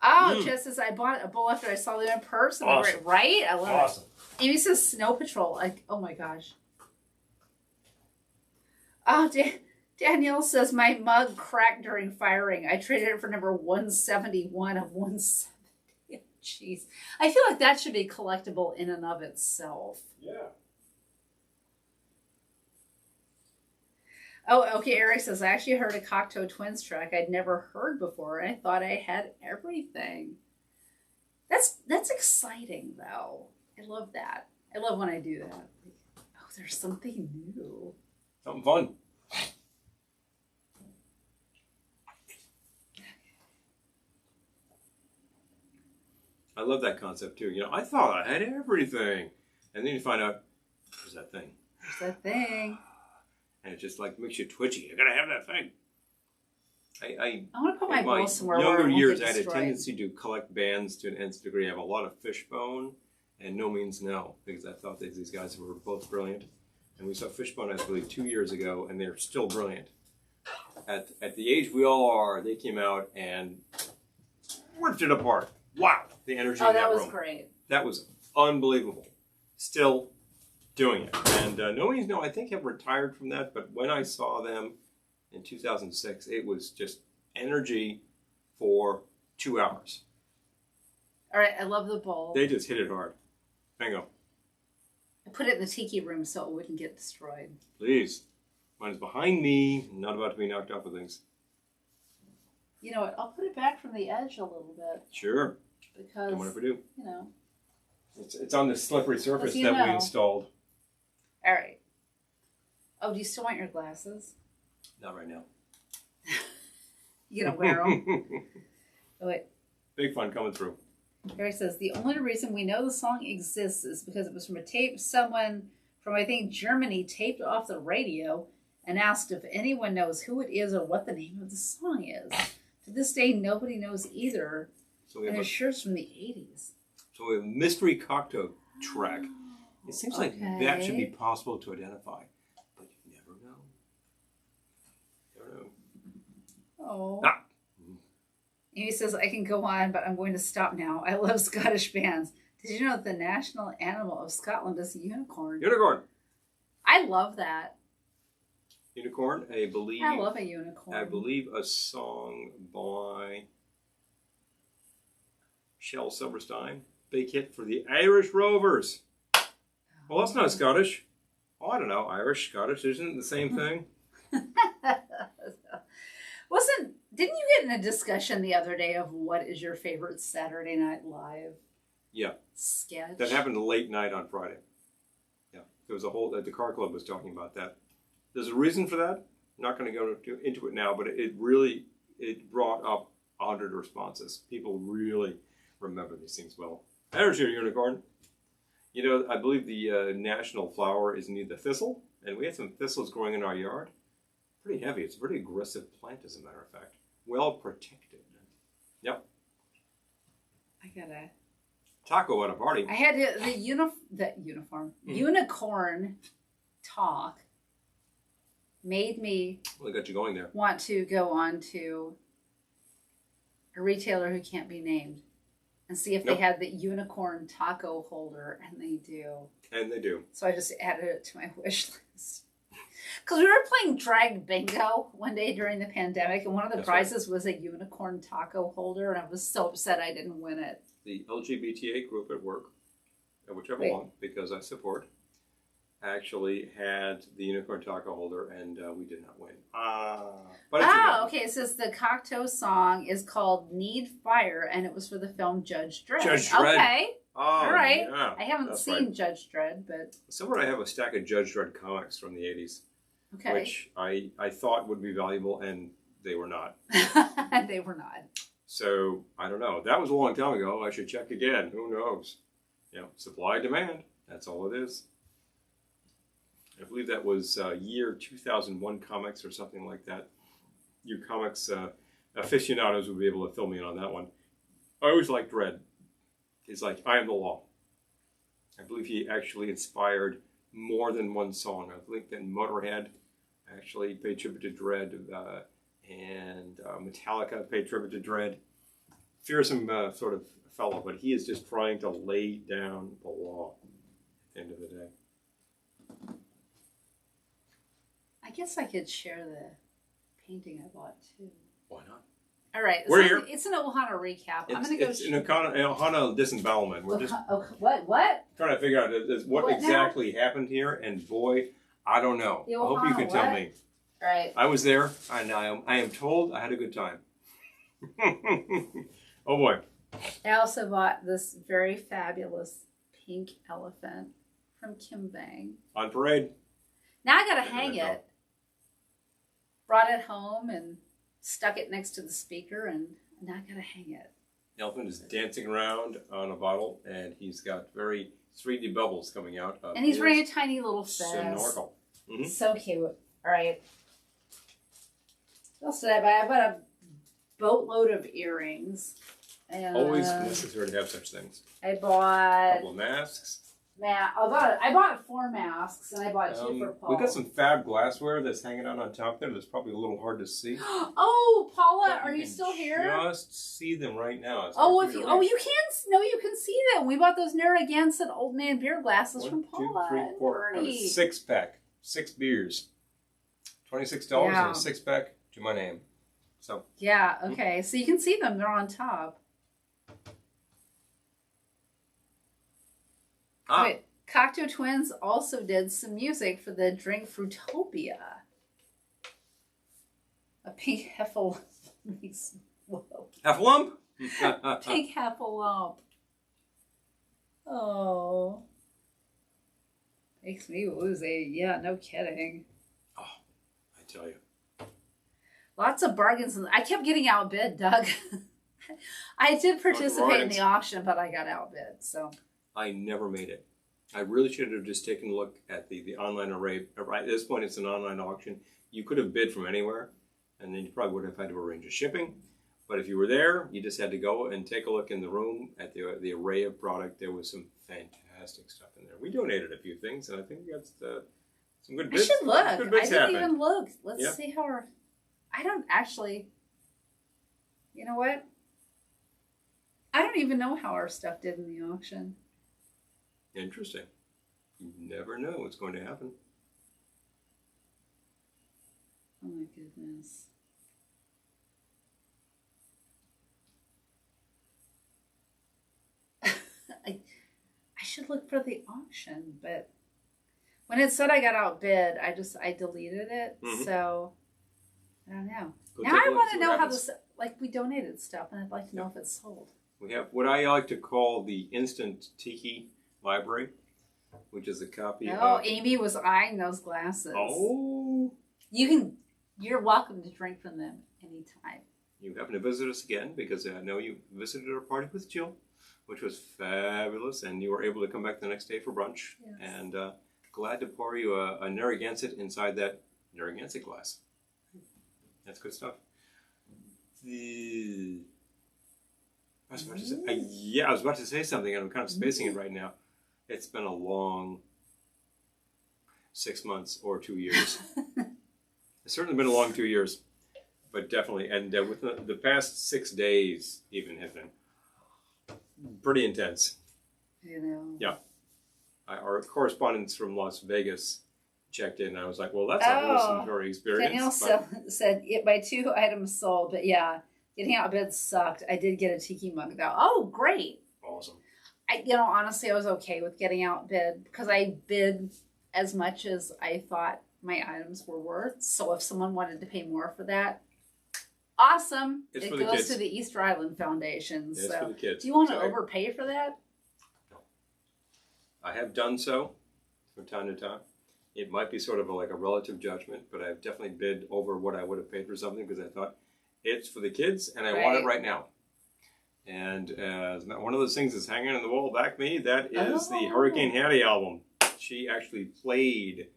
Oh, Jess says, I bought a bowl after I saw them in person. Awesome. Right? I love Awesome. it. Amy says, Snow Patrol. Like, oh my gosh. Oh, Danielle says, my mug cracked during firing. I traded it for number 171 of 170. Jeez. I feel like that should be collectible in and of itself. Yeah. Oh, okay. Eric says, I actually heard a Cocteau Twins track I'd never heard before. I thought I had everything. That's exciting, though. I love that. I love when I do that. Oh, there's something new. Something fun. I love that concept, too. You know, I thought I had everything. And then you find out, there's that thing. There's that thing. And it just like makes you twitchy. You gotta have that thing. I want to put my bowl somewhere. Younger where it years, won't I get had a destroyed. tendency to collect bands to an nth degree. I have a lot of Fishbone and No Means No because I thought that these guys were both brilliant. And we saw Fishbone, I believe, 2 years ago, and they're still brilliant. At the age we all are, they came out and ripped it apart. Wow, the energy in that room. Oh, that was great. That was unbelievable. Still doing it. And No Means No, I think, have retired from that. But when I saw them in 2006, it was just energy for 2 hours. All right, I love the bowl. They just hit it hard. Bingo. I put it in the tiki room so it wouldn't get destroyed. Please. Mine's behind me, not about to be knocked off with things. You know what? I'll put it back from the edge a little bit. Sure. Because, And what if we do? you know. It's on this slippery surface you that we know. installed. All right. Oh, do you still want your glasses? Not right now. You gonna wear them? Oh, wait. Big fun coming through. Eric says, the only reason we know the song exists is because it was from a tape someone from, I think, Germany taped off the radio and asked if anyone knows who it is or what the name of the song is. To this day, nobody knows either. So we And have it's sure it's from the 80s. So we have a mystery cocktail track. It seems like that should be possible to identify, but you never know. Never know. Oh. Ah. Amy says, I can go on, but I'm going to stop now. I love Scottish bands. Did you know that the national animal of Scotland is a unicorn? Unicorn. I love that. Unicorn, I believe. I love a unicorn. I believe a song by Shel Silverstein. Big hit for the Irish Rovers. Well, that's not Scottish. Oh, I don't know. Irish, Scottish, isn't it the same thing? Didn't you get in a discussion the other day of what is your favorite Saturday Night Live Yeah. sketch? That happened late night on Friday. Yeah. There was a whole, the car club was talking about that. There's a reason for that. I'm not going to go into it now, but it brought up 100 responses. People really remember these things well. There's your unicorn. You know, I believe the national flower is indeed the thistle, and we had some thistles growing in our yard. Pretty heavy. It's a pretty aggressive plant, as a matter of fact. Well protected. Yep. I gotta. Taco at a party. I had the uniform unicorn talk made me Well, got you going there. want to go on to a retailer who can't be named and see if they had the unicorn taco holder, and they do. And they do. So I just added it to my wish list. Because we were playing drag bingo one day during the pandemic, and one of the prizes was a unicorn taco holder, and I was so upset I didn't win it. The LGBTA group at work whichever one, because I support, actually had the unicorn taco holder, and we did not win. But it's okay. It says the Cocteau song is called "Need Fire," and it was for the film Judge Dredd. Judge Dredd. Okay. Oh, all right. Yeah, I haven't seen Judge Dredd, but somewhere I have a stack of Judge Dredd comics from the 80s, which I thought would be valuable, and they were not. They were not. So I don't know. That was a long time ago. I should check again. Who knows? Supply demand. That's all it is. I believe that was year 2001 comics or something like that. You comics aficionados would be able to fill me in on that one. I always liked Dredd. He's like, I am the law. I believe he actually inspired more than one song. I think that Motorhead actually paid tribute to Dredd, and Metallica paid tribute to Dredd. Fearsome sort of fellow, but he is just trying to lay down the law at the end of the day. I guess I could share the painting I bought too. Why not? All right. We're here. It's an Ohana recap. I'm going to go. It's an Ohana disembowelment. We're just what? Trying to figure out what exactly happened here, and boy, I don't know. I hope you can tell me. All right. I was there, and I am told I had a good time. Oh boy. I also bought this very fabulous pink elephant from Kim Bang. On parade. Now I got to hang it. Brought it home and stuck it next to the speaker, and now I got to hang it. The elephant is dancing around on a bottle, and he's got very 3D bubbles coming out. And he's wearing a tiny little fez. Snorkel. Mm-hmm. So cute. All right. What else did I buy? I bought a boatload of earrings. And always necessary to have such things. I bought a couple of masks. I bought 4 masks, and I bought 2 for Paul. We got some fab glassware that's hanging out on top there. That's probably a little hard to see. Oh, Paula, are you still here? Just see them right now. You can see them. We bought those Narragansett Old Man beer glasses from Paula. 1, 2, 3, 4, 5, 6-pack, 6 beers, $26 and a 6-pack to my name. So yeah, okay, so you can see them. They're on top. Wait, Cocteau Twins also did some music for the drink Fruitopia. A pink heffalump. Heffalump? Pink heffalump. Oh. Makes me woozy. Yeah, no kidding. Oh, I tell you. Lots of bargains. I kept getting outbid, Doug. I did participate in the auction, but I got outbid, so. I never made it. I really should have just taken a look at the online array. At this point, it's an online auction. You could have bid from anywhere, and then you probably would have had to arrange a shipping. But if you were there, you just had to go and take a look in the room at the array of product. There was some fantastic stuff in there. We donated a few things, and I think we got some good bids. I should look. Good bids I didn't even look. Let's see how our... I don't actually... You know what? I don't even know how our stuff did in the auction. Interesting. You never know what's going to happen. Oh my goodness. I should look for the auction, but when it said I got outbid, I deleted it. Mm-hmm. So I don't know. Now I want to know how this, we donated stuff, and I'd like to know if it's sold. We have what I like to call the Instant Tiki Library, which is a copy of... Amy was eyeing those glasses. Oh. You're welcome to drink from them anytime. You happen to visit us again, because I know you visited our party with Jill, which was fabulous, and you were able to come back the next day for brunch. Yes. And glad to pour you a Narragansett inside that Narragansett glass. That's good stuff. I was about to say something, and I'm kind of spacing it right now. It's been a long 6 months or 2 years. It's certainly been a long 2 years, but definitely. And with the past 6 days even have been pretty intense. You know. Yeah. Our correspondents from Las Vegas checked in, and I was like, well, that's a wholesome story experience. Danielle said, my 2 items sold, but yeah, getting outbid sucked. I did get a tiki mug, though. Oh, great. Awesome. Honestly, I was okay with getting outbid because I bid as much as I thought my items were worth. So if someone wanted to pay more for that, awesome. It's it for the goes kids. to the Easter Island Foundation. It's so for the kids. do you want to So overpay for that? No. I have done so from time to time. It might be sort of like a relative judgment, but I've definitely bid over what I would have paid for something because I thought it's for the kids and I want it right now. And one of those things that's hanging on the wall back me, that is the Hurricane Hattie album. She actually played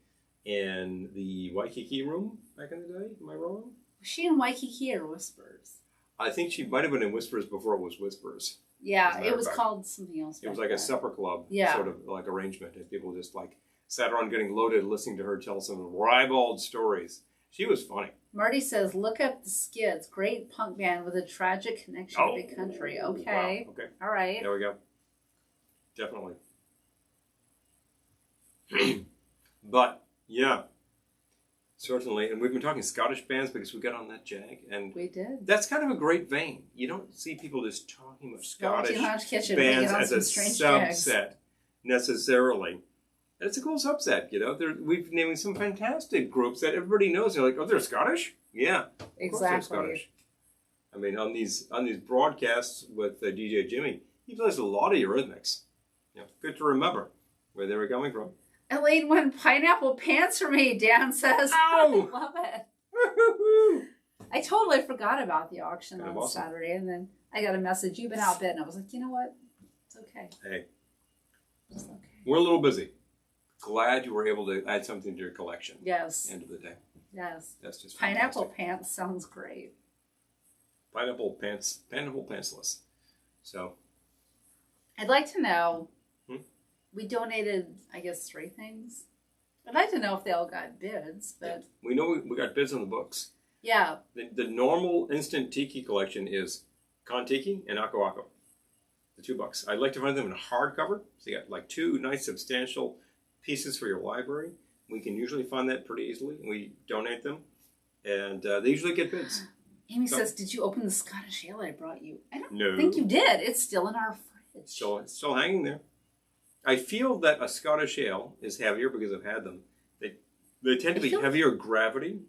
in the Waikiki room back in the day. Am I wrong? Was she in Waikiki or Whispers? I think she might have been in Whispers before it was Whispers. Yeah, it was called something else. It was like a supper club sort of like arrangement. And people just like sat around getting loaded listening to her tell some ribald stories. She was funny. Marty says, look up the Skids. Great punk band with a tragic connection to big country. Okay. Wow. Okay. All right. There we go. Definitely. But, yeah. Certainly. And we've been talking Scottish bands because we got on that jag. And we did. That's kind of a great vein. You don't see people just talking about Scottish Kitchen, bands as a subset necessarily. And it's a cool subset, We've named some fantastic groups that everybody knows. They're like, oh, they're Scottish? Yeah. Exactly. They're Scottish. I mean, on these broadcasts with DJ Jimmy, he plays a lot of Eurythmics. Good to remember where they were coming from. Elaine won pineapple pants for me, Dan says. Oh! I love it. I totally forgot about the auction on Saturday, and then I got a message, you've been outbid, and I was like, you know what? It's okay. Hey. It's okay. We're a little busy. Glad you were able to add something to your collection. Yes. End of the day. Yes. That's just pineapple pants sounds great. Pineapple pantsless. So. I'd like to know. We donated, I guess, 3 things. I'd like to know if they all got bids, but... Yeah. We know we got bids on the books. Yeah. The normal instant tiki collection is Con Tiki and Aku Aku. The $2. I'd like to find them in hardcover. So you got like 2 nice substantial pieces for your library. We can usually find that pretty easily. We donate them. And they usually get bids. Amy says, did you open the Scottish ale I brought you? I don't think you did. It's still in our fridge. It's still hanging there. I feel that a Scottish ale is heavier because I've had them. They tend to be heavier gravity.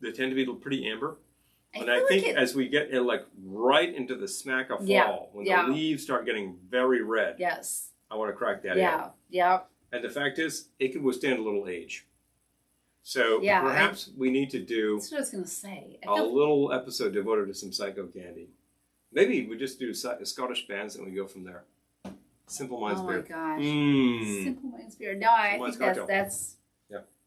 They tend to be pretty amber. And I think as we get right into the smack of fall, when the leaves start getting very red, I want to crack that ale. Yeah. And the fact is, it can withstand a little age. So perhaps we need to do that's what I was going to say. A little episode devoted to some Psycho Candy. Maybe we just do Scottish bands and we go from there. Simple Minds beer. Oh my gosh. Simple Minds beer. No, I think that's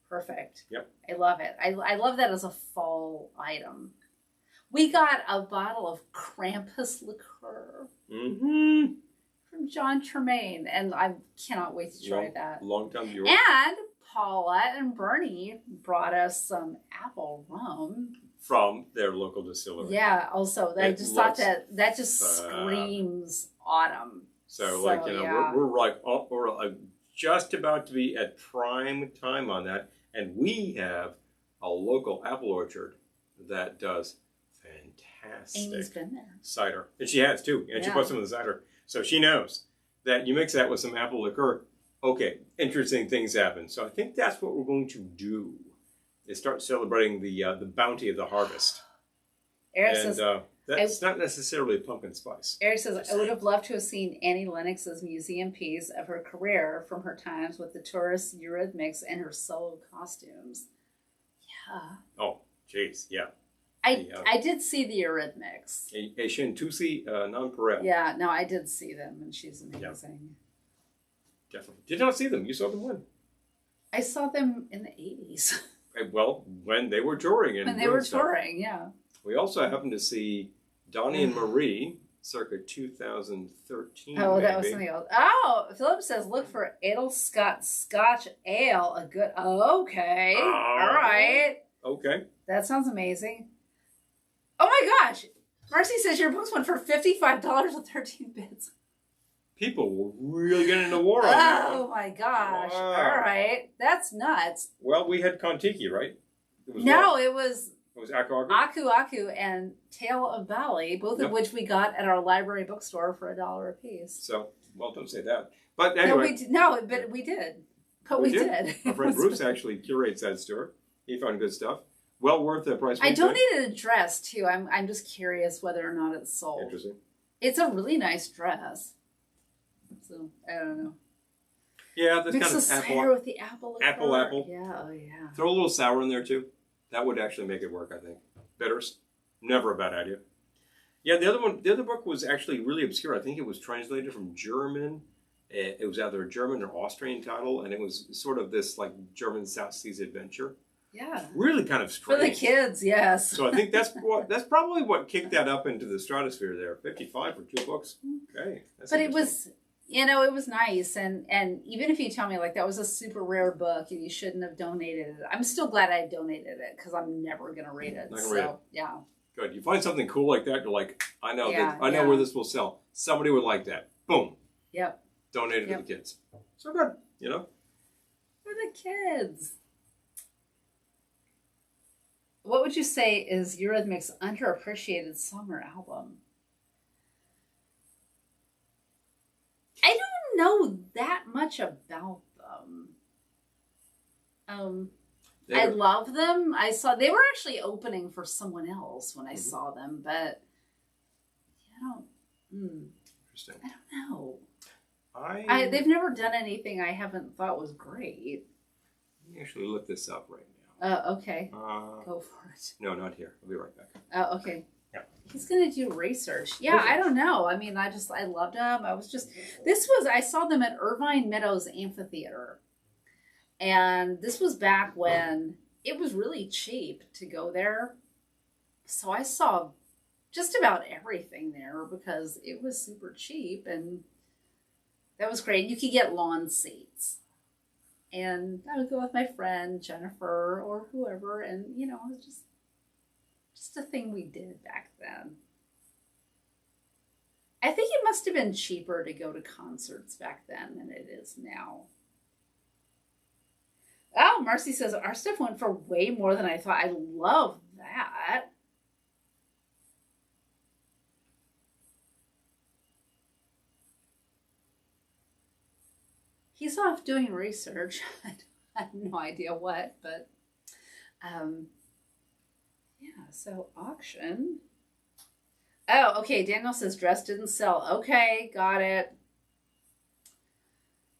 perfect. Yep. I love it. I love that as a fall item. We got a bottle of Krampus liqueur from John Tremaine, and I cannot wait to try that. Long time viewer. And Paula and Bernie brought us some apple rum. From their local distillery. Yeah, also, I just thought that just screams autumn. So we're just about to be at prime time on that, and we have a local apple orchard that does fantastic Amy's been there. Cider, and she has too, and she put some of the cider, so she knows that you mix that with some apple liqueur. Okay, interesting things happen. So I think that's what we're going to do: is start celebrating the bounty of the harvest. Eric says. That's not necessarily pumpkin spice. Eric says, I would have loved to have seen Annie Lennox's museum piece of her career from her times with the tourist Eurythmics and her solo costumes. Yeah. Oh, jeez, yeah. I did see the Eurythmics. A Shintusi Nonpareil. Yeah, no, I did see them, and she's amazing. Yeah. Definitely. Did not see them. You saw them when? I saw them in the 80s. Well, when they were touring. When they were touring, yeah. We also happened to see Donnie and Marie, circa 2013. Oh, maybe. That was something else. Oh, Philip says, look for Edelscott Scotch Ale. A good. Oh, okay. All right. Okay. That sounds amazing. Oh my gosh. Marcy says your books went for $55 with 13 bids. People were really getting into war on that. Oh my gosh. Wow. All right. That's nuts. Well, we had Kon-Tiki, right? It was Aku Aku? Aku Aku and Tale of Bali, both of which we got at our library bookstore for $1 a piece. So Well, don't say that. But No, anyway. but we did. But we did. My friend Bruce actually curates that store. He found good stuff. Well worth the price. I donated a dress too. I'm just curious whether or not it's sold. Interesting. It's a really nice dress. So I don't know. Yeah, that's Mix kind of the apple. cider with the apple. Apple. Yeah, oh yeah. Throw a little sour in there too. That would actually make it work, I think. Bitters, never a bad idea. Yeah, the other book was actually really obscure. I think it was translated from German. It was either a German or Austrian title, and it was sort of this like German South Seas adventure. Yeah. Really kind of strange. For the kids, yes. So I think that's probably what kicked that up into the stratosphere there. 55 for 2 books. Okay. But it was, it was nice. And even if you tell me like that was a super rare book and you shouldn't have donated it, I'm still glad I donated it because I'm never going to read it. Yeah. Good. You find something cool like that, you're like, I know where this will sell. Somebody would like that. Boom. Yep. Donated to the kids. So good, For the kids. What would you say is Eurythmics' underappreciated song or album? I don't know that much about them. I love them. They were actually opening for someone else when I saw them, but Interesting. I don't know. They've never done anything I haven't thought was great. Let me actually look this up right now. Okay. Go for it. No, not here. I'll be right back. Okay. Yeah. He's going to do research. Yeah, I don't know. I mean, I loved them. I saw them at Irvine Meadows Amphitheater. And this was back when it was really cheap to go there. So I saw just about everything there because it was super cheap and that was great. You could get lawn seats. And I would go with my friend Jennifer or whoever, and it was just a thing we did back then. I think it must have been cheaper to go to concerts back then than it is now. Oh, Marcy says our stuff went for way more than I thought. I love that. He's off doing research. I have no idea what, but so auction. Oh, okay. Daniel says dress didn't sell. Okay, got it.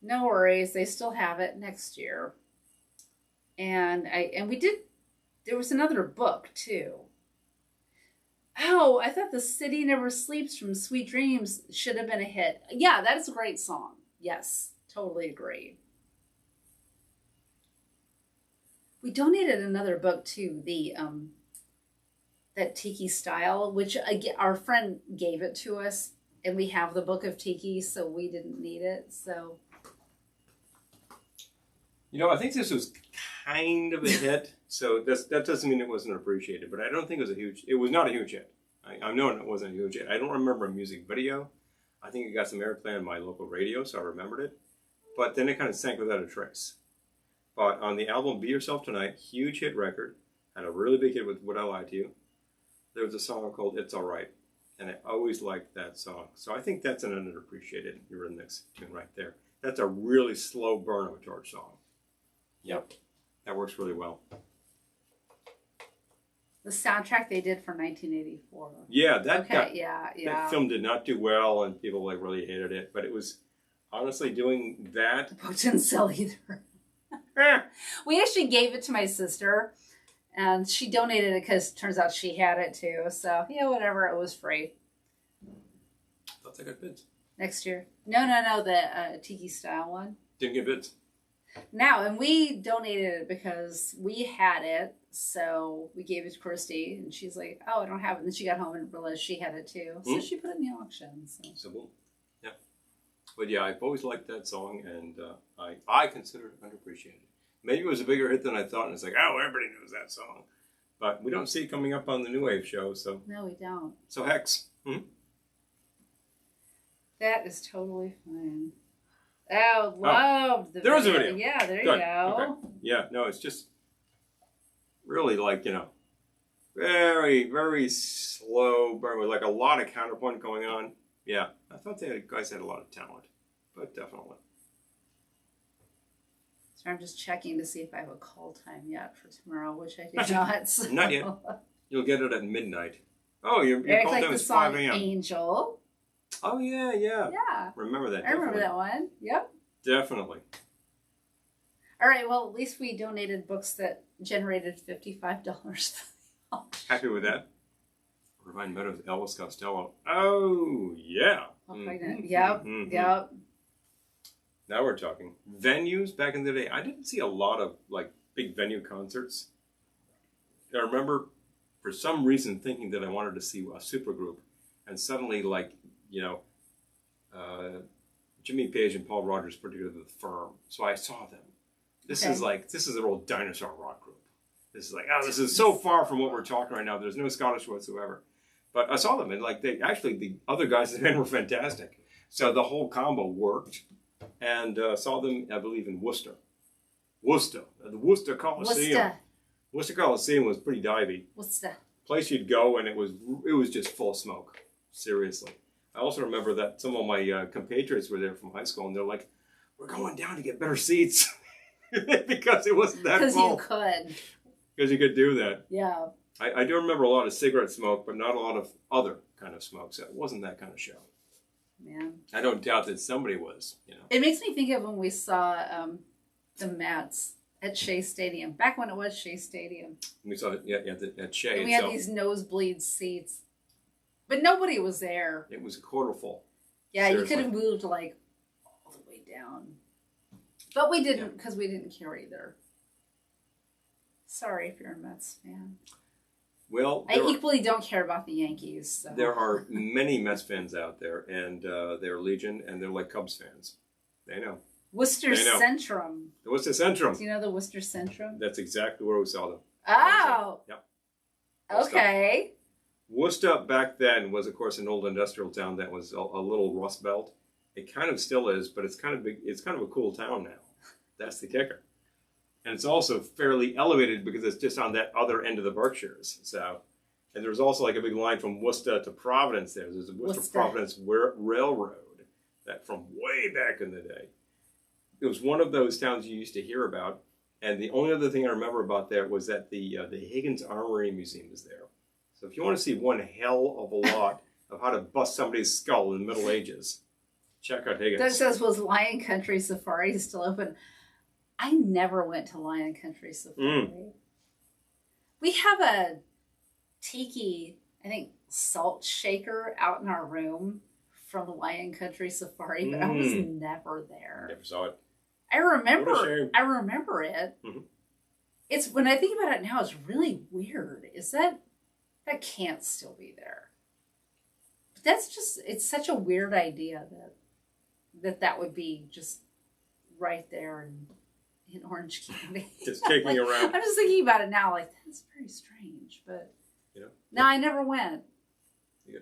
No worries. They still have it next year. And there was another book too. Oh, I thought The City Never Sleeps from Sweet Dreams should have been a hit. Yeah, that is a great song. Yes. Totally agree. We donated another book too, that Tiki Style, which our friend gave it to us, and we have the book of Tiki, so we didn't need it. So, I think this was kind of a hit. So that doesn't mean it wasn't appreciated, but I don't think it was not a huge hit. I know it wasn't a huge hit. I don't remember a music video. I think it got some airplay on my local radio, so I remembered it. But then it kind of sank without a trace. But on the album Be Yourself Tonight, huge hit record, had a really big hit with Would I Lie to You. There was a song called It's Alright, and I always liked that song. So I think that's an underappreciated Eurythmics tune right there. That's a really slow burn of a torch song. Yep, that works really well. The soundtrack they did for 1984. Yeah, that film did not do well, and people really hated it. But it was honestly doing that. The book didn't sell either. We actually gave it to my sister, and she donated it because it turns out she had it too. So whatever, it was free. That's a good bids. Next year. No, the Tiki Style one. Didn't get bids. Now, and we donated it because we had it, so we gave it to Christy, and she's like, "Oh, I don't have it." And then she got home and realized she had it too, so she put it in the auction. So yeah. But yeah, I've always liked that song, and I consider it underappreciated. Maybe it was a bigger hit than I thought, and it's like, oh, everybody knows that song. But we don't see it coming up on the New Wave show, so. No, we don't. So Hex. That is totally fine. Oh, love the there was a video. Yeah, there you go. Okay. Yeah, no, it's just really like, very, very slow burn with like a lot of counterpoint going on. Yeah, I thought the guys had a lot of talent. but definitely. So I'm just checking to see if I have a call time yet for tomorrow, which I do not. So. Not yet. You'll get it at midnight. Oh, your call like time the is song 5 a.m. Angel. Oh, yeah, yeah. Yeah. Remember that. I remember that one. Yep. Definitely. All right. Well, at least we donated books that generated $55. Happy with that? Irvine Meadows, Elvis Costello. Oh, yeah. Yep. Yep. Now we're talking. Venues back in the day. I didn't see a lot of like big venue concerts. I remember for some reason thinking that I wanted to see a supergroup, and suddenly Jimmy Page and Paul Rogers put together the Firm. So I saw them. This is an old dinosaur rock group. This is like, this is so far from what we're talking right now. There's no Scottish whatsoever. But I saw them, and like the other guys in the band were fantastic. So the whole combo worked. And saw them, I believe, in Worcester. The Worcester Coliseum. Worcester Coliseum was pretty divey. Worcester. Place you'd go, and it was just full of smoke. Seriously. I also remember that some of my compatriots were there from high school, and they're like, "We're going down to get better seats," because it wasn't that full. Because you could. Because you could do that. Yeah. I do remember a lot of cigarette smoke, but not a lot of other kind of smoke. So it wasn't that kind of show. Man. I don't doubt that somebody was, It makes me think of when we saw the Mets at Shea Stadium, back when it was Shea Stadium. We saw it at Shea. And we had these nosebleed seats. But nobody was there. It was a quarter full. Yeah, Seriously. You could have moved like all the way down. But we didn't because we didn't care either. Sorry if you're a Mets fan. Well, I equally don't care about the Yankees. So. There are many Mets fans out there, and they're Legion, and they're like Cubs fans. They know. Worcester Centrum. The Worcester Centrum. Do you know the Worcester Centrum? That's exactly where we saw them. Oh. Yep. Okay. Worcester back then was, of course, an old industrial town that was a little rust belt. It kind of still is, but it's kind of big. It's kind of a cool town now. That's the kicker. And it's also fairly elevated because it's just on that other end of the Berkshires. So, and there's also like a big line from Worcester to Providence there. There's a Worcester-Providence Railroad that from way back in the day. It was one of those towns you used to hear about. And the only other thing I remember about there was that the Higgins Armory Museum is there. So if you want to see one hell of a lot of how to bust somebody's skull in the Middle Ages, check out Higgins. That says, was Lion Country Safari still open? I never went to Lion Country Safari. We have a tiki, I think, salt shaker out in our room from Lion Country Safari, but I was never there. Never saw it. I remember it. Mm-hmm. It's when I think about it now, it's really weird. Is that can't still be there? But that's just, it's such a weird idea that would be just right there in Orange County. Just kicking around. I'm just thinking about it now, like, that's very strange, but no, I never went.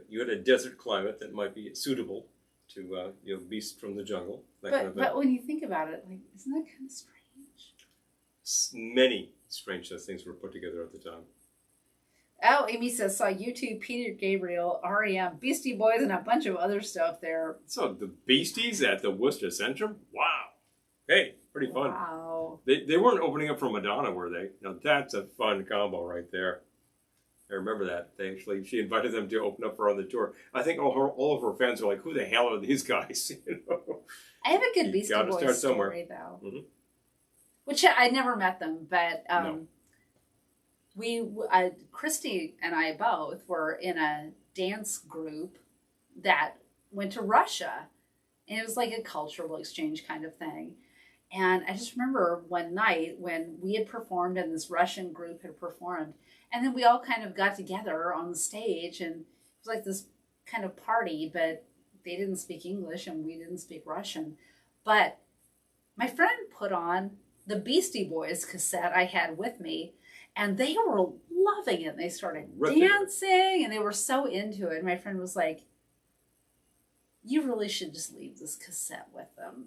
You had a desert climate that might be suitable to beasts from the jungle. But when you think about it, like, isn't that kind of strange? Many strange things were put together at the time. Oh, Amy says, saw U2, Peter Gabriel, R.E.M., Beastie Boys, and a bunch of other stuff there. So the Beasties at the Worcester Centrum? Wow. Hey, pretty fun. Wow. They weren't opening up for Madonna, were they? Now that's a fun combo right there. I remember that. She invited them to open up for her on the tour. I think all of her fans were like, who the hell are these guys? I have a good Beastie Boys story, though. Mm-hmm. Which I never met them, but No. Christy and I both were in a dance group that went to Russia. And it was like a cultural exchange kind of thing. And I just remember one night when we had performed and this Russian group had performed. And then we all kind of got together on the stage. And it was like this kind of party, but they didn't speak English and we didn't speak Russian. But my friend put on the Beastie Boys cassette I had with me. And they were loving it. They started dancing and they were so into it. And my friend was like, you really should just leave this cassette with them.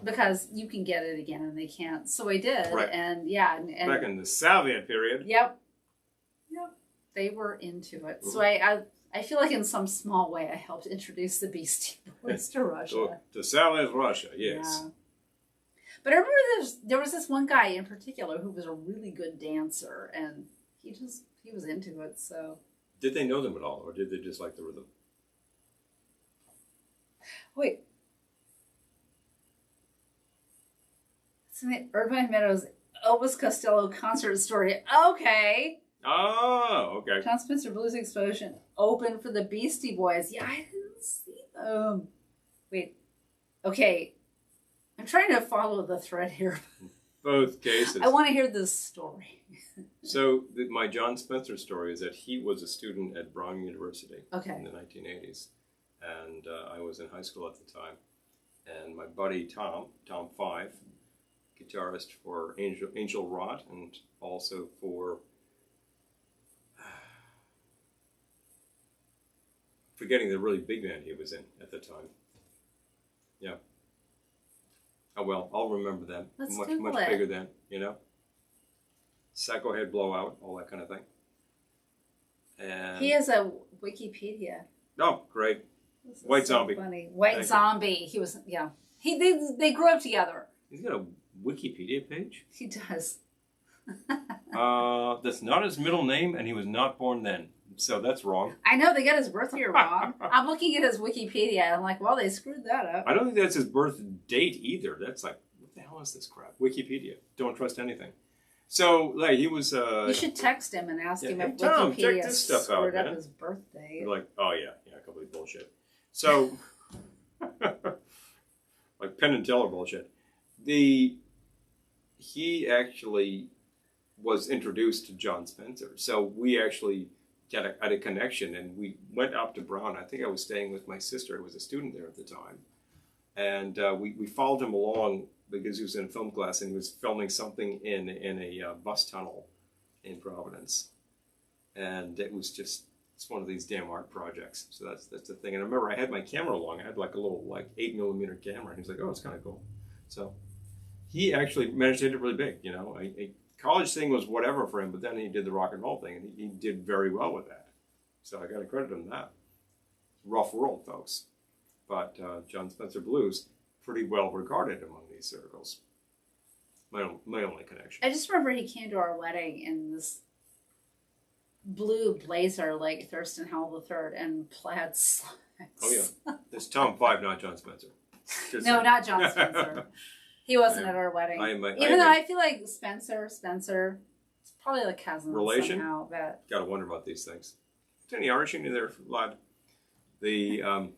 Because you can get it again and they can't. So I did. Right. And back in the Soviet period. Yep. They were into it. So I I feel like in some small way I helped introduce the Beastie Boys to Russia. To Sally's Russia, yes. Yeah. But I remember there was this one guy in particular who was a really good dancer, and he was into it. So did they know them at all, or did they just like the rhythm? Wait. It's in the Irvine Meadows Elvis Costello concert story. Okay. Oh, okay. John Spencer Blues Explosion open for the Beastie Boys. Yeah, I didn't see them. Wait. Okay. I'm trying to follow the thread here. Both cases. I want to hear this story. So my John Spencer story is that he was a student at Brown University in the 1980s. And I was in high school at the time. And my buddy Tom Five, guitarist for Angel Rot and also for forgetting the really big band he was in at the time. Yeah. Oh well, I'll remember them. Let's much Google much it. bigger than, you know. Psycho Head Blowout, all that kind of thing. And He has a Wikipedia. oh, great. White Zombie. Funny. White Zombie. He was they grew up together. He's got a Wikipedia page. He does. That's not his middle name, and he was not born then. So that's wrong. I know they got his birth year wrong. I'm looking at his Wikipedia and I'm like, well, they screwed that up. I don't think that's his birth date either. That's like, what the hell is this crap? Wikipedia. Don't trust anything. So, like, he was... you should text him and ask him if Tom, Wikipedia check this stuff screwed out, up man. his birthday. You're like, oh yeah, complete bullshit. So, like Penn and Teller bullshit. He actually was introduced to John Spencer. So we actually had a connection, and we went up to Brown. I think I was staying with my sister, who was a student there at the time. And we followed him along because he was in film class, and he was filming something in a bus tunnel in Providence. And it was just, it's one of these damn art projects. So that's the thing. And I remember I had my camera along. I had like a little 8mm camera. And he was like, oh, it's kind of cool. So he actually managed to hit it really big. You know, a college thing was whatever for him, but then he did the rock and roll thing, and he did very well with that. So I got to credit him that. Rough world, folks. But John Spencer Blues, pretty well regarded among these circles. My only connection. I just remember he came to our wedding in this blue blazer like Thurston Howell III and plaid slacks. Oh yeah, it's Tom Five, not John Spencer. No, not John Spencer. He wasn't at our wedding. Even though I feel like Spencer, it's probably like cousins relation. Somehow. But gotta wonder about these things. Is there any Irish in there, lad? The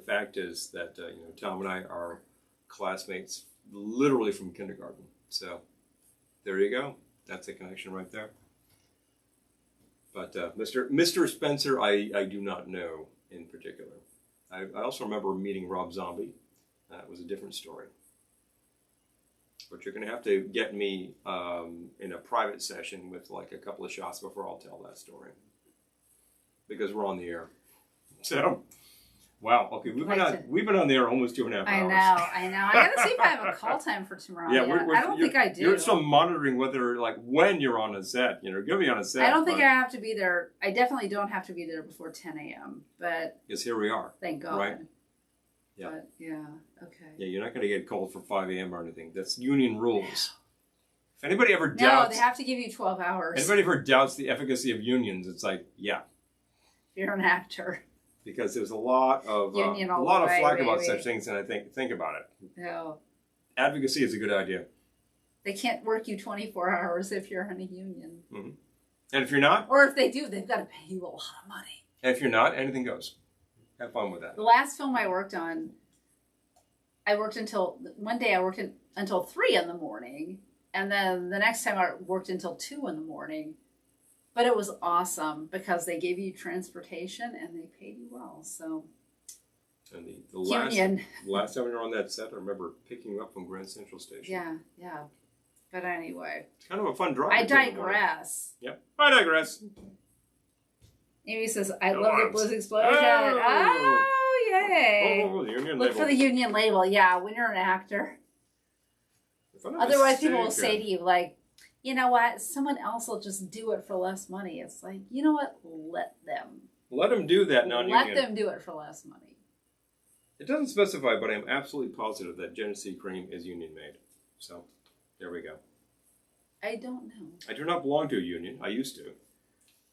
fact is that Tom and I are classmates, literally from kindergarten. So there you go. That's a connection right there. But Mr. Spencer, I do not know in particular. I also remember meeting Rob Zombie. That was a different story. But you're going to have to get me in a private session with like a couple of shots before I'll tell that story. Because we're on the air. So, wow. Okay, we've been on the air almost 2.5 hours. I know. I got to see if I have a call time for tomorrow. Yeah, I don't think I do. You're still monitoring whether, like, when you're on a set. You're going to be on a set. I don't think I have to be there. I definitely don't have to be there before 10 a.m. But yes, here we are. Thank God. Right? Yeah. But, yeah. Okay. Yeah, you're not going to get called for 5 a.m. or anything. That's union rules. If anybody ever doubts... No, they have to give you 12 hours. Anybody ever doubts the efficacy of unions, it's like, yeah. You're an actor. Because there's a lot of flack about such things, and I think about it. No. Advocacy is a good idea. They can't work you 24 hours if you're in a union. Mm-hmm. And if you're not... Or if they do, they've got to pay you a lot of money. And if you're not, anything goes. Have fun with that. The last film I worked on, one day I worked until 3 in the morning, and then the next time I worked until 2 in the morning. But it was awesome because they gave you transportation and they paid you well. So, and the last time we were on that set, I remember picking you up from Grand Central Station. Yeah. But anyway, it's kind of a fun drive. I digress. Yep, I digress. Amy says, "I love the Blues Explosion." Oh yay! The union Look label. for the union label. Yeah, when you're an actor. Otherwise, people will say to you like, you know what? Someone else will just do it for less money. It's like, you know what? Let them. Let them do that non-union. Let them do it for less money. It doesn't specify, but I'm absolutely positive that Genesee cream is union made. So, there we go. I don't know. I do not belong to a union. I used to.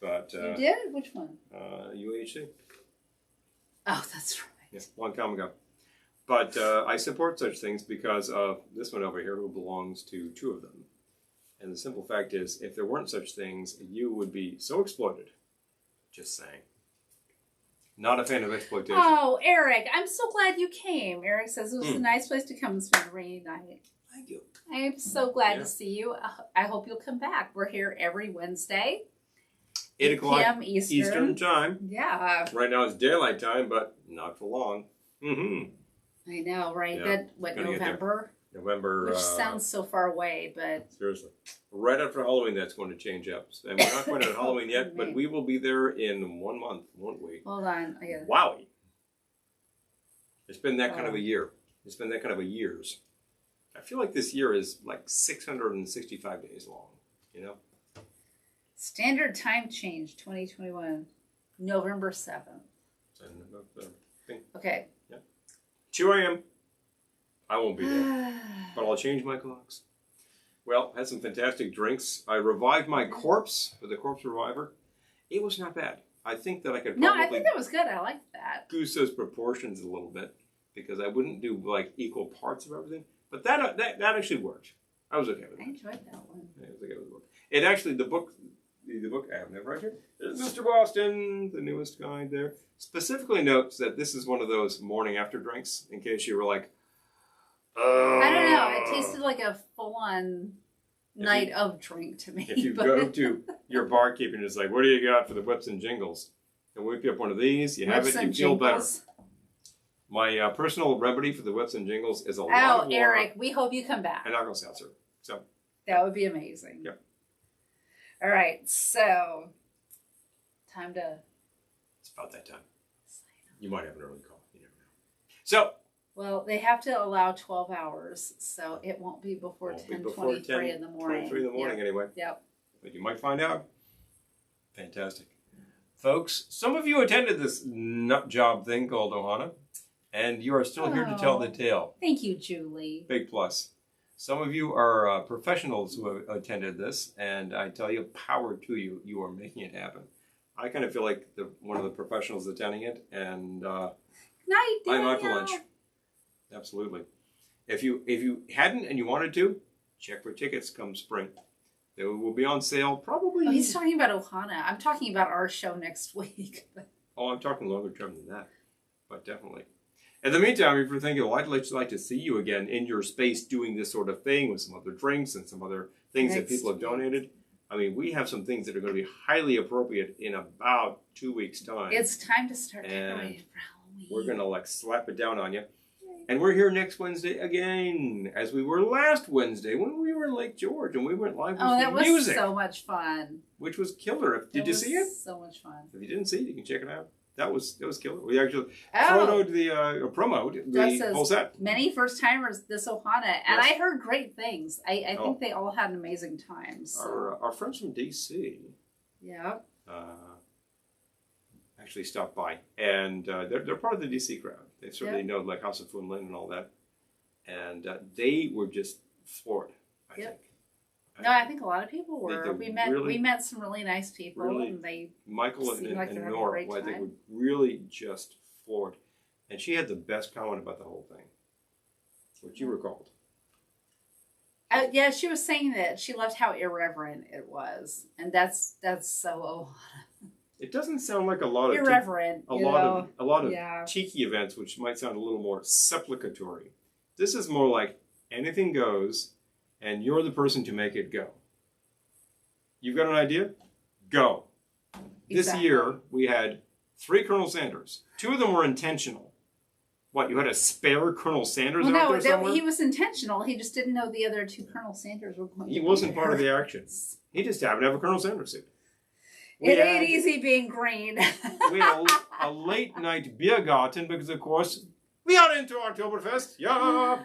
But you did? Which one? UAHC. Oh, that's right. Yeah, long time ago. But I support such things because of this one over here who belongs to two of them. And the simple fact is, if there weren't such things, you would be so exploited. Just saying. Not a fan of exploitation. Oh, Eric, I'm so glad you came. Eric says it was a nice place to come and spend a rainy night. Thank you. I'm so glad to see you. I hope you'll come back. We're here every Wednesday. 8 o'clock p.m. Eastern time. Yeah. Right now it's daylight time, but not for long. Mm-hmm. I know, right? Yeah, That what, November? November. Which sounds so far away, but seriously. Right after Halloween, that's going to change up. And we're not quite at Halloween yet, but we will be there in 1 month, won't we? Hold on. Wowie. It's been that kind of a year. It's been that kind of a years. I feel like this year is like 665 days long, you know? Standard time change 2021, November 7th. Okay. Yeah. 2 a.m. I won't be there, but I'll change my clocks. Well, had some fantastic drinks. I revived my corpse with the Corpse Reviver. It was not bad. I think that I could probably... No, I think that was good. I like that. Goose those proportions a little bit because I wouldn't do like equal parts of everything. But that actually worked. I was okay with it. I enjoyed that one. Yeah, I was okay with the book. It actually, the book I have it right here. Mr. Boston, the newest guide there, specifically notes that this is one of those morning after drinks in case you were like, I don't know. It tasted like a full-on night of drink to me. If you go to your barkeep and it's like, what do you got for the whips and jingles? And whip you up one of these, you have it, you feel better. My personal remedy for the whips and jingles is a lot of water. Eric, we hope you come back. And alcohol seltzer. So that would be amazing. Yep. All right, so time to... It's about that time. You might have an early call. You never know. So... Well, they have to allow 12 hours, so it won't be before 10:23 in the morning. 10:23 in the morning, anyway. Yep. But you might find out. Fantastic. Folks, some of you attended this nut job thing called Ohana, and you are still here to tell the tale. Thank you, Julie. Big plus. Some of you are professionals who have attended this, and I tell you, power to you. You are making it happen. I kind of feel like one of the professionals attending it, and I'm out for lunch. Absolutely. If you hadn't and you wanted to, check for tickets come spring. They will be on sale probably. Oh, he's talking about Ohana. I'm talking about our show next week. Oh, I'm talking longer term than that, but definitely. In the meantime, if you're thinking, well, I'd like to see you again in your space doing this sort of thing with some other drinks and some other things that people have donated. I mean, we have some things that are going to be highly appropriate in about 2 weeks' time. It's time to start decorating for Halloween. We're going to like slap it down on you. And we're here next Wednesday again, as we were last Wednesday when we were in Lake George and we went live with that was music. So much fun. Which was killer. Did you see it? So much fun. If you didn't see it, you can check it out. That was killer. We actually promoted the whole set. Many first timers this Ohana, and I heard great things. I think they all had an amazing time. So. Our friends from DC. Yeah. Actually stopped by, and they're part of the DC crowd. They certainly know like House of Funlin and all that, and they were just floored. I think. I think a lot of people were. We met some really nice people, and they Michael and Nora, I think, were really just floored. And she had the best comment about the whole thing, which you recalled. Yeah, she was saying that she loved how irreverent it was, and that's so Ohana. It doesn't sound like a lot of irreverent. A lot of cheeky events, which might sound a little more supplicatory. This is more like anything goes, and you're the person to make it go. You've got an idea? Go. Exactly. This year we had 3 Colonel Sanders. 2 of them were intentional. What, you had a spare Colonel Sanders out there somewhere? He was intentional. He just didn't know the other 2 Colonel Sanders were going to be there. He wasn't part of the action. He just happened to have a Colonel Sanders suit. It ain't easy being green. We had a late night beer garden because, of course, we are into Oktoberfest. Yeah.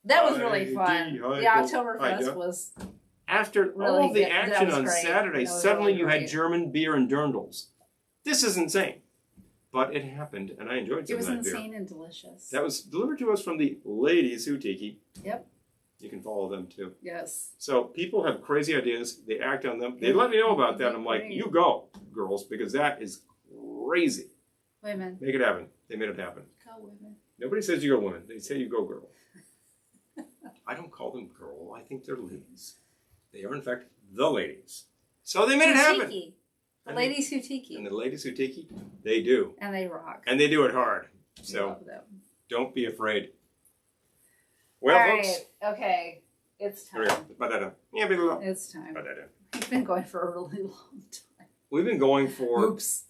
That was really fun. The Oktoberfest was After Really all the good. That action was on great. Saturday, That was suddenly really you had great. German beer and dirndls. This is insane. But it happened, and I enjoyed some It was of that insane beer. and delicious. That was delivered to us from the ladies who tiki. Yep. You can follow them too. Yes. So people have crazy ideas. They act on them. They let me know about that. I'm like, you go, girls, because that is crazy. Women. Make it happen. They made it happen. Go women. Nobody says you go women. They say you go girl. I don't call them girl. I think they're ladies. They are, in fact, the ladies. So they made it happen. Tiki. The ladies who tiki. And the ladies who tiki, they do. And they rock. And they do it hard. So love them. don't be afraid. Well, All folks. right. Okay. It's time. It's time. We've been going for a really long time. We've been going for... Oops.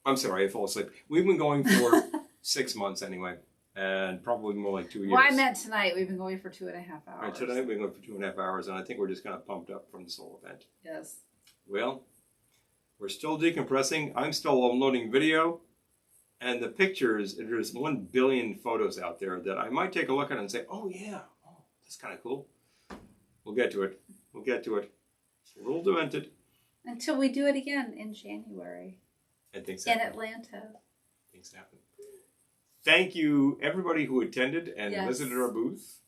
I'm sorry, I fall asleep. We've been going for 6 months anyway. And probably more like 2 years. Well, I meant tonight. We've been going for 2.5 hours. Right, tonight we've been going for 2.5 hours, and I think we're just kind of pumped up from this whole event. Yes. Well, we're still decompressing. I'm still uploading video. And the pictures, there's 1 billion photos out there that I might take a look at and say, oh yeah, oh, that's kind of cool. We'll get to it. We'll get to it. It's a little demented. Until we do it again in January. And things in happen. Atlanta. Things happen. Thank you, everybody who attended and visited our booth.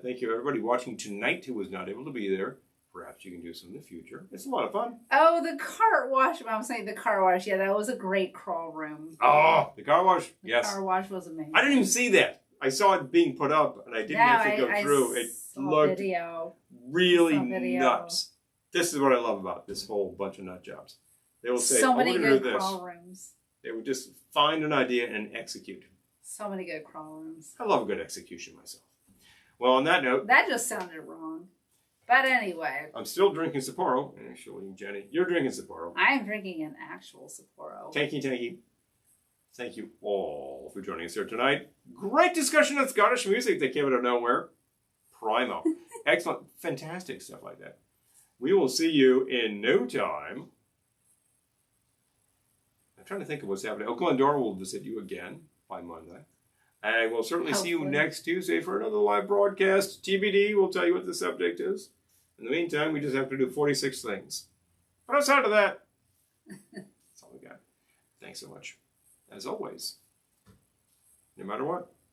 Thank you, everybody watching tonight who was not able to be there. Perhaps you can do some in the future. It's a lot of fun. Oh, the car wash. I'm saying the car wash. Yeah, that was a great crawl room. Oh, the car wash. Yes. The car wash was amazing. I didn't even see that. I saw it being put up, and I didn't actually go through. It looked really nuts. This is what I love about this whole bunch of nut jobs. They will say, so oh, many we're going to good do this. crawl rooms. They would just find an idea and execute. So many good crawl rooms. I love a good execution myself. Well, on that note... That just sounded wrong. But anyway. I'm still drinking Sapporo. Actually, Jenny, you're drinking Sapporo. I am drinking an actual Sapporo. Tanky. Thank you all for joining us here tonight. Great discussion on Scottish music that came out of nowhere. Primo. Excellent. Fantastic stuff like that. We will see you in no time. I'm trying to think of what's happening. Oh, Glendora will visit you again by Monday. And we'll certainly see you next Tuesday for another live broadcast. TBD, we'll tell you what the subject is. In the meantime, we just have to do 46 things. But outside of that, that's all we got. Thanks so much. As always, no matter what,